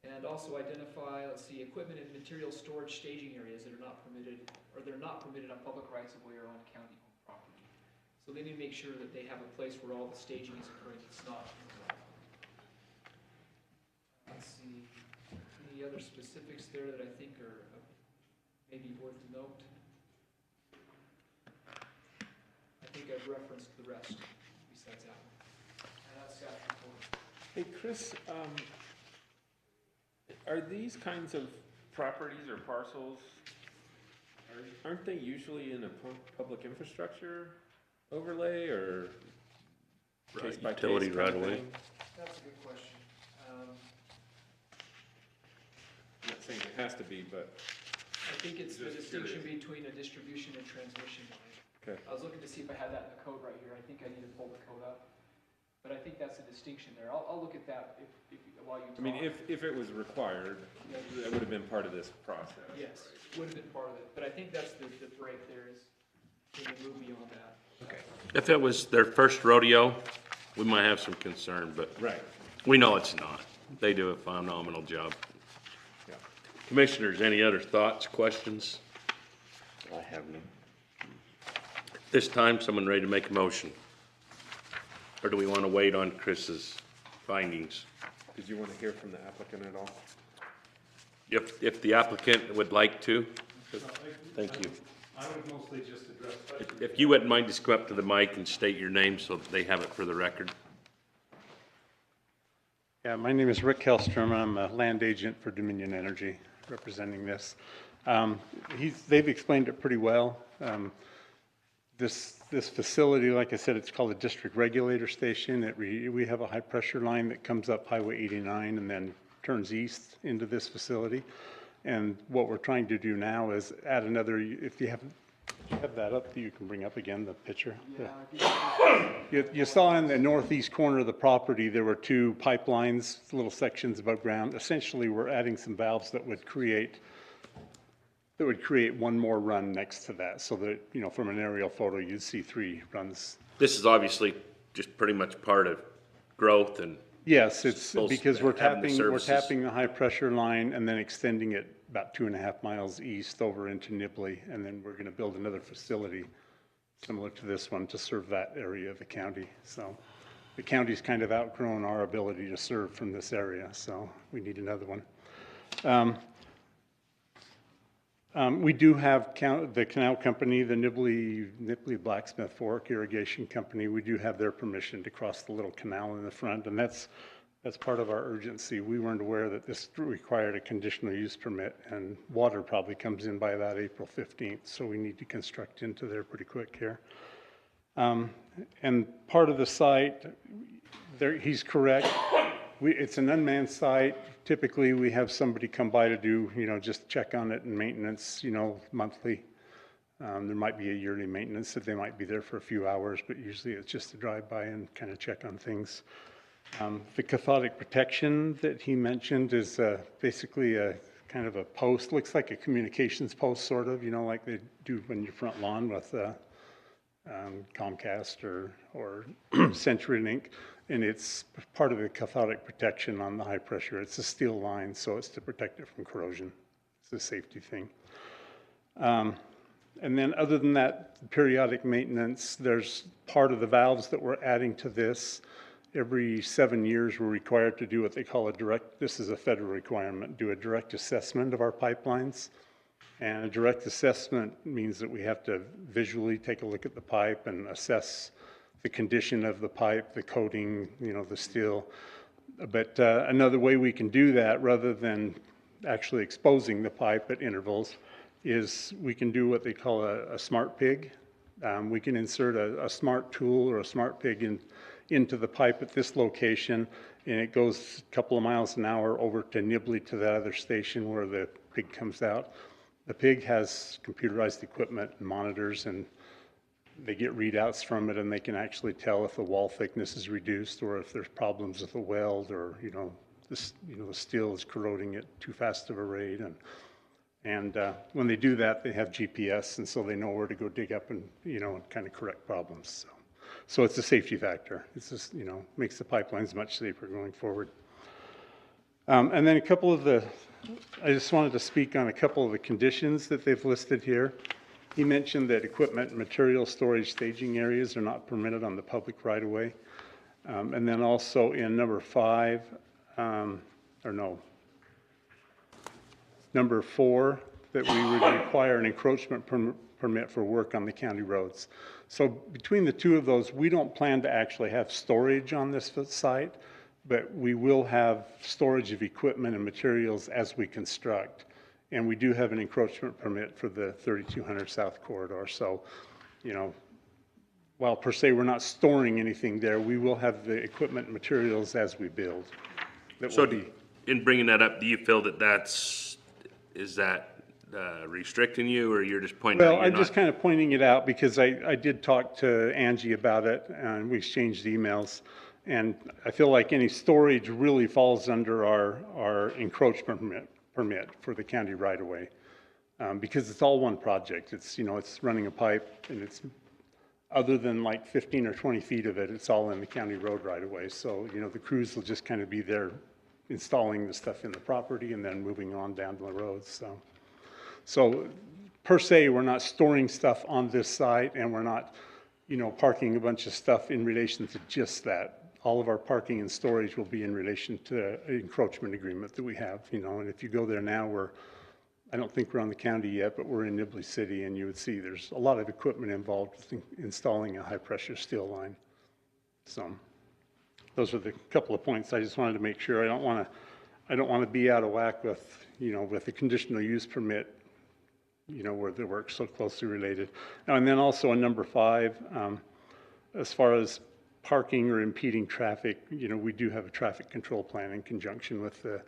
And also identify, equipment and material storage staging areas that are not permitted, or they're not permitted on public rights of way or on county-owned property. So they need to make sure that they have a place where all the staging is occurring. It's not. Let's see, any other specifics there that I think are maybe worth note? I think I've referenced the rest besides that one. And that's staff report. Hey, Chris, are these kinds of properties or parcels, aren't they usually in a public infrastructure overlay or case by case Utility kind right of away. thing? That's a good question. I'm not saying it has to be, but, I think it's the Just distinction curious. between a distribution and transmission line. okay. I was looking to see if I had that in the code right here. I think I need to pull the code up. But I think that's a distinction there. I'll look at that if while you talk. I mean, if it was required, that would have been part of this process. Yes, would have been part of it. But I think that's the break there is, can we move beyond that? Okay. If it was their first rodeo, we might have some concern, but Right, we know it's not. They do a phenomenal job. yeah. Commissioners, any other thoughts, questions? I have none. This time, someone ready to make a motion? Or do we want to wait on Chris's findings? Did you want to hear from the applicant at all? If the applicant would like to, thank you. I would mostly just address questions. If you wouldn't mind, just come up to the mic and state your name so they have it for the record. Yeah, my name is Rick Hellstrom. I'm a land agent for Dominion Energy, representing this. They've explained it pretty well. This facility, like I said, it's called a district regulator station. We have a high pressure line that comes up Highway 89 and then turns east into this facility. And what we're trying to do now is add another, if you have that up, you can bring up again the picture. You saw in the northeast corner of the property, there were two pipelines, little sections above ground. Essentially, we're adding some valves that would create one more run next to that, so that, you know, from an aerial photo, you'd see 3 runs. This is obviously just pretty much part of growth and. Yes, it's supposed because to we're having the tapping services. the high pressure line and then extending it about 2.5 miles east over into Nibley, and then we're gonna build another facility similar to this one to serve that area of the county. So the county's kind of outgrown our ability to serve from this area, so we need another one. We do have the canal company, the Nibley Blacksmith Fork Irrigation Company. We do have their permission to cross the little canal in the front, and that's part of our urgency. We weren't aware that this required a conditional use permit, and water probably comes in by about April 15th, so we need to construct into there pretty quick here. And part of the site, he's correct. It's an unmanned site. Typically, we have somebody come by to do, you know, just check on it and maintenance, you know, monthly. There might be a yearly maintenance that they might be there for a few hours, but usually it's just to drive by and kind of check on things. The cathodic protection that he mentioned is basically a kind of a post, looks like a communications post sort of, you know, like they do on your front lawn with Comcast or CenturyLink. And it's part of the cathodic protection on the high pressure. It's a steel line, so it's to protect it from corrosion. It's a safety thing. And then other than that, periodic maintenance, there's part of the valves that we're adding to this. Every 7 years, we're required to do what they call this is a federal requirement, do a direct assessment of our pipelines. And a direct assessment means that we have to visually take a look at the pipe and assess the condition of the pipe, the coating, you know, the steel. But another way we can do that, rather than actually exposing the pipe at intervals, is we can do what they call a smart pig. We can insert a smart tool or a smart pig into the pipe at this location, and it goes a couple of miles an hour over to Nibley to that other station where the pig comes out. The pig has computerized equipment and monitors, and they get readouts from it, and they can actually tell if the wall thickness is reduced or if there's problems with the weld, or the steel is corroding at too fast of a rate. And when they do that, they have GPS, and so they know where to go dig up and kind of correct problems. So it's a safety factor. It's just makes the pipelines much safer going forward. And then I just wanted to speak on a couple of the conditions that they've listed here. He mentioned that equipment and material storage staging areas are not permitted on the public right-of-way. And then also in number 4, that we would require an encroachment permit for work on the county roads. So between the two of those, we don't plan to actually have storage on this site, but we will have storage of equipment and materials as we construct. And we do have an encroachment permit for the 3200 South Corridor. So, while per se we're not storing anything there, we will have the equipment and materials as we build. In bringing that up, do you feel is that restricting you, or you're just pointing out? Well, I'm just kind of pointing it out because I did talk to Angie about it, and we exchanged emails. And I feel like any storage really falls under our encroachment permit for the county right-of-way, because it's all one project. It's running a pipe, and it's other than like 15 or 20 feet of it, it's all in the county road right-of-way. So the crews will just kind of be there installing the stuff in the property and then moving on down the roads. So per se, we're not storing stuff on this site, and we're not parking a bunch of stuff in relation to just that. All of our parking and storage will be in relation to the encroachment agreement that we have, and if you go there now, I don't think we're on the county yet, but we're in Nibley City, and you would see there's a lot of equipment involved with installing a high-pressure steel line. So those are the couple of points I just wanted to make sure. I don't want to be out of whack with, with the conditional use permit you know, where the work's so closely related. Now, and then also on number 5, as far as parking or impeding traffic, you know, we do have a traffic control plan in conjunction with the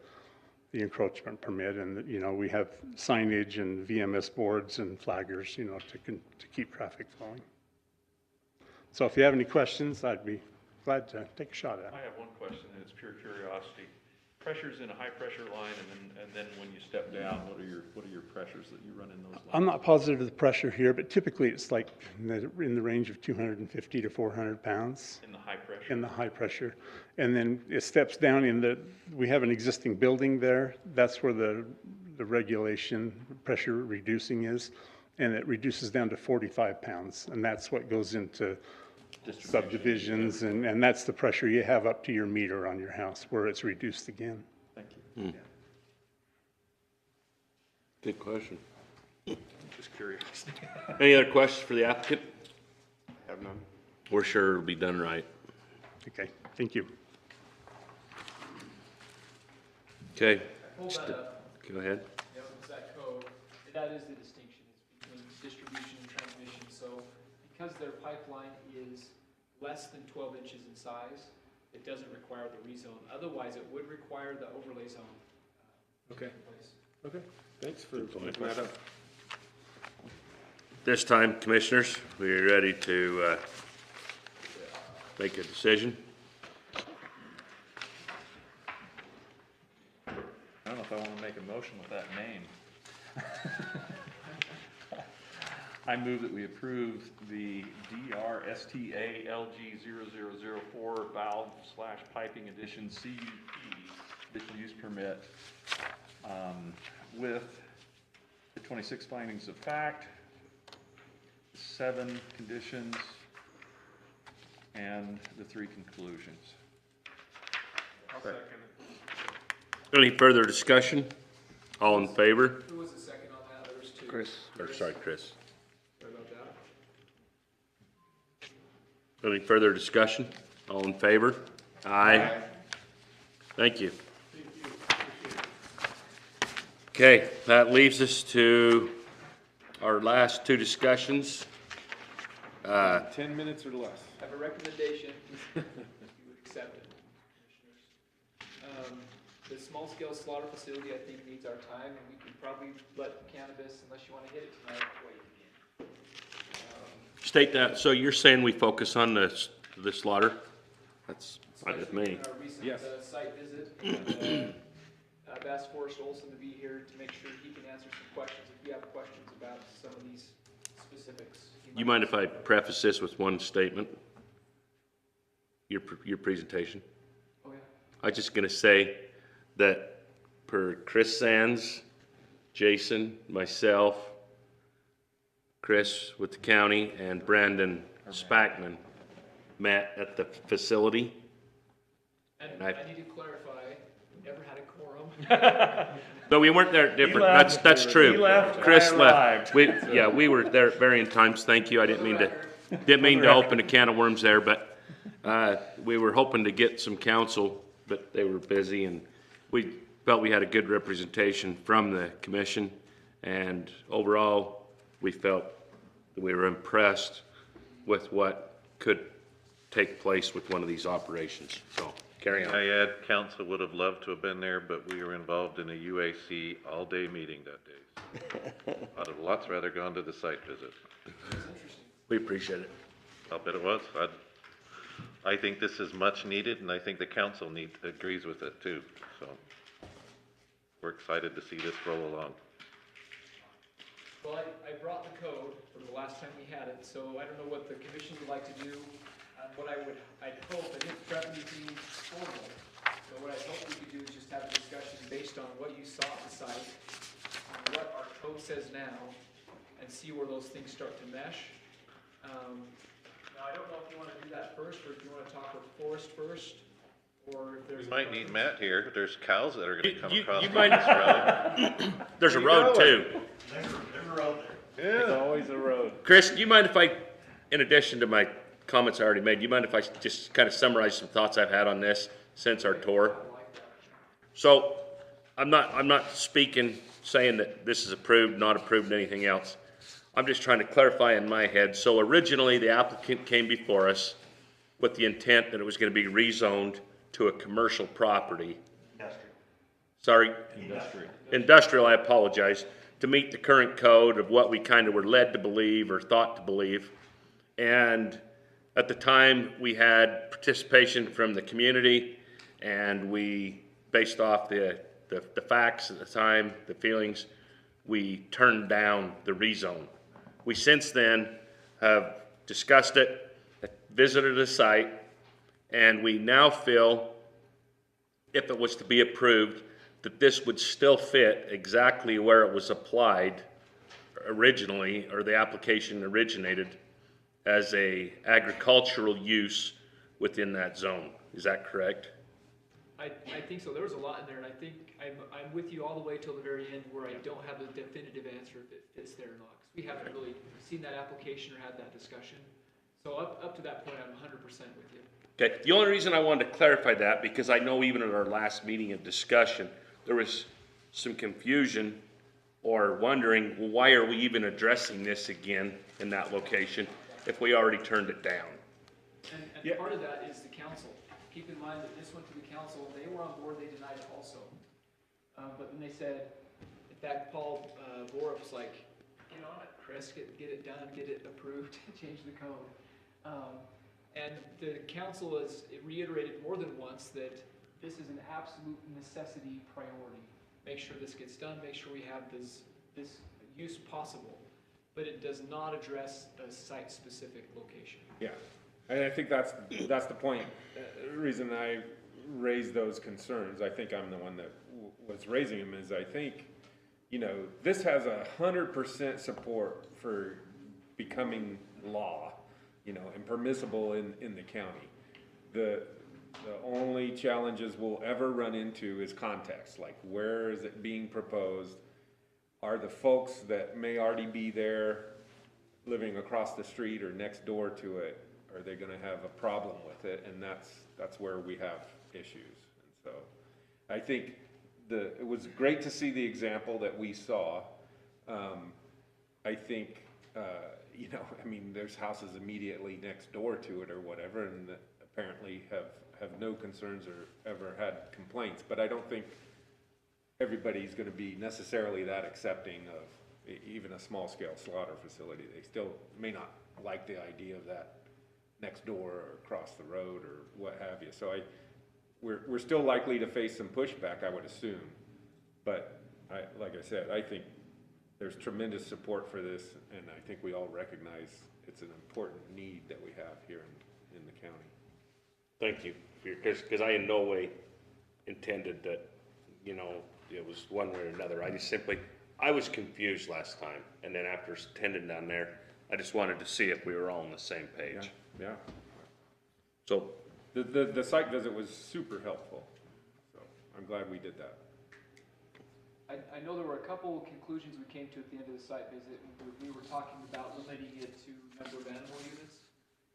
encroachment permit, and, you know, we have signage and VMS boards and flaggers, you know, to keep traffic flowing. So if you have any questions, I'd be glad to take a shot at it. I have one question, and it's pure curiosity. Pressures in a high pressure line, and then when you step down, what are your pressures that you run in those lines? I'm not positive of the pressure here, but typically it's like in the range of 250 to 400 pounds. In the high pressure? In the high pressure. And then it steps down we have an existing building there. That's where the regulation pressure reducing is. And it reduces down to 45 pounds. And that's what goes into subdivisions. And that's the pressure you have up to your meter on your house where it's reduced again. Thank you. Good question. Just curious. Any other questions for the applicant? Have none. We're sure it'll be done right. Okay, thank you. Okay. Hold that up. Go ahead. Yeah, it's that code, and that is the distinction, it's between distribution and transmission. So because their pipeline is less than 12 inches in size, it doesn't require the rezone. Otherwise, it would require the overlay zone. Okay. in place. Okay, thanks for point. bringing that up. This time, commissioners, we're ready to make a decision. I don't know if I want to make a motion with that name. I move that we approve the DRSTA LG0004 valve/piping addition CUP conditional use permit with the 26 findings of fact, 7 conditions, and the 3 conclusions. I'll second it. Any further discussion? All in favor? Who was the second on that? There was 2. Chris. Sorry, Chris. Sorry about that. Any further discussion? All in favor? Aye. Thank you. Okay, that leaves us to our last 2 discussions. 10 minutes or less. I have a recommendation, if you would accept it, commissioners. The small-scale slaughter facility, I think, needs our time, and we could probably let cannabis, unless you want to hit it tonight, wait again. State that, so you're saying we focus on the slaughter? That's fine with me. Our recent Yes. site visit, and I've asked Forrest Olson to be here to make sure he can answer some questions, if you have questions about some of these specifics. You mind if I preface this with one statement? Your presentation? Oh, yeah. I'm just gonna say that per Chris Sands, Jason, myself, Chris with the county, and Brandon Spackman met at the facility. And I- I need to clarify, we never had a quorum. No, we weren't there different. left. That's true. He left, Chris I left. We were there at varying times. Thank you. I didn't mean to open a can of worms there, but, we were hoping to get some counsel, but they were busy, and we felt we had a good representation from the commission. And overall, we felt that we were impressed with what could take place with one of these operations. So, carry on. I add, council would have loved to have been there, but we were involved in a UAC all-day meeting that day. I'd have lots rather gone to the site visit. We appreciate it. I'll bet it was. I think this is much needed, and I think the council agrees with it too, so. We're excited to see this roll along. Well, I brought the code from the last time we had it, so I don't know what the commission would like to do. What I'd hope, I didn't prep anything formal, but what I hope we could do is just have a discussion based on what you saw at the site, on what our code says now, and see where those things start to mesh. Now, I don't know if you want to do that first, or if you want to talk with Forrest first, or if there's. We might need Matt here. There's cows that are gonna come across you this might- road. There's a Where you road going? too. There's always a road. Chris, do you mind if I, in addition to my comments I already made, do you mind if I just kind of summarize some thoughts I've had on this since our tour? So, I'm not speaking saying that this is approved, not approved, anything else. I'm just trying to clarify in my head. So originally, the applicant came before us with the intent that it was gonna be rezoned to a commercial property. Sorry? Industrial, I apologize, to meet the current code of what we kind of were led to believe or thought to believe. And at the time, we had participation from the community, and we, based off the facts at the time, the feelings, we turned down the rezone. We since then have discussed it, visited the site, and we now feel, if it was to be approved, that this would still fit exactly where it was applied originally, or the application originated, as a agricultural use within that zone. Is that correct? I think so. There was a lot in there, and I think I'm with you all the way till the very end where I don't have a definitive answer if it fits there or not. 'Cause we haven't really seen that application or had that discussion. So up to that point, I'm 100% with you. Okay, the only reason I wanted to clarify that, because I know even at our last meeting of discussion, there was some confusion or wondering, well, why are we even addressing this again in that location if we already turned it down? And part of that is the council. Keep in mind that this went to the council, they were on board, they denied it also. But then they said, in fact, Paul Borup's like, get on it, Chris, get it done, get it approved, change the code. And the council has reiterated more than once that this is an absolute necessity priority. Make sure this gets done, make sure we have this use possible, but it does not address a site-specific location. Yeah, and I think that's the point. The reason I raised those concerns, I think I'm the one that was raising them, is I think, you know, this has 100% support for becoming law, you know, and permissible in the county. The only challenges we'll ever run into is context, like where is it being proposed? Are the folks that may already be there living across the street or next door to it, are they gonna have a problem with it? And that's where we have issues. And so I think it was great to see the example that we saw. I think, you know, I mean, there's houses immediately next door to it or whatever, and that apparently have no concerns or ever had complaints, but I don't think everybody's gonna be necessarily that accepting of even a small-scale slaughter facility. They still may not like the idea of that next door or across the road or what have you. So we're still likely to face some pushback, I would assume. But like I said, I think there's tremendous support for this, and I think we all recognize it's an important need that we have here in the county. Thank you, because I in no way intended that, you know, it was one way or another. I was confused last time, and then after attending down there, I just wanted to see if we were all on the same page. Yeah. So, The site visit was super helpful, so I'm glad we did that. I know there were a couple conclusions we came to at the end of the site visit. We were talking about limiting it to number of animal units,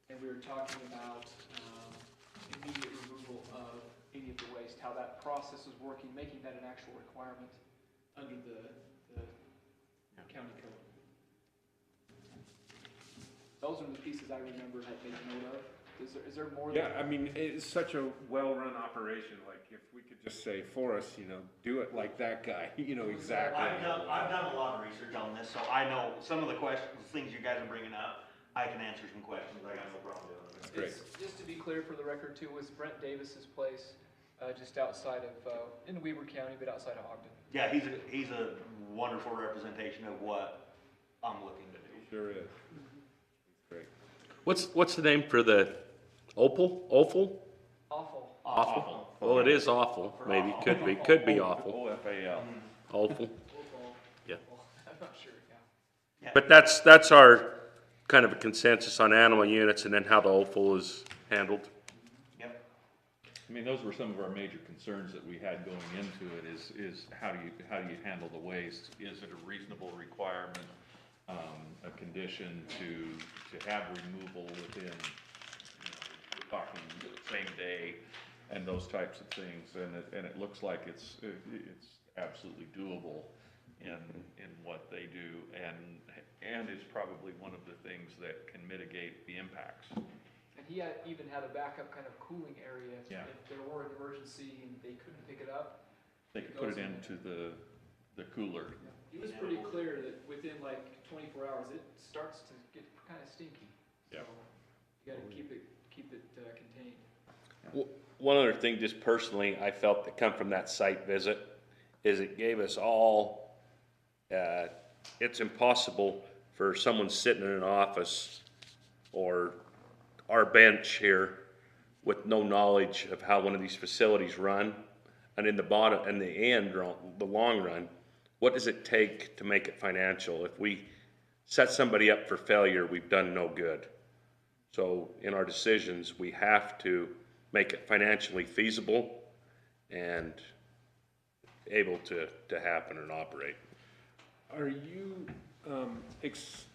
and we were talking about immediate removal of any of the waste, how that process was working, making that an actual requirement under the county code. Those are the pieces I remember had made note of. Is there more? Yeah, I mean, it's such a well-run operation, like, if we could just say for us, you know, do it like that guy, you know, exactly. I've done a lot of research on this, so I know some of the questions, things you guys are bringing up, I can answer some questions, I got no problem doing it. That's great. Just to be clear for the record too, was Brent Davis's place, just outside of, in Weber County, but outside of Ogden. Yeah, he's a wonderful representation of what I'm looking to do. Sure is. Great. what's the name for the Opal? Awful. Well, it is awful, maybe, could be awful. OFAL. Awful, yeah. I'm not sure, yeah. But that's our kind of a consensus on animal units and then how the offal is handled. Yep. I mean, those were some of our major concerns that we had going into it is how do you handle the waste? Is it a reasonable requirement, a condition to have removal within, we're talking same day and those types of things, and it looks like it's absolutely doable in what they do, and is probably one of the things that can mitigate the impacts. And he even had a backup kind of cooling area. Yeah. If there were an emergency and they couldn't pick it up. They could put it into the cooler. He was pretty clear that within like 24 hours, it starts to get kind of stinky. So you gotta keep it contained. One other thing, just personally, I felt that come from that site visit, is it gave us all, it's impossible for someone sitting in an office or our bench here with no knowledge of how one of these facilities run, and in the long run, what does it take to make it financial? If we set somebody up for failure, we've done no good. So in our decisions, we have to make it financially feasible and able to happen and operate. Are you,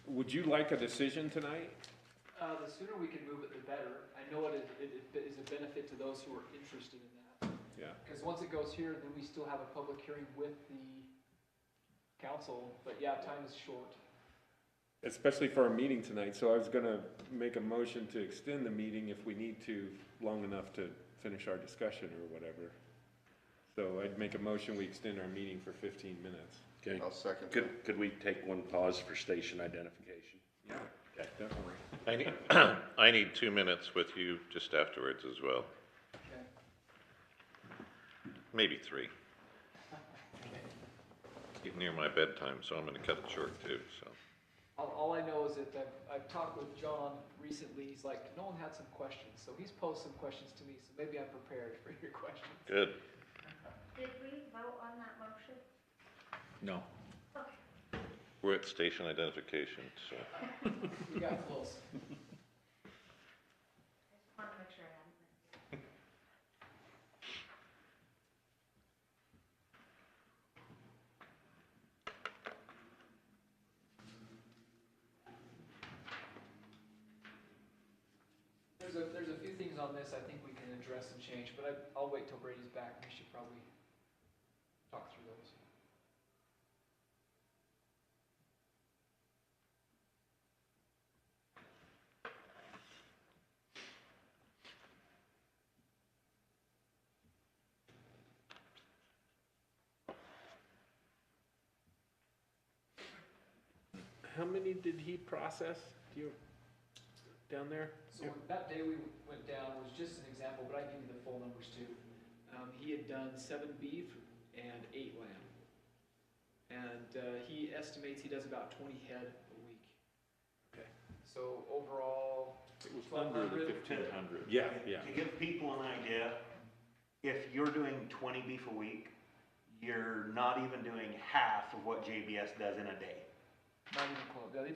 would you like a decision tonight? The sooner we can move it, the better. I know it is a benefit to those who are interested in that. Yeah. Because once it goes here, then we still have a public hearing with the council, but yeah, time is short. Especially for our meeting tonight, so I was gonna make a motion to extend the meeting if we need to, long enough to finish our discussion or whatever. So I'd make a motion, we extend our meeting for 15 minutes. Okay. I'll second. Could we take one pause for station identification? Yeah, Okay. definitely. I need 2 minutes with you just afterwards as well, Okay. maybe 3. Getting near my bedtime, so I'm gonna cut it short too, so. All I know is that I've talked with John recently. He's like, Nolan had some questions, so he's posed some questions to me, so maybe I'm prepared for your questions. Good. Did we vote on that motion? No. We're at station identification, so. We got close. I just wanted to make sure I hadn't missed it. There's a few things on this I think we can address and change, but I'll wait till Brady's back. We should probably talk through those. How many did he process? Do you, down there? So that day we went down was just an example, but I can give you the full numbers too. He had done 7 beef and 8 lamb. And he estimates he does about 20 head a week. Okay. So overall, It was under the 1,500. Yeah, To yeah. give people an idea, if you're doing 20 beef a week, you're not even doing half of what JBS does in a day. not even close. They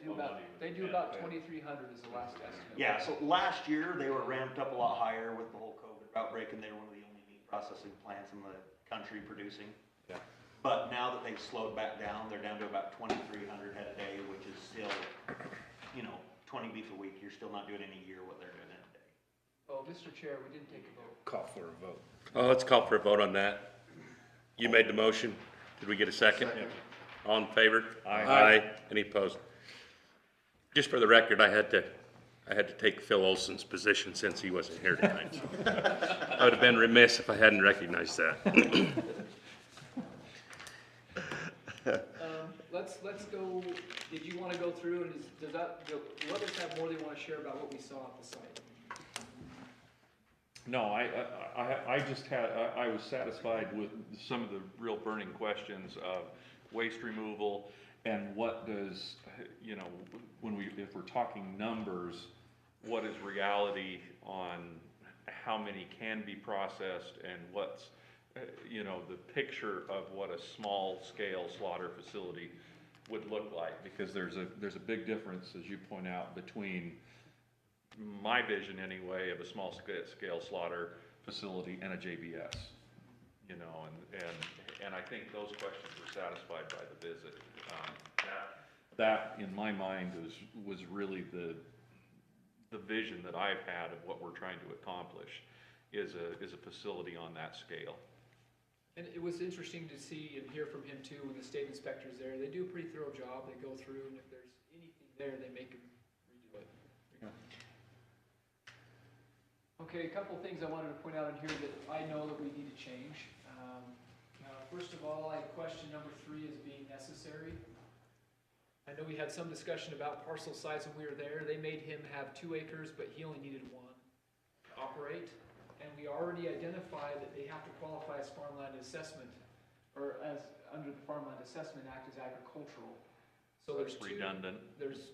do about 2,300 is the last estimate. Yeah, so last year, they were ramped up a lot higher with the whole COVID outbreak, and they were one of the only meat processing plants in the country producing. Yeah. But now that they've slowed back down, they're down to about 2,300 head a day, which is still, 20 beef a week. You're still not doing in a year what they're doing in a day. Oh, Mr. Chair, we didn't take a vote. Call for a vote. Oh, let's call for a vote on that. You made the motion. Did we get a second? All in favor? Aye. Any opposed? Just for the record, I had to take Phil Olson's position since he wasn't here tonight. I would have been remiss if I hadn't recognized that. Let's go, did you wanna go through and do others have more they wanna share about what we saw at the site? No, I was satisfied with some of the real burning questions of waste removal and what does, if we're talking numbers, what is reality on how many can be processed and what's, the picture of what a small scale slaughter facility would look like, because there's a big difference, as you point out, between my vision anyway of a small scale slaughter facility and a JBS, and I think those questions were satisfied by the visit. That in my mind was really the vision that I've had of what we're trying to accomplish is a facility on that scale. And it was interesting to see and hear from him too, when the state inspector's there. They do a pretty thorough job. They go through, and if there's anything there, they make him redo it. Okay, a couple things I wanted to point out in here that I know that we need to change. First of all, I question number 3 as being necessary. I know we had some discussion about parcel size when we were there. They made him have 2 acres, but he only needed 1 to operate. And we already identified that they have to qualify as farmland assessment, or as, under the Farmland Assessment Act, as agricultural. So there's That's redundant. There's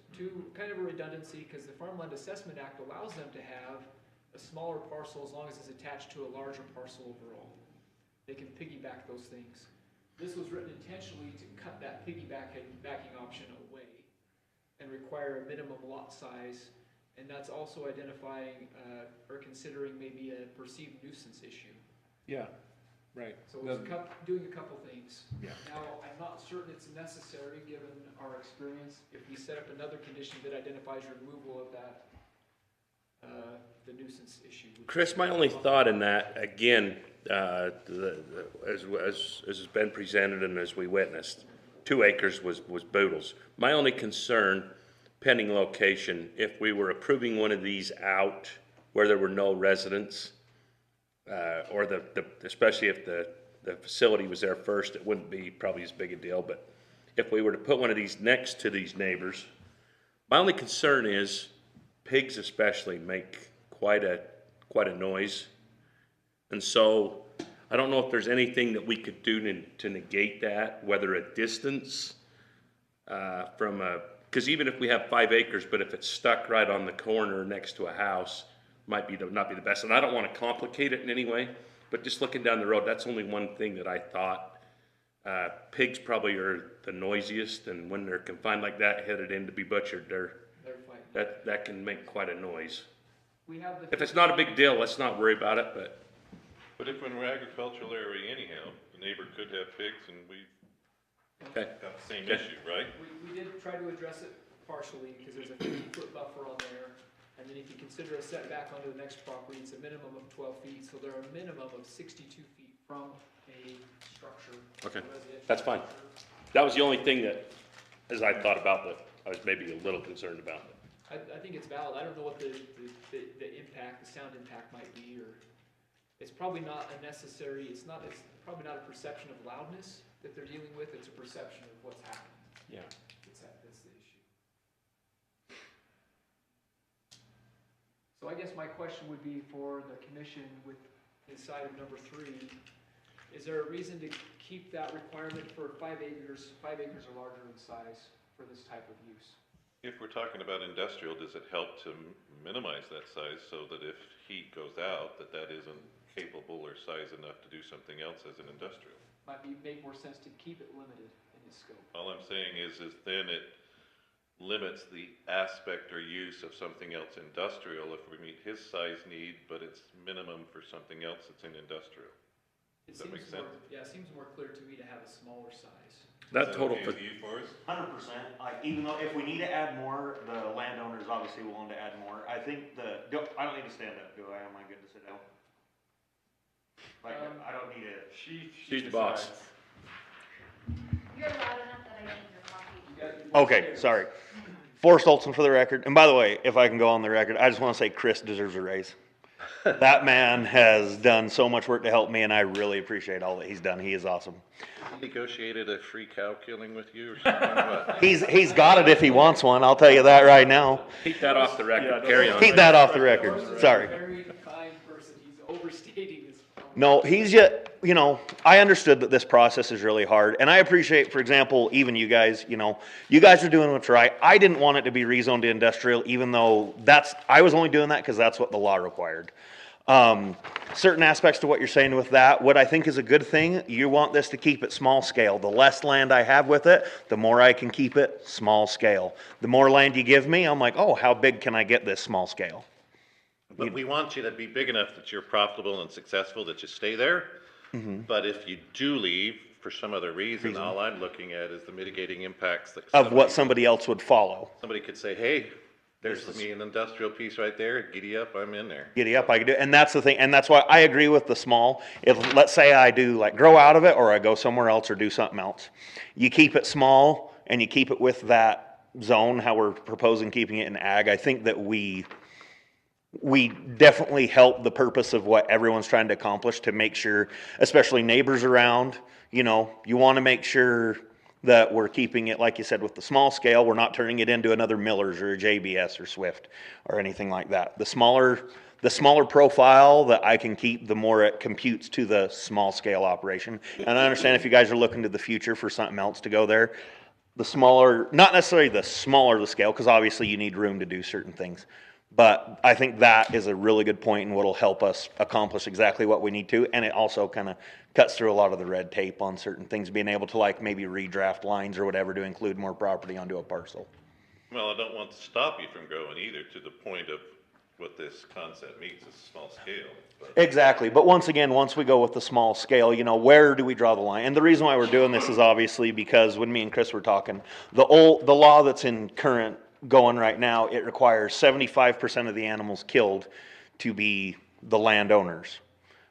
kind of a redundancy, because the Farmland Assessment Act allows them to have a smaller parcel as long as it's attached to a larger parcel overall. They can piggyback those things. This was written intentionally to cut that backing option away and require a minimum lot size. And that's also identifying, or considering maybe a perceived nuisance issue. Yeah, right. So it's doing a couple things. Yeah. Now, I'm not certain it's necessary, given our experience, if we set up another condition that identifies removal of that, the nuisance issue. Chris, my only thought in that, again, as has been presented and as we witnessed, 2 acres was Boodles. My only concern, pending location, if we were approving one of these out where there were no residents, or especially if the facility was there first, it wouldn't be probably as big a deal, but if we were to put one of these next to these neighbors, my only concern is pigs especially make quite a noise. And so I don't know if there's anything that we could do to negate that, whether a distance because even if we have 5 acres, but if it's stuck right on the corner next to a house, might not be the best. And I don't want to complicate it in any way, but just looking down the road, that's only one thing that I thought. Pigs probably are the noisiest, and when they're confined like that, headed in to be butchered, They're fighting. that can make quite a noise. We have the. If it's not a big deal, let's not worry about it, but. But if we're in an agricultural area anyhow, the neighbor could have pigs and we've Okay. got the same issue, right? We did try to address it partially, because there's a 50-foot buffer on there. And then if you consider a setback onto the next property, it's a minimum of 12 feet. So they're a minimum of 62 feet from a structure. Okay, residential that's fine. structure. That was the only thing that, as I thought about, that I was maybe a little concerned about. I think it's valid. I don't know what the impact, the sound impact might be, or it's probably not a necessary, it's probably not a perception of loudness that they're dealing with, it's a perception of what's happening. Yeah. That's the issue. So I guess my question would be for the commission with inside of number 3, is there a reason to keep that requirement for 5 acres or larger in size for this type of use? If we're talking about industrial, does it help to minimize that size so that if heat goes out, that isn't capable or size enough to do something else as an industrial? Might make more sense to keep it limited in its scope. All I'm saying is then it limits the aspect or use of something else industrial if we meet his size need, but it's minimum for something else that's in industrial. Does that make sense? Yeah, it seems more clear to me to have a smaller size. That total okay for, with you, Forrest? 100%. Even though if we need to add more, the landowner is obviously willing to add more. I think I don't need to stand up, do I? Am I good to sit down? Like, I don't need to. she's the boss. You're loud enough that I need your coffee. Okay, sorry. Forrest Olson for the record. And by the way, if I can go on the record, I just want to say Chris deserves a raise. That man has done so much work to help me, and I really appreciate all that he's done. He is awesome. Negotiated a free cow killing with you or something? What? He's got it if he wants one. I'll tell you that right now. Keep that off the record, carry on. Keep that off the record. Sorry. Very kind person. He's overstating his. No, he's just, I understood that this process is really hard, and I appreciate, for example, even you guys, you guys are doing what's right. I didn't want it to be rezoned to industrial, even though I was only doing that because that's what the law required. Certain aspects to what you're saying with that, what I think is a good thing, you want this to keep it small scale. The less land I have with it, the more I can keep it small scale. The more land you give me, I'm like, oh, how big can I get this small scale? But we want you to be big enough that you're profitable and successful, that you stay there. Mm-hmm. But if you do leave for some other reason, all I'm looking at is the mitigating impacts that Of what somebody else would follow. somebody could say, hey, There's me, an industrial piece right there, giddy up, I'm in there. Giddy up, I can do, and that's the thing, and that's why I agree with the small. If, let's say I do like grow out of it, or I go somewhere else or do something else. You keep it small, and you keep it with that zone, how we're proposing keeping it in ag. I think that we definitely help the purpose of what everyone's trying to accomplish, to make sure, especially neighbors around, you know, you want to make sure that we're keeping it, like you said, with the small scale. We're not turning it into another Miller's or a JBS or Swift or anything like that. The smaller profile that I can keep, the more it computes to the small scale operation. And I understand if you guys are looking to the future for something else to go there, the smaller, not necessarily the smaller the scale, because obviously you need room to do certain things. But I think that is a really good point and what'll help us accomplish exactly what we need to. And it also kind of cuts through a lot of the red tape on certain things, being able to like maybe redraft lines or whatever to include more property onto a parcel. Well, I don't want to stop you from growing either, to the point of what this concept means is small scale. But Exactly. But once again, once we go with the small scale, you know, where do we draw the line? And the reason why we're doing this is obviously because when me and Chris were talking, the law that's in current going right now, it requires 75% of the animals killed to be the landowners,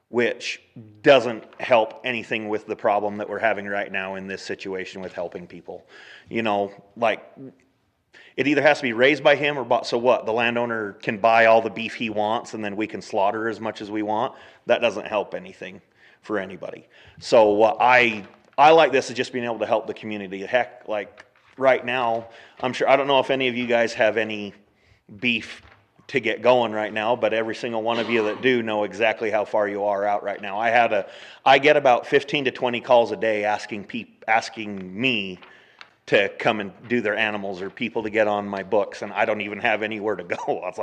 which doesn't help anything with the problem that we're having right now in this situation with helping people. You know, like, it either has to be raised by him or bought. So what? The landowner can buy all the beef he wants and then we can slaughter as much as we want. That doesn't help anything for anybody. So what I like this is just being able to help the community. Heck, like right now, I'm sure, I don't know if any of you guys have any beef to get going right now, but every single one of you that do know exactly how far you are out right now. I get about 15 to 20 calls a day asking me to come and do their animals, or people to get on my books, and I don't even have anywhere to go. It's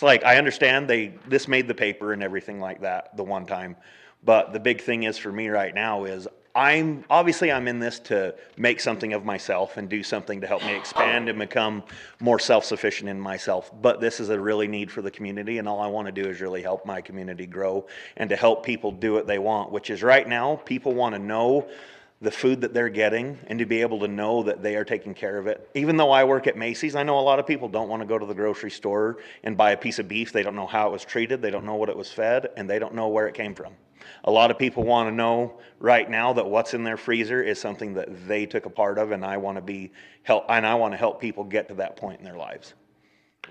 like I understand this made the paper and everything like that the one time, but the big thing is for me right now is I'm in this to make something of myself and do something to help me expand and become more self-sufficient in myself. But this is a really need for the community, and all I want to do is really help my community grow and to help people do what they want, which is right now, people want to know the food that they're getting and to be able to know that they are taking care of it. Even though I work at Macy's, I know a lot of people don't want to go to the grocery store and buy a piece of beef. They don't know how it was treated, they don't know what it was fed, and they don't know where it came from. A lot of people want to know right now that what's in their freezer is something that they took a part of, and I want to help people get to that point in their lives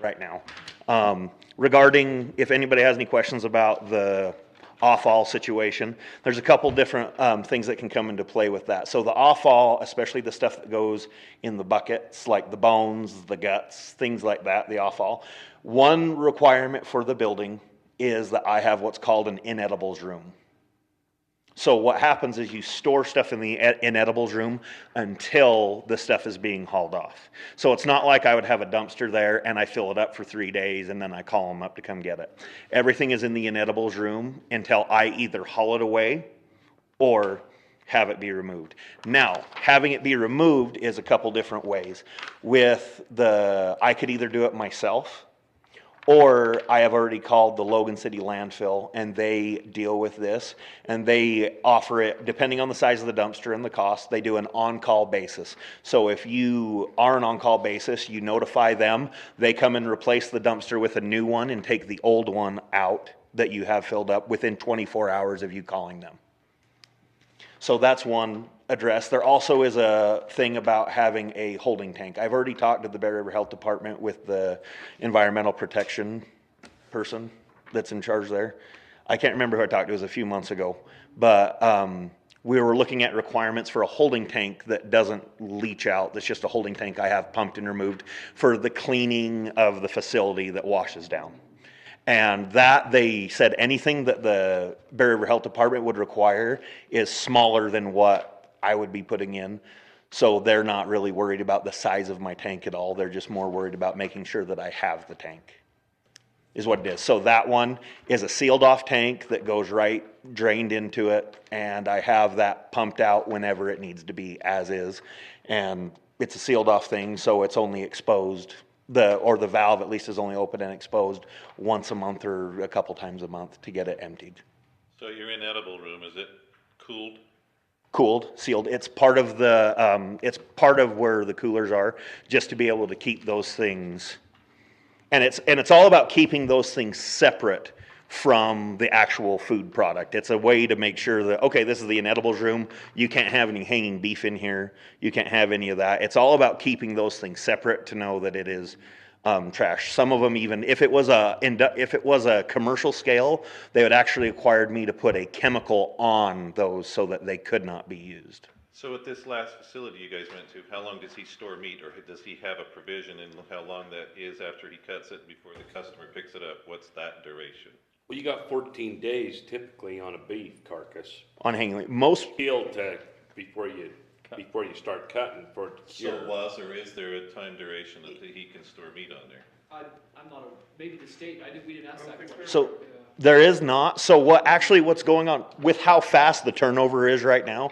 right now. Regarding if anybody has any questions about the off-all situation, there's a couple different things that can come into play with that. So the off-all, especially the stuff that goes in the buckets, like the bones, the guts, things like that, the off-all. One requirement for the building is that I have what's called an inedibles room. So what happens is you store stuff in the inedibles room until the stuff is being hauled off. So it's not like I would have a dumpster there and I fill it up for 3 days and then I call them up to come get it. Everything is in the inedibles room until I either haul it away or have it be removed. Now, having it be removed is a couple different ways. I could either do it myself, or I have already called the Logan City landfill and they deal with this, and they offer it, depending on the size of the dumpster and the cost, they do an on-call basis. So if you are an on-call basis, you notify them, they come and replace the dumpster with a new one and take the old one out that you have filled up within 24 hours of you calling them. So that's one address. There also is a thing about having a holding tank. I've already talked to the Bear River Health Department with the environmental protection person that's in charge there. I can't remember who I talked to, it was a few months ago, but we were looking at requirements for a holding tank that doesn't leach out. That's just a holding tank I have pumped and removed for the cleaning of the facility that washes down. And that, they said anything that the Bear River Health Department would require is smaller than what I would be putting in. So they're not really worried about the size of my tank at all. They're just more worried about making sure that I have the tank, is what it is. So that one is a sealed off tank that goes right drained into it, and I have that pumped out whenever it needs to be, as is. And it's a sealed off thing, so it's only exposed, the valve at least is only open and exposed once a month or a couple times a month to get it emptied. So your inedible room, is it cooled? Cooled, sealed. It's part of the, it's part of where the coolers are, just to be able to keep those things And it's all about keeping those things separate from the actual food product. It's a way to make sure that, okay, this is the inedibles room. You can't have any hanging beef in here. You can't have any of that. It's all about keeping those things separate to know that it is trash. Some of them, even if it was a commercial scale, they would actually required me to put a chemical on those so that they could not be used. So at this last facility you guys went to, how long does he store meat, or does he have a provision in how long that is after he cuts it before the customer picks it up? What's that duration? Well, you got 14 days typically on a beef carcass. On hanging, most Killed to, before you start cutting for it to cure. So was or is there a time duration that he can store meat on there? I'm not, maybe the state, we didn't ask that question. So there is not. So what's going on with how fast the turnover is right now?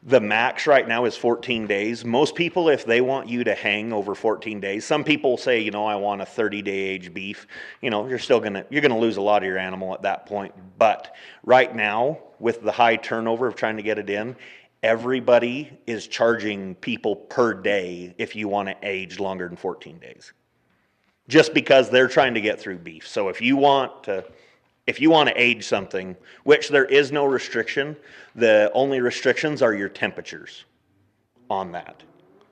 The max right now is 14 days. Most people, if they want you to hang over 14 days, some people say, I want a 30-day aged beef. You're gonna lose a lot of your animal at that point. But right now, with the high turnover of trying to get it in, everybody is charging people per day if you want to age longer than 14 days. Just because they're trying to get through beef. So if you want to age something, which there is no restriction, the only restrictions are your temperatures on that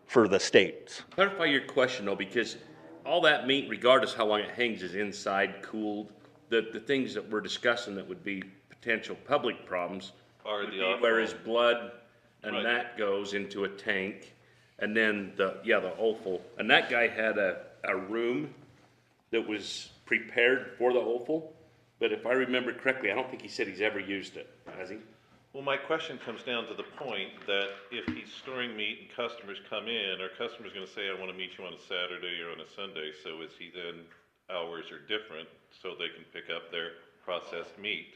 for the states. Clarify your question though, because all that meat, regardless how long it hangs, is inside cooled. The things that we're discussing that would be potential public problems Are would the be offal. where his blood and Right. that goes into a tank, and then the offal. And that guy had a room that was prepared for the offal. But if I remember correctly, I don't think he said he's ever used it, has he? Well, my question comes down to the point that if he's storing meat and customers come in, our customer's gonna say, I wanna meet you on a Saturday or on a Sunday, so is he then, hours are different, so they can pick up their processed meat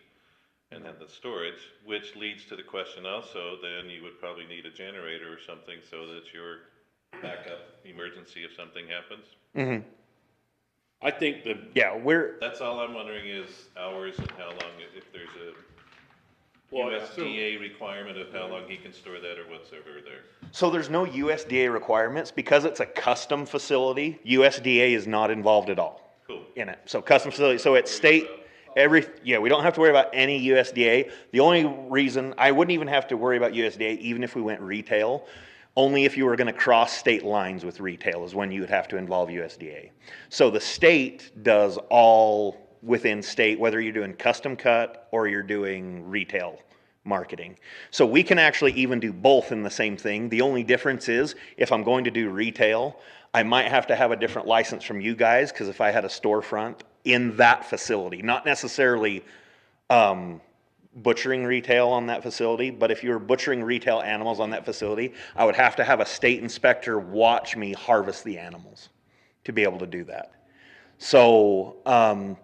and then the storage, which leads to the question also, then you would probably need a generator or something so that your backup emergency if something happens. Mm-hmm. I think That's all I'm wondering is hours and how long, if there's a Well, USDA requirement of how long he can store that or whatsoever there. So there's no USDA requirements because it's a custom facility. USDA is not involved at all in it. So custom facility, so it's state, we don't have to worry about any USDA. The only reason, I wouldn't even have to worry about USDA even if we went retail. Only if you were gonna cross state lines with retail is when you would have to involve USDA. So the state does all within state, whether you're doing custom cut or you're doing retail marketing. So we can actually even do both in the same thing. The only difference is if I'm going to do retail, I might have to have a different license from you guys, because if I had a storefront in that facility, not necessarily butchering retail on that facility, but if you were butchering retail animals on that facility, I would have to have a state inspector watch me harvest the animals to be able to do that. So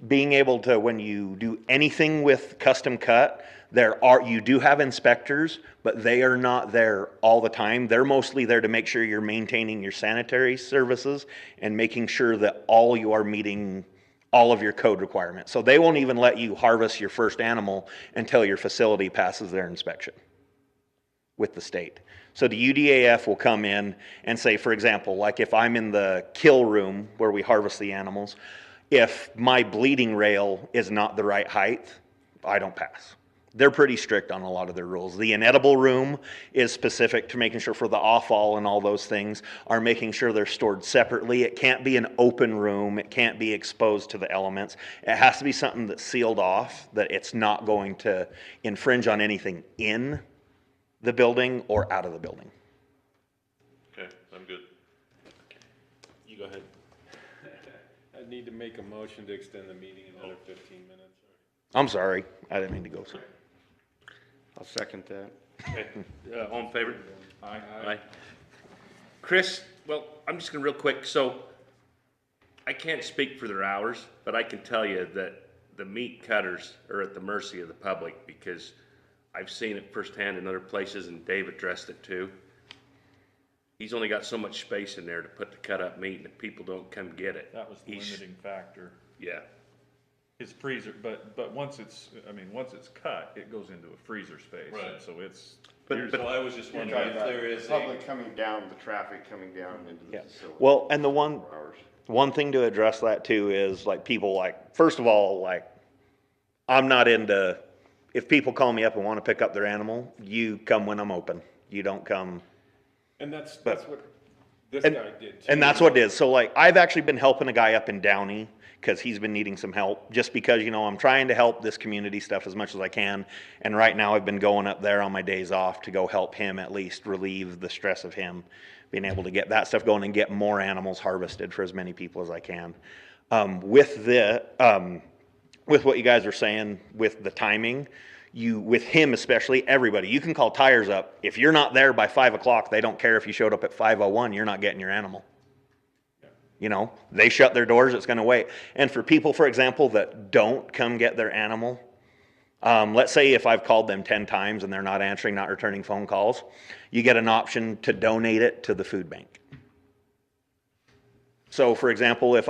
being able to, when you do anything with custom cut, you do have inspectors, but they are not there all the time. They're mostly there to make sure you're maintaining your sanitary services and making sure that you are meeting all of your code requirements. So they won't even let you harvest your first animal until your facility passes their inspection with the state. So the UDAF will come in and say, for example, like if I'm in the kill room where we harvest the animals, if my bleeding rail is not the right height, I don't pass. They're pretty strict on a lot of their rules. The inedible room is specific to making sure for the offal and all those things are making sure they're stored separately. It can't be an open room. It can't be exposed to the elements. It has to be something that's sealed off, that it's not going to infringe on anything in the building or out of the building. Okay, I'm good. You go ahead. I need to make a motion to extend the meeting another 15 minutes. I'm sorry. I didn't mean to go. I'll second that. Okay, all in favor? Aye. Chris, well, I'm just gonna real quick, so I can't speak for their hours, but I can tell you that the meat cutters are at the mercy of the public, because I've seen it firsthand in other places, and Dave addressed it too. He's only got so much space in there to put the cut up meat, and if people don't come get it. That was the limiting factor. Yeah. It's freezer, but once it's, I mean, once it's cut, it goes into a freezer space. Right. And so it's. So I was just wondering if there is a, Public coming down, the traffic coming down into the facility. Well, and the hours. one thing to address that too is like people like, first of all, like, I'm not into, if people call me up and want to pick up their animal, you come when I'm open. You don't come. And that's what this And, guy did too. and that's what it is. So like, I've actually been helping a guy up in Downey because he's been needing some help, just because, you know, I'm trying to help this community stuff as much as I can. And right now I've been going up there on my days off to go help him at least relieve the stress of him being able to get that stuff going and get more animals harvested for as many people as I can. With what you guys are saying with the timing, with him especially, everybody, you can call Tires up. If you're not there by 5 o'clock, they don't care if you showed up at 5:01, you're not getting your animal. You know, they shut their doors, it's gonna wait. And for people, for example, that don't come get their animal, let's say if I've called them 10 times and they're not answering, not returning phone calls, you get an option to donate it to the food bank. So for example, if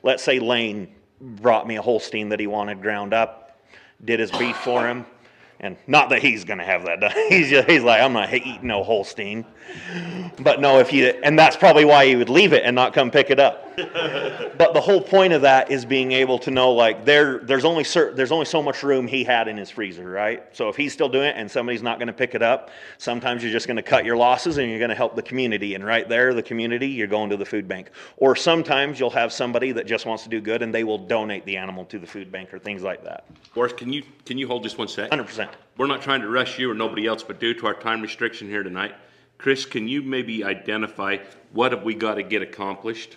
let's say Lane brought me a Holstein that he wanted ground up, did his beef for him, and not that he's gonna have that done. He's like, I'm not eating no Holstein. But no, and that's probably why he would leave it and not come pick it up. But the whole point of that is being able to know, like, there's only so much room he had in his freezer, right? So if he's still doing it and somebody's not gonna pick it up, sometimes you're just gonna cut your losses and you're gonna help the community. And right there, the community, you're going to the food bank. Or sometimes you'll have somebody that just wants to do good and they will donate the animal to the food bank or things like that. Boris, can you hold just 1 sec? 100%. We're not trying to rush you or nobody else, but due to our time restriction here tonight, Chris, can you maybe identify what have we got to get accomplished?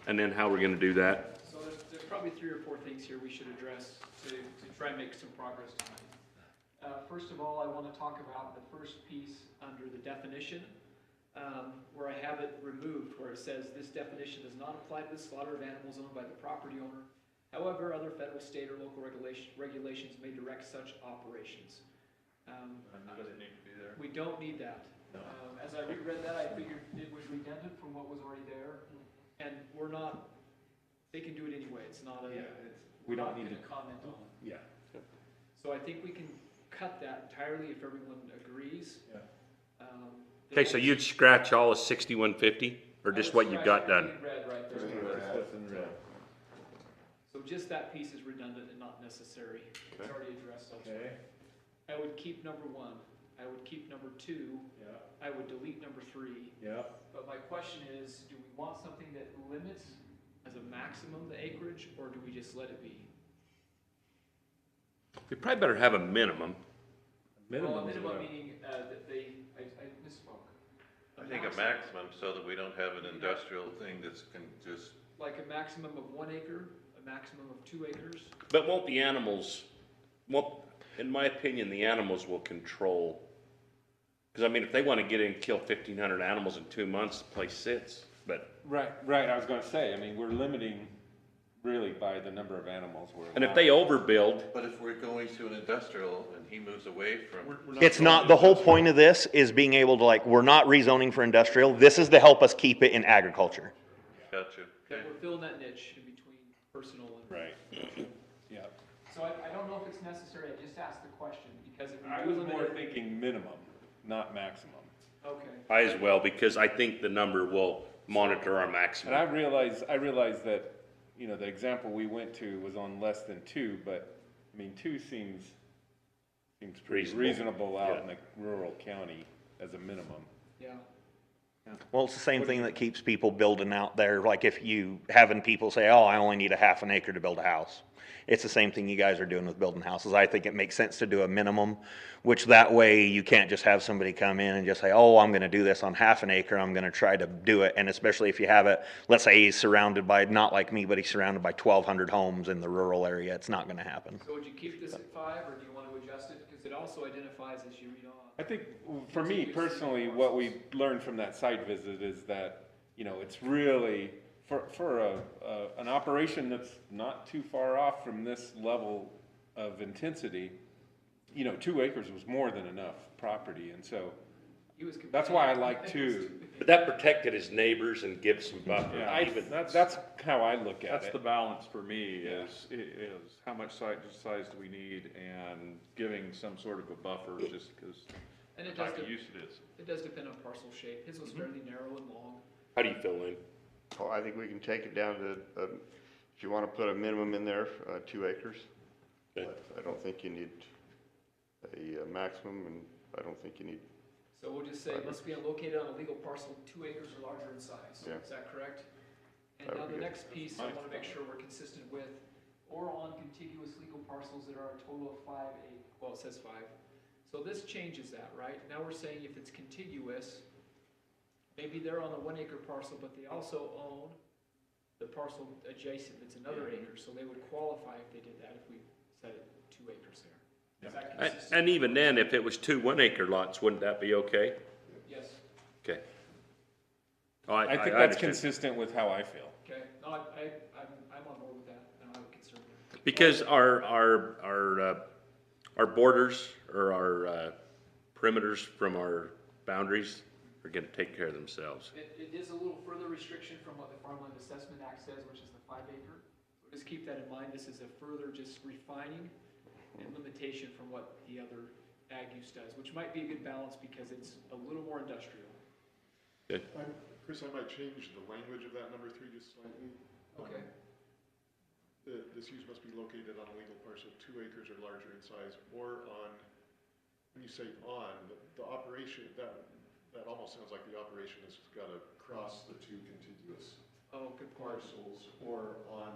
And then how we're gonna do that? So there's probably 3 or 4 things here we should address to try and make some progress tonight. First of all, I want to talk about the first piece under the definition, where I have it removed, where it says this definition does not apply to the slaughter of animals owned by the property owner. However, other federal, state, or local regulations may direct such operations. Does it need to be there? We don't need that. As I reread that, I figured it was redundant from what was already there, and they can do it anyway, it's not we don't need to to comment on it. Yeah. So I think we can cut that entirely if everyone agrees. Yeah. Okay, so you'd scratch all of 6150 or just what you've got done? Red right there. What's in red? So just that piece is redundant and not necessary. It's already addressed elsewhere. I would keep number 1. I would keep number 2. Yeah. I would delete number 3. Yeah. But my question is, do we want something that limits as a maximum the acreage, or do we just let it be? We probably better have a minimum. Well, a minimum meaning that I misspoke. I think a maximum so that we don't have an industrial thing that's can just. Like a maximum of 1 acre, a maximum of 2 acres? But won't the animals, in my opinion, the animals will control. Because I mean, if they want to get in and kill 1,500 animals in 2 months, the place sits, but. Right, I was gonna say, I mean, we're limiting really by the number of animals we're. And if they overbuild. But if we're going to an industrial and he moves away from. It's not, the whole point of this is being able to, like, we're not rezoning for industrial. This is to help us keep it in agriculture. Gotcha. Okay. We're filling that niche in between personal and. Right. Yeah. So I don't know if it's necessary, I just asked the question, because if I we was do more limit it. thinking minimum, not maximum. Okay. I as well, because I think the number will monitor our And maximum. I realize that, you know, the example we went to was on less than 2, but, I mean, 2 seems pretty reasonable out in the rural county as a minimum. Yeah. Well, it's the same thing that keeps people building out there. Like if you having people say, oh, I only need a half an acre to build a house. It's the same thing you guys are doing with building houses. I think it makes sense to do a minimum, which that way you can't just have somebody come in and just say, oh, I'm going to do this on half an acre. I'm going to try to do it. And especially if you have it, let's say he's surrounded by, not like me, but he's surrounded by 1,200 homes in the rural area. It's not going to happen. So would you keep this at 5, or do you want to adjust it? Because it also identifies as you read on. I think, for me personally, what we learned from that site visit is that, you know, it's really, for an operation that's not too far off from this level of intensity, you know, 2 acres was more than enough property, and so He was. That's why I complaining. like two. But that protected his neighbors and gives some buffer. Yeah, Even, that's how I look at That's it. the balance for me, is how much size do we need, and giving some sort of a buffer, just because And the it does, type of use it is. it does depend on parcel shape. His was fairly narrow and long. how do you feel, Lynn? Well, I think we can take it down to, if you want to put a minimum in there, 2 acres. Okay. I don't think you need a maximum, and I don't think you need, So we'll just say, must be located on a legal parcel 2 acres or larger in size. Yeah. Is that correct? And That now would the be good. next piece I wanna make sure we're consistent with, or on contiguous legal parcels that are a total of 5 acres. Well, it says 5. So this changes that, right? Now we're saying if it's contiguous, maybe they're on a 1 acre parcel, but they also own the parcel adjacent that's another acre, so they would qualify if they did that, if we set it 2 acres there. Is that consistent? And even then, if it was 2 1-acre lots, wouldn't that be okay? Yes, Okay. Oh, I think that's understand. consistent with how I feel. okay. No, I'm on board with that. I don't have a concern there. Because our borders or our perimeters from our boundaries are gonna take care of themselves. It is a little further restriction from what the Farmland Assessment Act says, which is the 5 acre. So just keep that in mind. This is a further just refining and limitation from what the other ag use does, which might be a good balance because it's a little more industrial. Chris, I might change the language of that number 3 just slightly. Okay. This use must be located on a legal parcel 2 acres or larger in size, or on, when you say on, the operation, that almost sounds like the operation has got to cross the 2 contiguous Oh, good point. parcels, or on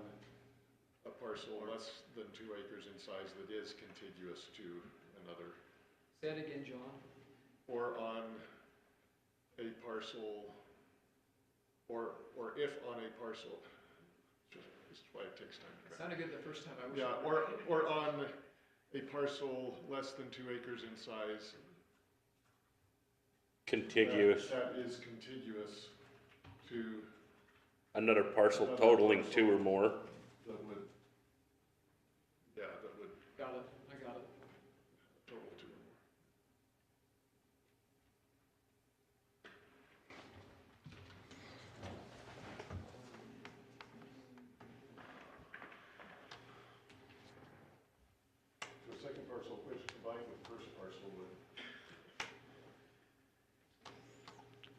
a parcel less than 2 acres in size that is contiguous to another, Say it again, John. or on a parcel, or if on a parcel, this is why it takes time to It sounded good the first time. I wish. yeah, or on a parcel less than 2 acres in size. Contiguous, That is contiguous to, another parcel totaling 2 or more. that would, yeah, that would Got it. I got it. total 2 or more. The second parcel, which combined with first parcel would.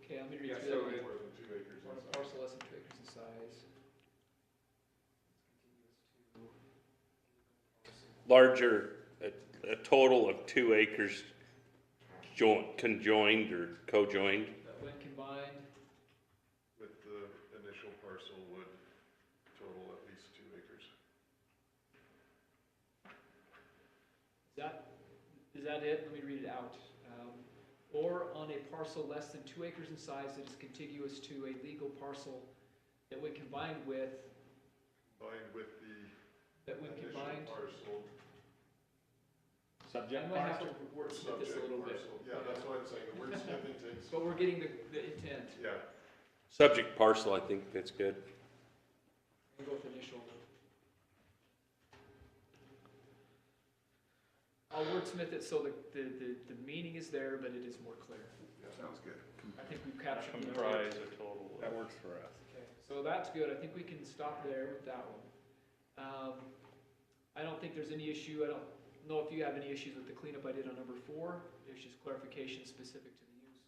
Okay, let me read Yeah, through so that. More than 2 acres in On a size. parcel less than 2 acres in size. Larger, a total of 2 acres conjoined or co-joined. That when combined, With the initial parcel would total at least 2 acres. is that it? Let me read it out. Or on a parcel less than 2 acres in size that is contiguous to a legal parcel that when combined with, Combined with the that when initial combined. parcel. I might have to wordsmith this a little bit. Yeah, that's what I'm saying, the wordsmithing takes, But we're getting the intent. yeah. Subject parcel, I think that's good. We'll go with initial. I'll wordsmith it so the meaning is there, but it is more clear. Sounds good. I think we've captured the. Comprise a total. That works for us. Okay, so that's good. I think we can stop there with that one. I don't think there's any issue. I don't know if you have any issues with the cleanup I did on number 4. There's just clarification specific to the use.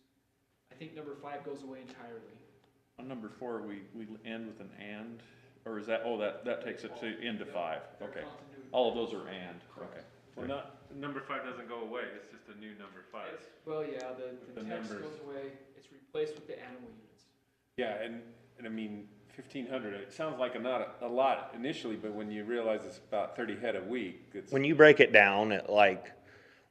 I think number 5 goes away entirely. On number 4, we end with an and, or is that, oh, that takes it to into 5, okay. Continuity. All of those are and, okay. Well, number 5 doesn't go away, it's just a new number 5. Well, yeah, the The text numbers. goes away. It's replaced with the animal units. Yeah, and I mean, 1,500, it sounds like not a lot initially, but when you realize it's about 30 head a week, it's. When you break it down, it like,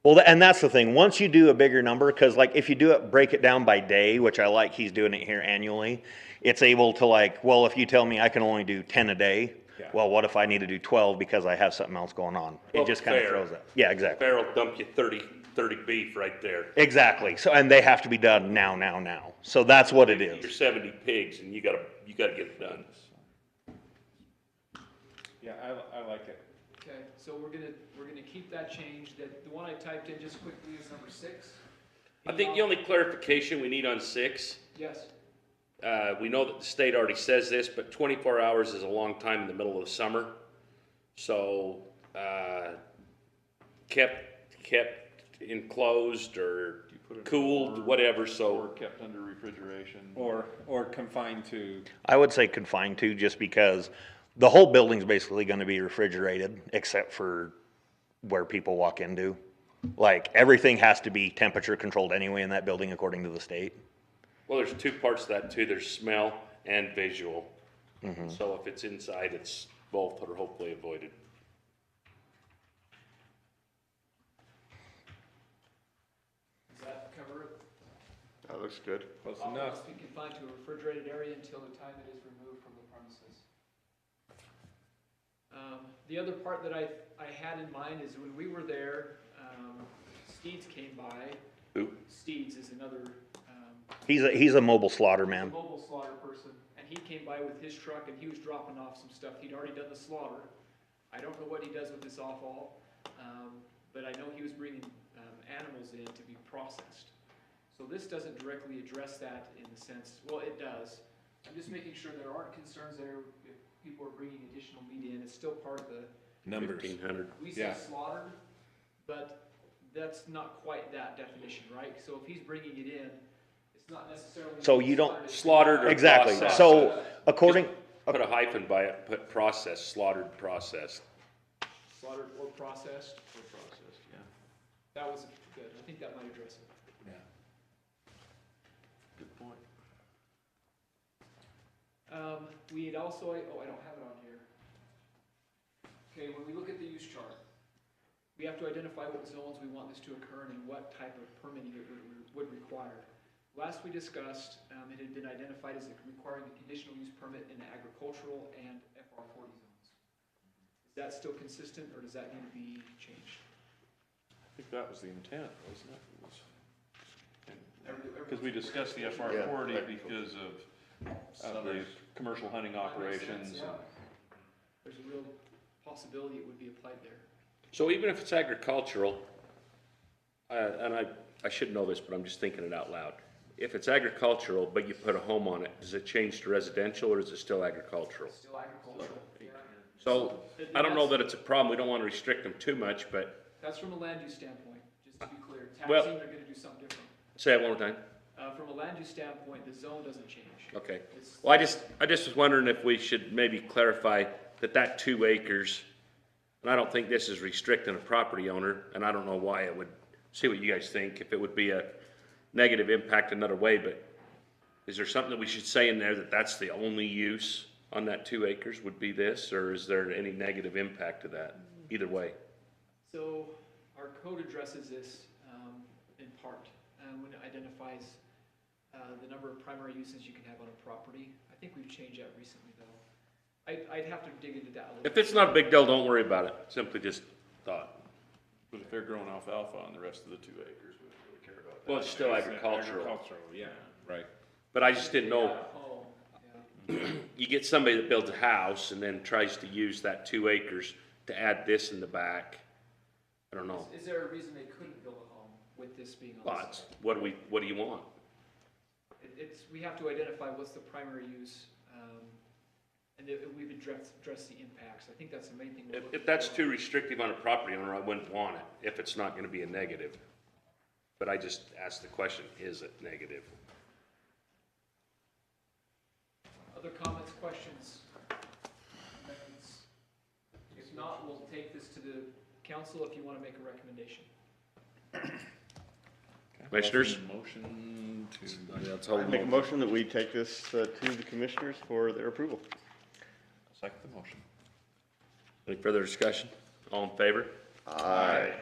well, and that's the thing, once you do a bigger number, cause like if you do it, break it down by day, which I like, he's doing it here annually, it's able to like, well, if you tell me I can only do 10 a day, Yeah. well, what if I need to do 12 because I have something else going on? It Well, just kind of fair. throws that. Yeah, exactly. Fair will dump you 30 beef right there. Exactly. So, and they have to be done now. So that's what it You're is. 70 pigs and you gotta get it done. Yeah, I like it. Okay, so we're gonna keep that change. The one I typed in just quickly is number 6. I think the only clarification we need on 6, Yes, we know that the state already says this, but 24 hours is a long time in the middle of the summer. So, kept enclosed or You put it in cooled, or- whatever, Or so. kept under refrigeration. Or confined to, I would say confined to, just because the whole building's basically gonna be refrigerated, except for where people walk into. Like, everything has to be temperature controlled anyway in that building according to the state. Well, there's two parts to that too. There's smell and visual. So if it's inside, it's both are hopefully avoided. does that cover it? That looks good. close All enough. must be confined to a refrigerated area until the time it is removed from the premises. The other part that I had in mind is when we were there, Steeds came by. Who? Steeds is another, He's a mobile slaughter man. mobile slaughter person, and he came by with his truck and he was dropping off some stuff. He'd already done the slaughter. I don't know what he does with this offal, but I know he was bringing, animals in to be processed. So this doesn't directly address that in the sense, well, it does. I'm just making sure there aren't concerns there if people are bringing additional meat in. It's still part of the, Numbers. 1,500. we say Yeah. slaughtered, but that's not quite that definition, right? So if he's bringing it in, it's not necessarily. So you don't- Slaughtered or Exactly. processed. So according, Put a hyphen by it, put processed, slaughtered, processed. Slaughtered or processed, Or processed, yeah. that was good. I think that might address it. Good point. We had also, I don't have it on here. Okay, when we look at the use chart, we have to identify what zones we want this to occur in and what type of permitting it would require. Last we discussed, it had been identified as requiring a conditional use permit in the agricultural and FR 40 zones. Is that still consistent, or does that need to be changed? I think that was the intent, wasn't it? Every- Because we discussed the FR Yeah. 40 because of the commercial hunting That makes sense, operations. yeah. There's a real possibility it would be applied there. So even if it's agricultural, and I should know this, but I'm just thinking it out loud. If it's agricultural, but you put a home on it, does it change to residential or is it still agricultural? Still agricultural, yeah. So I don't know that it's a problem. We don't want to restrict them too much, but That's from a land use standpoint, just to be clear. Well- Taxing, they're gonna do something different. say it one more time. From a land use standpoint, the zone doesn't change. Okay. It's- Well, I just was wondering if we should maybe clarify that 2 acres, and I don't think this is restricting a property owner, and I don't know why it would, see what you guys think, if it would be a negative impact another way, but is there something that we should say in there that that's the only use on that 2 acres would be this, or is there any negative impact to that? Either way. So our code addresses this in part, when it identifies the number of primary uses you can have on a property. I think we've changed that recently, though. I'd have to dig into that a little. If it's not a big deal, don't worry about it. Simply just thought. But if they're growing alfalfa on the rest of the 2 acres, we don't really care about that. Well, it's still agricultural. Agricultural, yeah, right. But I just didn't know, Oh, yeah. you get somebody that builds a house and then tries to use that 2 acres to add this in the back. I don't know. Is there a reason they couldn't build a home with this being on the Lots. site? What do you want? We have to identify what's the primary use, and we've addressed the impacts. I think that's the main thing. we're looking If that's for. too restrictive on a property owner, I wouldn't want it, if it's not gonna be a negative. But I just asked the question, is it negative? Other comments, questions? Amendments? If not, we'll take this to the council if you want to make a recommendation. Commissioners? Motion to. I make a motion that we take this to the commissioners for their approval. Second the motion. Any further discussion? All in favor? Aye.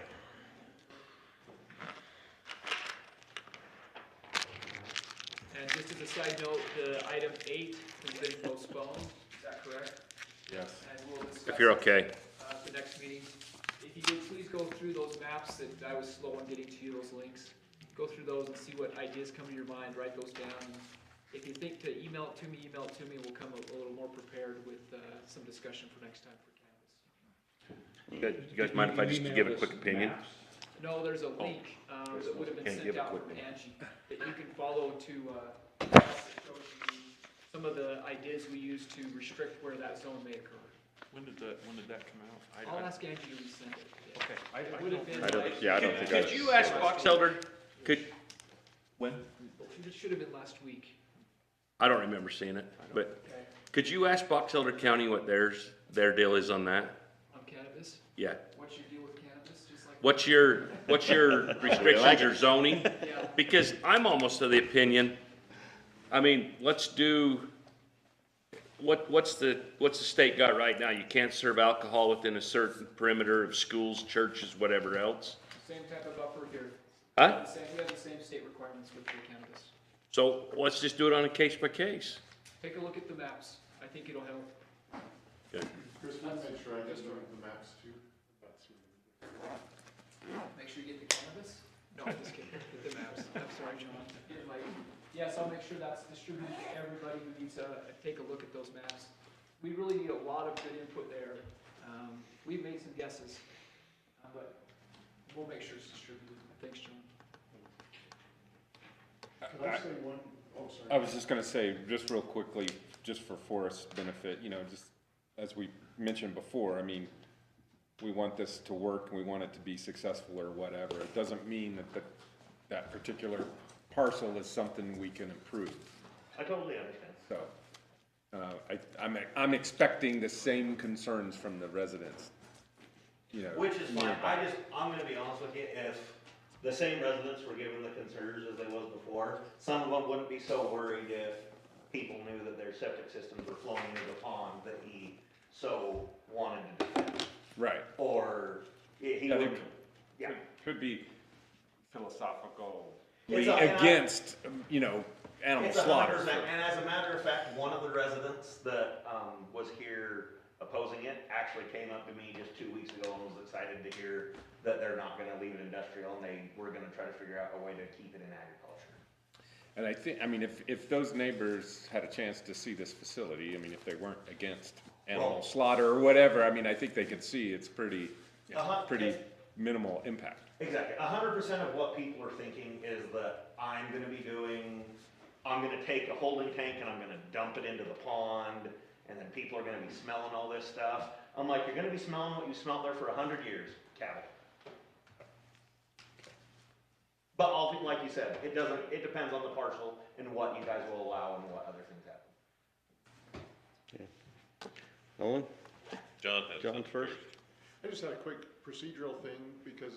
And just as a side note, the item 8 has been postponed, is that correct? Yes. And we'll discuss. If you're okay. At the next meeting. If you could please go through those maps that I was slow on getting to you, those links. Go through those and see what ideas come to your mind, write those down. If you think to email it to me, we'll come a little more prepared with some discussion for next time for Canvas. You guys mind if I just give a quick opinion? No, there's a link, that would have been Can't sent give it out from quickly. Angie, that you can follow to, that shows you some of the ideas we use to restrict where that zone may occur. When did that come out? I'll ask Angie to resend it. Yeah. Okay. It would have been. I don't, like- yeah, I don't think I Could you ask Boxelder, when? It should have been last week. I don't remember seeing it, but Okay. could you ask Boxelder County what their deal is on that? On cannabis, Yeah. what's your deal with cannabis, just like? What's your restrictions or zoning? Yeah. Because I'm almost of the opinion, I mean, let's do, what's the state got right now? You can't serve alcohol within a certain perimeter of schools, churches, whatever else. Same type of buffer here. Huh? We have the same state requirements with the cannabis. So let's just do it on a case by case. Take a look at the maps, I think it'll help. Okay. Chris, want to make sure I get the maps too? Make sure you get the cannabis? No, I'm just kidding, get the maps, I'm sorry, John. Yes, I'll make sure that's distributed to everybody who needs to take a look at those maps. We really need a lot of good input there. We've made some guesses, but we'll make sure it's distributed. Thanks, John. Can I say one? Oh, sorry. I was just gonna say, just real quickly, just for Forest's benefit, you know, just as we mentioned before, I mean, we want this to work, we want it to be successful or whatever. It doesn't mean that that particular parcel is something we can improve. I totally understand. So, I'm expecting the same concerns from the residents, you know. Which is fine, nearby. I'm gonna be honest with you, if the same residents were given the concerns as they was before, some of them wouldn't be so worried if people knew that their septic systems were flowing into the pond that he so wanted to defend. Right. Or he I would, think yeah. Could be philosophical It's a- against, you know, animal It's 100%, slaughter. and as a matter of fact, one of the residents that, was here opposing it actually came up to me just 2 weeks ago and was excited to hear that they're not gonna leave it industrial and they were gonna try to figure out a way to keep it in agriculture. And I think, I mean, if those neighbors had a chance to see this facility, I mean, if they weren't against animal Well- slaughter or whatever, I mean, I think they could see it's pretty Uh-huh. minimal impact. Exactly. 100% of what people are thinking is that I'm gonna take a holding tank and I'm gonna dump it into the pond, and then people are gonna be smelling all this stuff. I'm like, you're gonna be smelling what you smelled there for 100 years, cattle. But like you said, it depends on the parcel and what you guys will allow and what other things happen. Nolan? John first? I just had a quick procedural thing because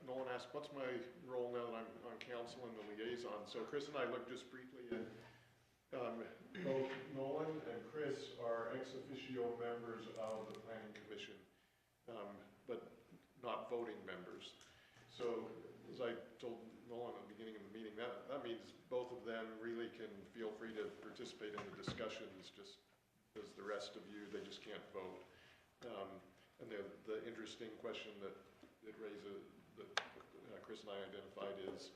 Nolan asked, what's my role now that I'm on council and the liaison? So Chris and I looked just briefly and both Nolan and Chris are ex officio members of the planning commission, but not voting members. So as I told Nolan at the beginning of the meeting, that means both of them really can feel free to participate in the discussions just as the rest of you, they just can't vote. And the interesting question that it raises, that Chris and I identified is,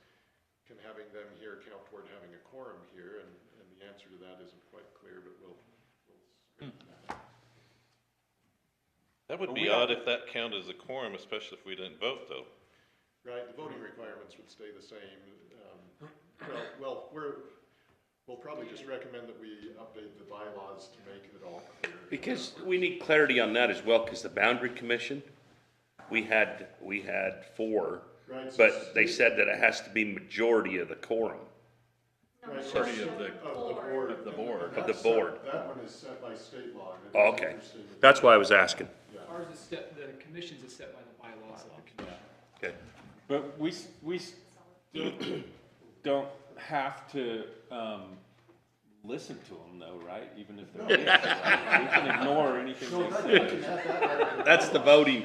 can having them here count toward having a quorum here? And the answer to that isn't quite clear, but we'll That would be odd if that counted as a quorum, especially if we didn't vote, though. Right, the voting requirements would stay the same. We'll probably just recommend that we update the bylaws to make it all clear. Because we need clarity on that as well, because the boundary commission, we had 4, Right, so but they said that it has to be majority of the quorum. Right, so Party of the board. Of the board. That one is set by state law. and it Oh, is okay, interesting that- that's why I was asking. Ours is the commission's is set by the bylaws of the commission. Okay. But we still don't have to, listen to them though, right? Even if they're against it, right? We can ignore anything they say. That's the voting.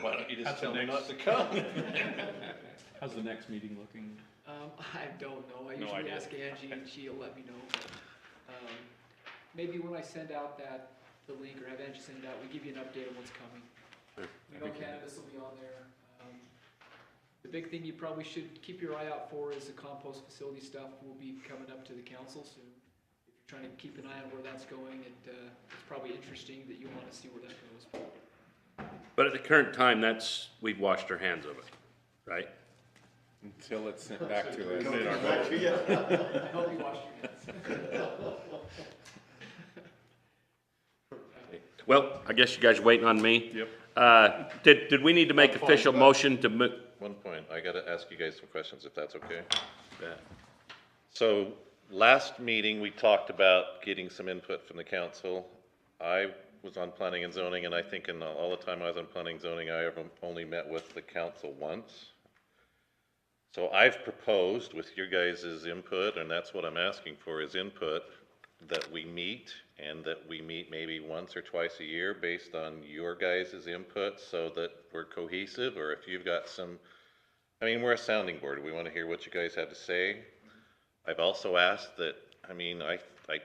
Why don't you just tell me not to come? How's the next meeting looking? I don't know, I No usually idea. ask Angie and she'll let me know. Maybe when I send out the link, or have Angie send it out, we give you an update on what's coming. We know cannabis will be on there. The big thing you probably should keep your eye out for is the compost facility stuff will be coming up to the council soon. If you're trying to keep an eye on where that's going, it's probably interesting that you wanna see where that goes. But at the current time, we've washed our hands of it, right? Until it's sent back to us. Help you wash your hands. Well, I guess you guys are waiting on me. Yep. Did we need to make official motion to move? One point, I gotta ask you guys some questions, if that's okay. So, last meeting, we talked about getting some input from the council. I was on planning and zoning, and I think in all the time I was on planning and zoning, I have only met with the council once. So I've proposed with your guys' input, and that's what I'm asking for, is input, that we meet, and that we meet maybe once or twice a year based on your guys' input, so that we're cohesive, or if you've got some, I mean, we're a sounding board, we wanna hear what you guys have to say. I've also asked that, I mean, I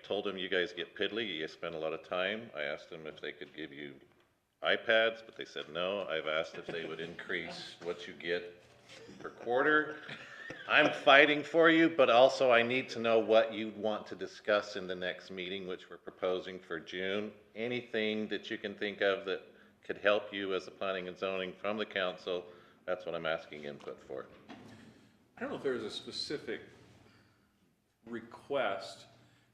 told them you guys get piddly, you spend a lot of time. I asked them if they could give you iPads, but they said no. I've asked if they would increase what you get per quarter. I'm fighting for you, but also I need to know what you want to discuss in the next meeting, which we're proposing for June. Anything that you can think of that could help you as a planning and zoning from the council, that's what I'm asking input for. I don't know if there's a specific request,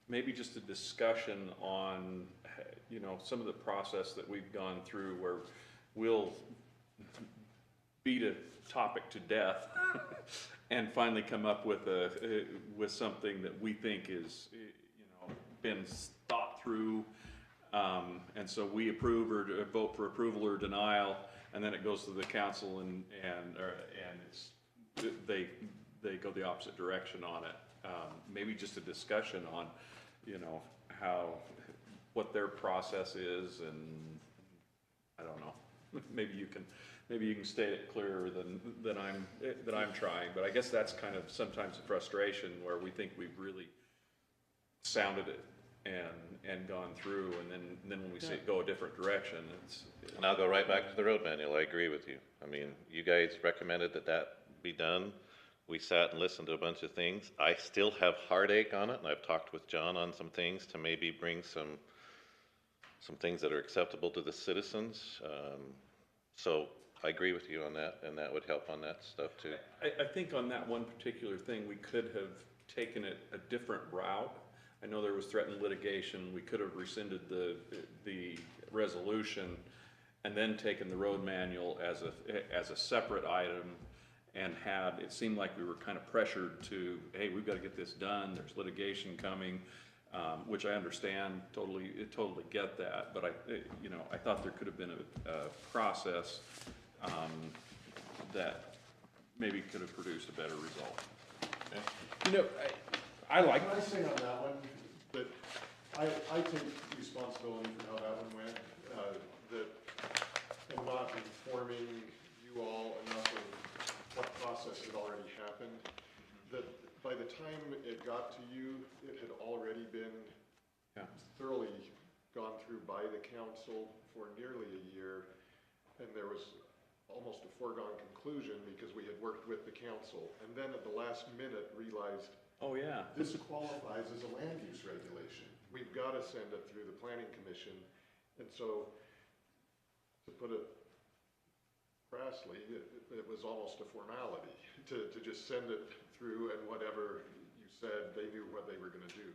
maybe just a discussion on, you know, some of the process that we've gone through where we'll beat a topic to death and finally come up with with something that we think is, you know, been thought through, and so we approve or vote for approval or denial, and then it goes to the council and it's they go the opposite direction on it. Maybe just a discussion on, you know, what their process is, and I don't know. Maybe you can state it clearer than I'm trying, but I guess that's kind of sometimes a frustration where we think we've really sounded it and gone through, and then when we see it go a different direction, it's. And I'll go right back to the road manual, I agree with you. I mean, you guys recommended that be done. We sat and listened to a bunch of things. I still have heartache on it, and I've talked with John on some things to maybe bring some things that are acceptable to the citizens. So I agree with you on that, and that would help on that stuff too. I think on that one particular thing, we could have taken it a different route. I know there was threatened litigation. We could have rescinded the resolution and then taken the road manual as a separate item, and it seemed like we were kind of pressured to, hey, we've got to get this done, there's litigation coming, which I understand, totally get that, but I thought there could have been a process that maybe could have produced a better result. Okay. You know, I like. Can I say on that one, that I take responsibility for how that one went, that I'm not informing you all enough of what process had already happened, that by the time it got to you, it had already been thoroughly gone through by the council for nearly a year, and there was almost a foregone conclusion because we had worked with the council, and then at the last minute realized, oh yeah, this qualifies as a land use regulation. We've got to send it through the planning commission, and so to put it crassly, it was almost a formality to just send it through, and whatever you said, they knew what they were going to do.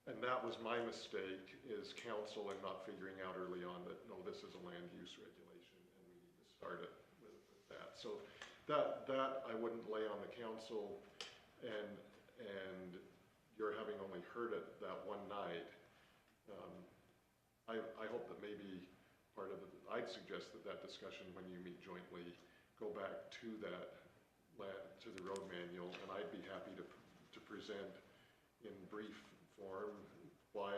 And that was my mistake, is council and not figuring out early on that, no, this is a land use regulation and we need to start it with that. So that I wouldn't lay on the council, and you're having only heard it that one night. I hope that maybe part of it, I'd suggest that discussion, when you meet jointly, go back to the road manual, and I'd be happy to present in brief form why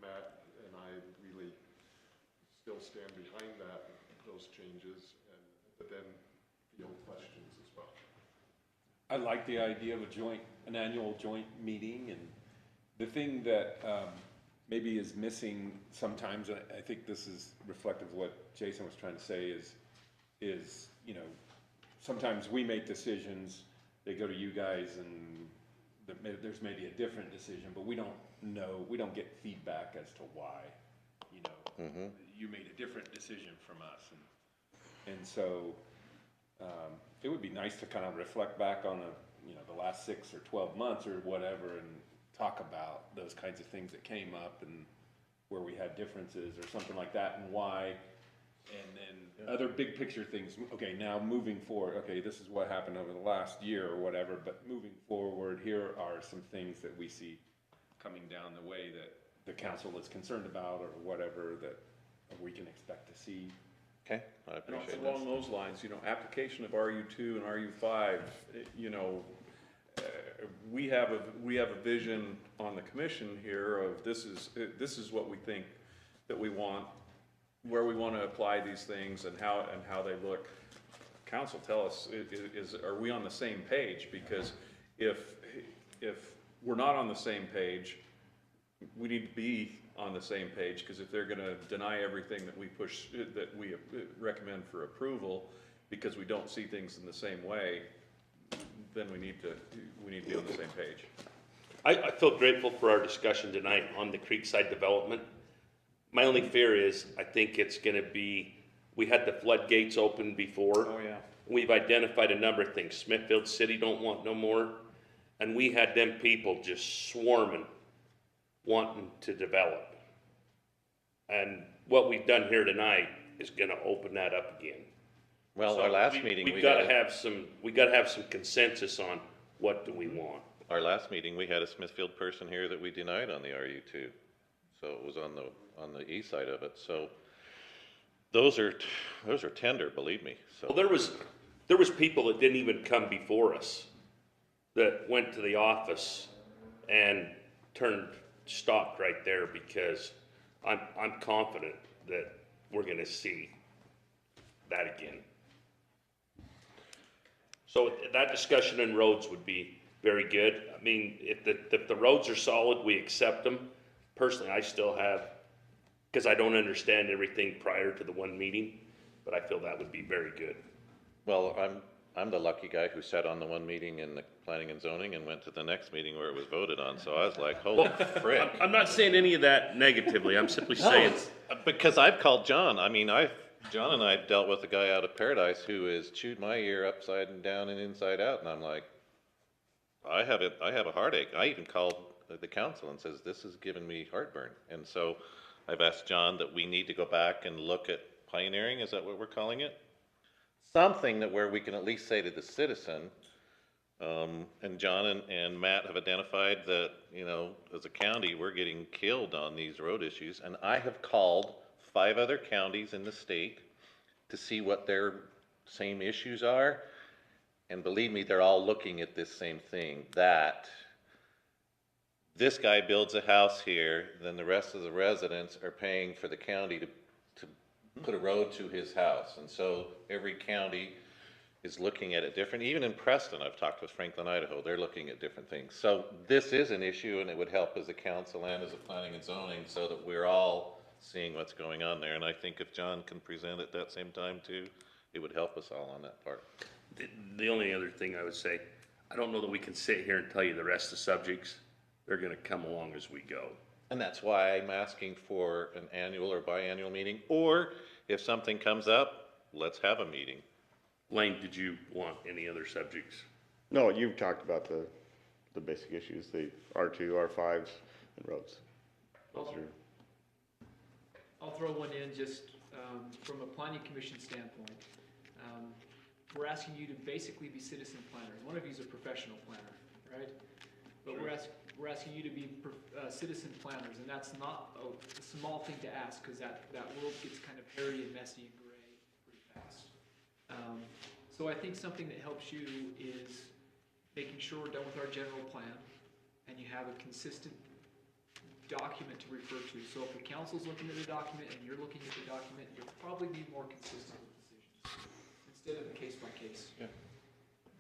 Matt and I really still stand behind those changes, but then field questions as well. I like the idea of an annual joint meeting, and the thing that maybe is missing sometimes, and I think this is reflective of what Jason was trying to say, is you know, sometimes we make decisions, they go to you guys, and there's maybe a different decision, but we don't know, we don't get feedback as to why, you know, you made a different decision from us. And so, it would be nice to kind of reflect back on you know, the last 6 or 12 months or whatever and talk about those kinds of things that came up and where we had differences or something like that and why. And then other big picture things, okay, now moving forward, okay, this is what happened over the last year or whatever, but moving forward, here are some things that we see coming down the way that the council is concerned about or whatever that we can expect to see. Okay, I And appreciate also this. along those lines, you know, application of RU2 and RU5, you know, we have a vision on the commission here of this is what we think that we want, where we want to apply these things and how they look. Council, tell us, are we on the same page? Because if we're not on the same page, we need to be on the same page, because if they're gonna deny everything that we push, that we recommend for approval, because we don't see things in the same way, then we need to be on the same page. I feel grateful for our discussion tonight on the Creekside development. My only fear is, I think it's gonna be, we had the floodgates open before. Oh, yeah. We've identified a number of things. Smithfield City don't want no more, and we had them people just swarming, wanting to develop. And what we've done here tonight is gonna open that up again. Well, So our last meeting, we we gotta had, have some consensus on what do we want. our last meeting, we had a Smithfield person here that we denied on the RU2. So it was on the east side of it, so those are tender, believe me, Well, so. there was people that didn't even come before us that went to the office and stopped right there, because I'm confident that we're gonna see that again. So that discussion on roads would be very good. I mean, if the roads are solid, we accept them. Personally, I still have, because I don't understand everything prior to the one meeting, but I feel that would be very good. Well, I'm the lucky guy who sat on the one meeting in the planning and zoning and went to the next meeting where it was voted on, so I was like, holy frick. I'm not saying any of that negatively, I'm simply saying, Because I've called John, I mean, John and I dealt with a guy out of Paradise who has chewed my ear upside and down and inside out, and I'm like, I have a heartache. I even called the council and says, this is giving me heartburn. And so I've asked John that we need to go back and look at pioneering, is that what we're calling it? Something that where we can at least say to the citizen, and John and Matt have identified that, you know, as a county, we're getting killed on these road issues. And I have called 5 other counties in the state to see what their same issues are. And believe me, they're all looking at this same thing, that this guy builds a house here, then the rest of the residents are paying for the county to put a road to his house. And so every county is looking at it different. Even in Preston, I've talked with Franklin, Idaho, they're looking at different things. So this is an issue, and it would help as a council and as a planning and zoning, so that we're all seeing what's going on there. And I think if John can present at that same time too, it would help us all on that part. the only other thing I would say, I don't know that we can sit here and tell you the rest of the subjects. They're gonna come along as we go. And that's why I'm asking for an annual or biannual meeting, or if something comes up, let's have a meeting. Lane, did you want any other subjects? No, you've talked about the basic issues, the R2, R5s, and roads. Those are. I'll throw one in just from a planning commission standpoint. We're asking you to basically be citizen planners. One of you is a professional planner, right? But we're asking you to be citizen planners, and that's not a small thing to ask, because that world gets kind of hairy and messy and gray pretty fast. So I think something that helps you is making sure we're done with our general plan, and you have a consistent document to refer to. So if the council's looking at the document and you're looking at the document, you'll probably be more consistent with decisions instead of a case by case. Yeah.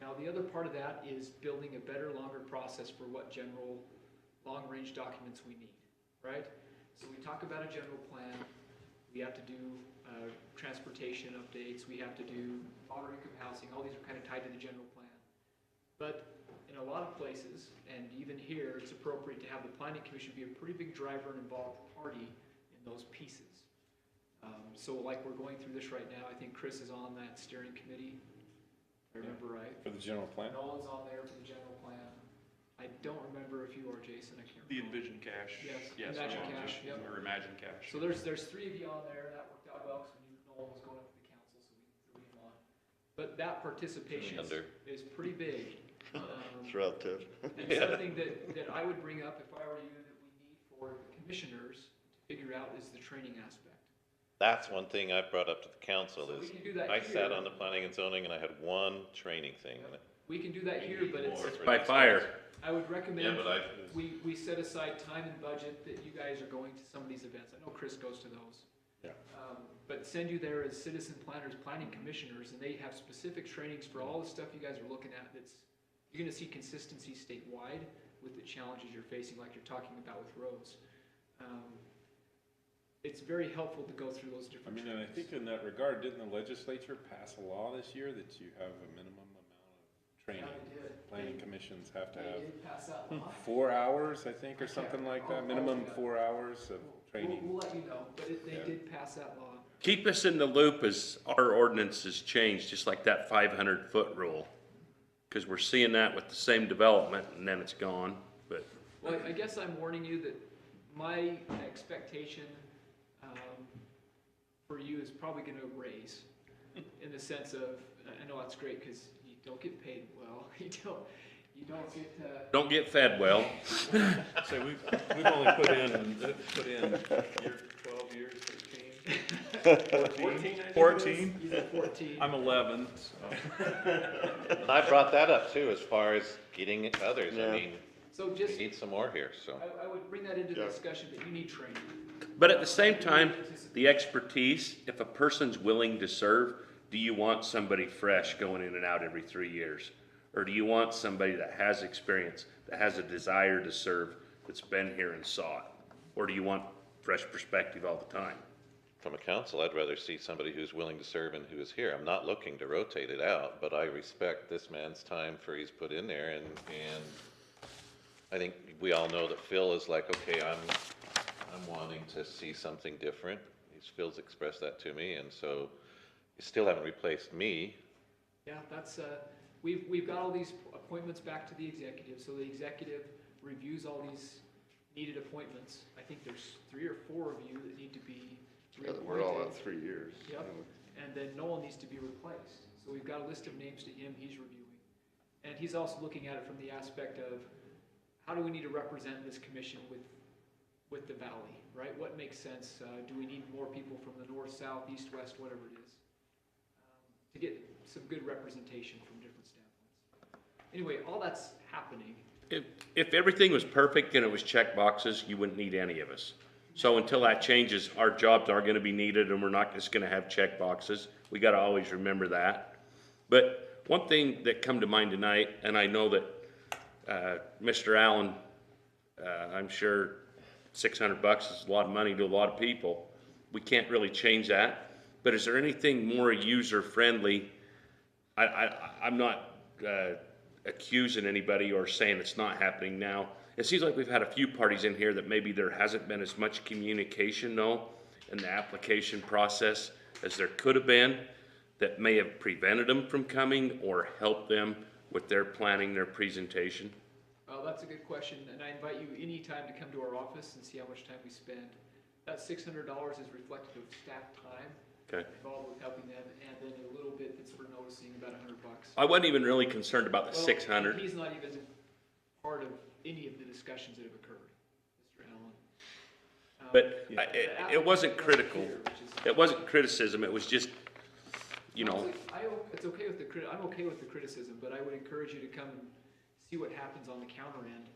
Now, the other part of that is building a better, longer process for what general long-range documents we need, right? So we talk about a general plan, we have to do transportation updates, we have to do moderate income housing, all these are kind of tied to the general plan. But in a lot of places, and even here, it's appropriate to have the planning commission be a pretty big driver and involved party in those pieces. So like we're going through this right now, I think Chris is on that steering committee, if I remember right. For the general plan? Nolan's on there for the general plan. I don't remember if you are, Jason, I can't The remember. Envision Cash. Yes, I'm Imagine on Cash, it. yep. Or Imagine Cash. So there's 3 of you on there, that worked out well, because Nolan was going up to the council, so we threw him on. But that participation is pretty big. It's relative. And something that I would bring up if I were you, that we need for the commissioners to figure out is the training aspect. That's one thing I brought up to the council So we is, can do that I here. sat on the planning and zoning and I had one training thing. and We can do that we here, need but it's, more for By these fire. guys. I would recommend Yeah, but we set aside time and budget that you guys are going to some of these events. I know Chris goes to those. Yeah. But send you there as citizen planners, planning commissioners, and they have specific trainings for all the stuff you guys are looking at. You're gonna see consistency statewide with the challenges you're facing, like you're talking about with roads. It's very helpful to go through those I different mean, trainings. and I think in that regard, didn't the legislature pass a law this year that you have a minimum amount of training? Yeah, they did. Planning commissions have to They have did pass that law. 4 hours, I think, or something like I'll that, minimum look it up. 4 hours of training. We'll let you know, but they Yeah. did pass that law. Keep us in the loop as our ordinance has changed, just like that 500-foot rule. Because we're seeing that with the same development, and then it's gone, but. Well, I guess I'm warning you that my expectation for you is probably gonna raise, in the sense of, I know that's great, because you don't get paid well, you don't get, Don't get fed well. So we've only put in year 12 years, 13? 14? He's at 14. I'm 11, so. And I brought that up too, as far as getting others. Yeah. I mean, So we just, need some more here, so. I would bring that into the discussion, that you need training. But at the same time, the expertise, if a person's willing to serve, do you want somebody fresh going in and out every 3 years? Or do you want somebody that has experience, that has a desire to serve, that's been here and saw it? Or do you want fresh perspective all the time? From a council, I'd rather see somebody who's willing to serve and who is here. I'm not looking to rotate it out, but I respect this man's time for he's put in there, and I think we all know that Phil is like, okay, I'm wanting to see something different. Phil's expressed that to me, and so you still haven't replaced me. Yeah, that's, we've got all these appointments back to the executive, so the executive reviews all these needed appointments. I think there's 3 or 4 of you that need to be reappointed. We're all at 3 years. Yep, and then Noel needs to be replaced. So we've got a list of names to him, he's reviewing. And he's also looking at it from the aspect of, how do we need to represent this commission with the valley, right? What makes sense? Do we need more people from the north, south, east, west, whatever it is? To get some good representation from different standpoints. Anyway, all that's happening. If everything was perfect and it was check boxes, you wouldn't need any of us. So until that changes, our jobs are gonna be needed, and we're not just gonna have check boxes. We gotta always remember that. But one thing that come to mind tonight, and I know that, Mr. Allen, I'm sure $600 is a lot of money to a lot of people. We can't really change that. But is there anything more user-friendly? I'm not accusing anybody or saying it's not happening now. It seems like we've had a few parties in here that maybe there hasn't been as much communication, though, in the application process as there could have been, that may have prevented them from coming or helped them with their planning, their presentation. Well, that's a good question, and I invite you anytime to come to our office and see how much time we spend. That $600 is reflective of staff time Okay. involved with helping them, and then a little bit that's for noticing, about $100. I wasn't even really concerned about the Well, 600. He's not even part of any of the discussions that have occurred, Mr. Allen. But The it wasn't applicant critical. here, which is- It wasn't criticism, it was just, you know, It's okay with I'm okay with the criticism, but I would encourage you to come and see what happens on the counter end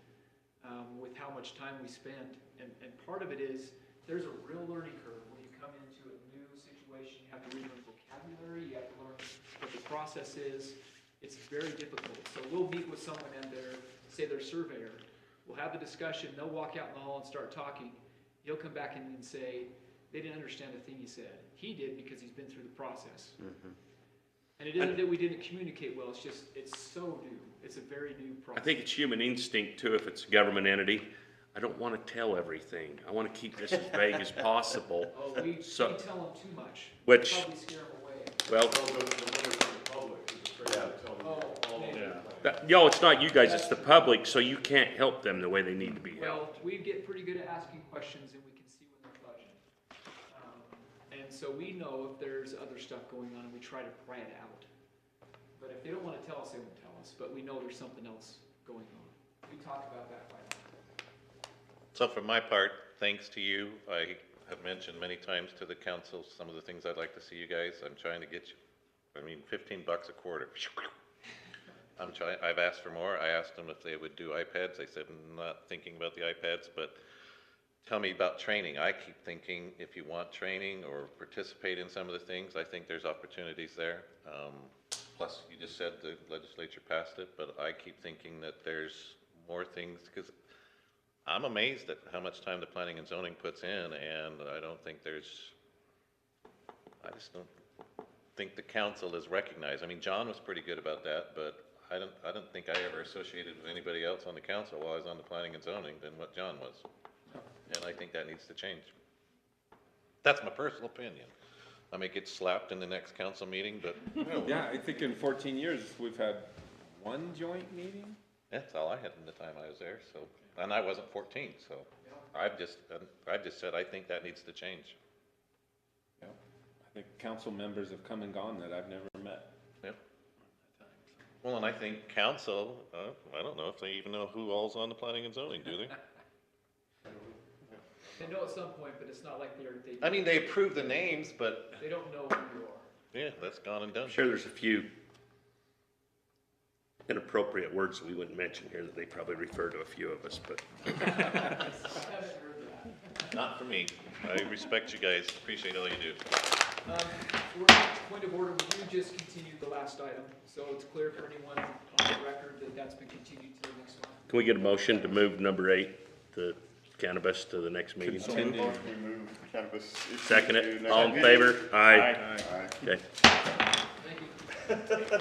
with how much time we spend. And part of it is, there's a real learning curve when you come into a new situation. You have to relearn vocabulary, you have to learn what the process is. It's very difficult. So we'll meet with someone and say their surveyor. We'll have the discussion, they'll walk out in the hall and start talking. He'll come back in and say, they didn't understand a thing he said. He did because he's been through the process. And it isn't that we didn't communicate well, it's just, it's so new. It's a very new I process. think it's human instinct too, if it's a government entity. I don't want to tell everything. I want to keep this as vague as possible. Oh, we So- tell them too much. Which- Probably scare them away. Well, Tell the members of the public is afraid to tell them all of the plan. no, it's not you guys, it's the public, so you can't help them the way they need to be Well, helped. we get pretty good at asking questions and we can see when they're fudging. And so we know if there's other stuff going on and we try to pry it out. But if they don't wanna tell us, they won't tell us, but we know there's something else going on. We talk about that quite a lot. So for my part, thanks to you, I have mentioned many times to the council some of the things I'd like to see you guys. I'm trying to get you, $15 a quarter. I've asked for more. I asked them if they would do iPads. They said, not thinking about the iPads, but tell me about training. I keep thinking if you want training or participate in some of the things, I think there's opportunities there. Plus, you just said the legislature passed it, but I keep thinking that there's more things, because I'm amazed at how much time the planning and zoning puts in, and I just don't think the council is recognized. I mean, John was pretty good about that, but I don't think I ever associated with anybody else on the council while I was on the planning and zoning than what John was. And I think that needs to change. That's my personal opinion. I may get slapped in the next council meeting, but Yeah, I think in 14 years, we've had one joint meeting? that's all I had in the time I was there, so, and I wasn't 14, so I've just said, I think that needs to change. Yeah. I think council members have come and gone that I've never met. Yep. Well, and I think council, I don't know if they even know who all's on the planning and zoning, do they? They know at some point, but it's not like they. I mean, they approve the names, but They don't know who you are. yeah, that's gone and done. I'm sure there's a few inappropriate words that we wouldn't mention here that they probably refer to a few of us, but. I haven't heard that. Not for me. I respect you guys, appreciate all you do. Point of order, we just continued the last item, so it's clear for anyone on the record that that's been continued to the next one. Can we get a motion to move number 8, the cannabis, to the next meeting? We move cannabis issue Second to it, next all in meeting. favor? Aye. Aye. Okay. Thank you.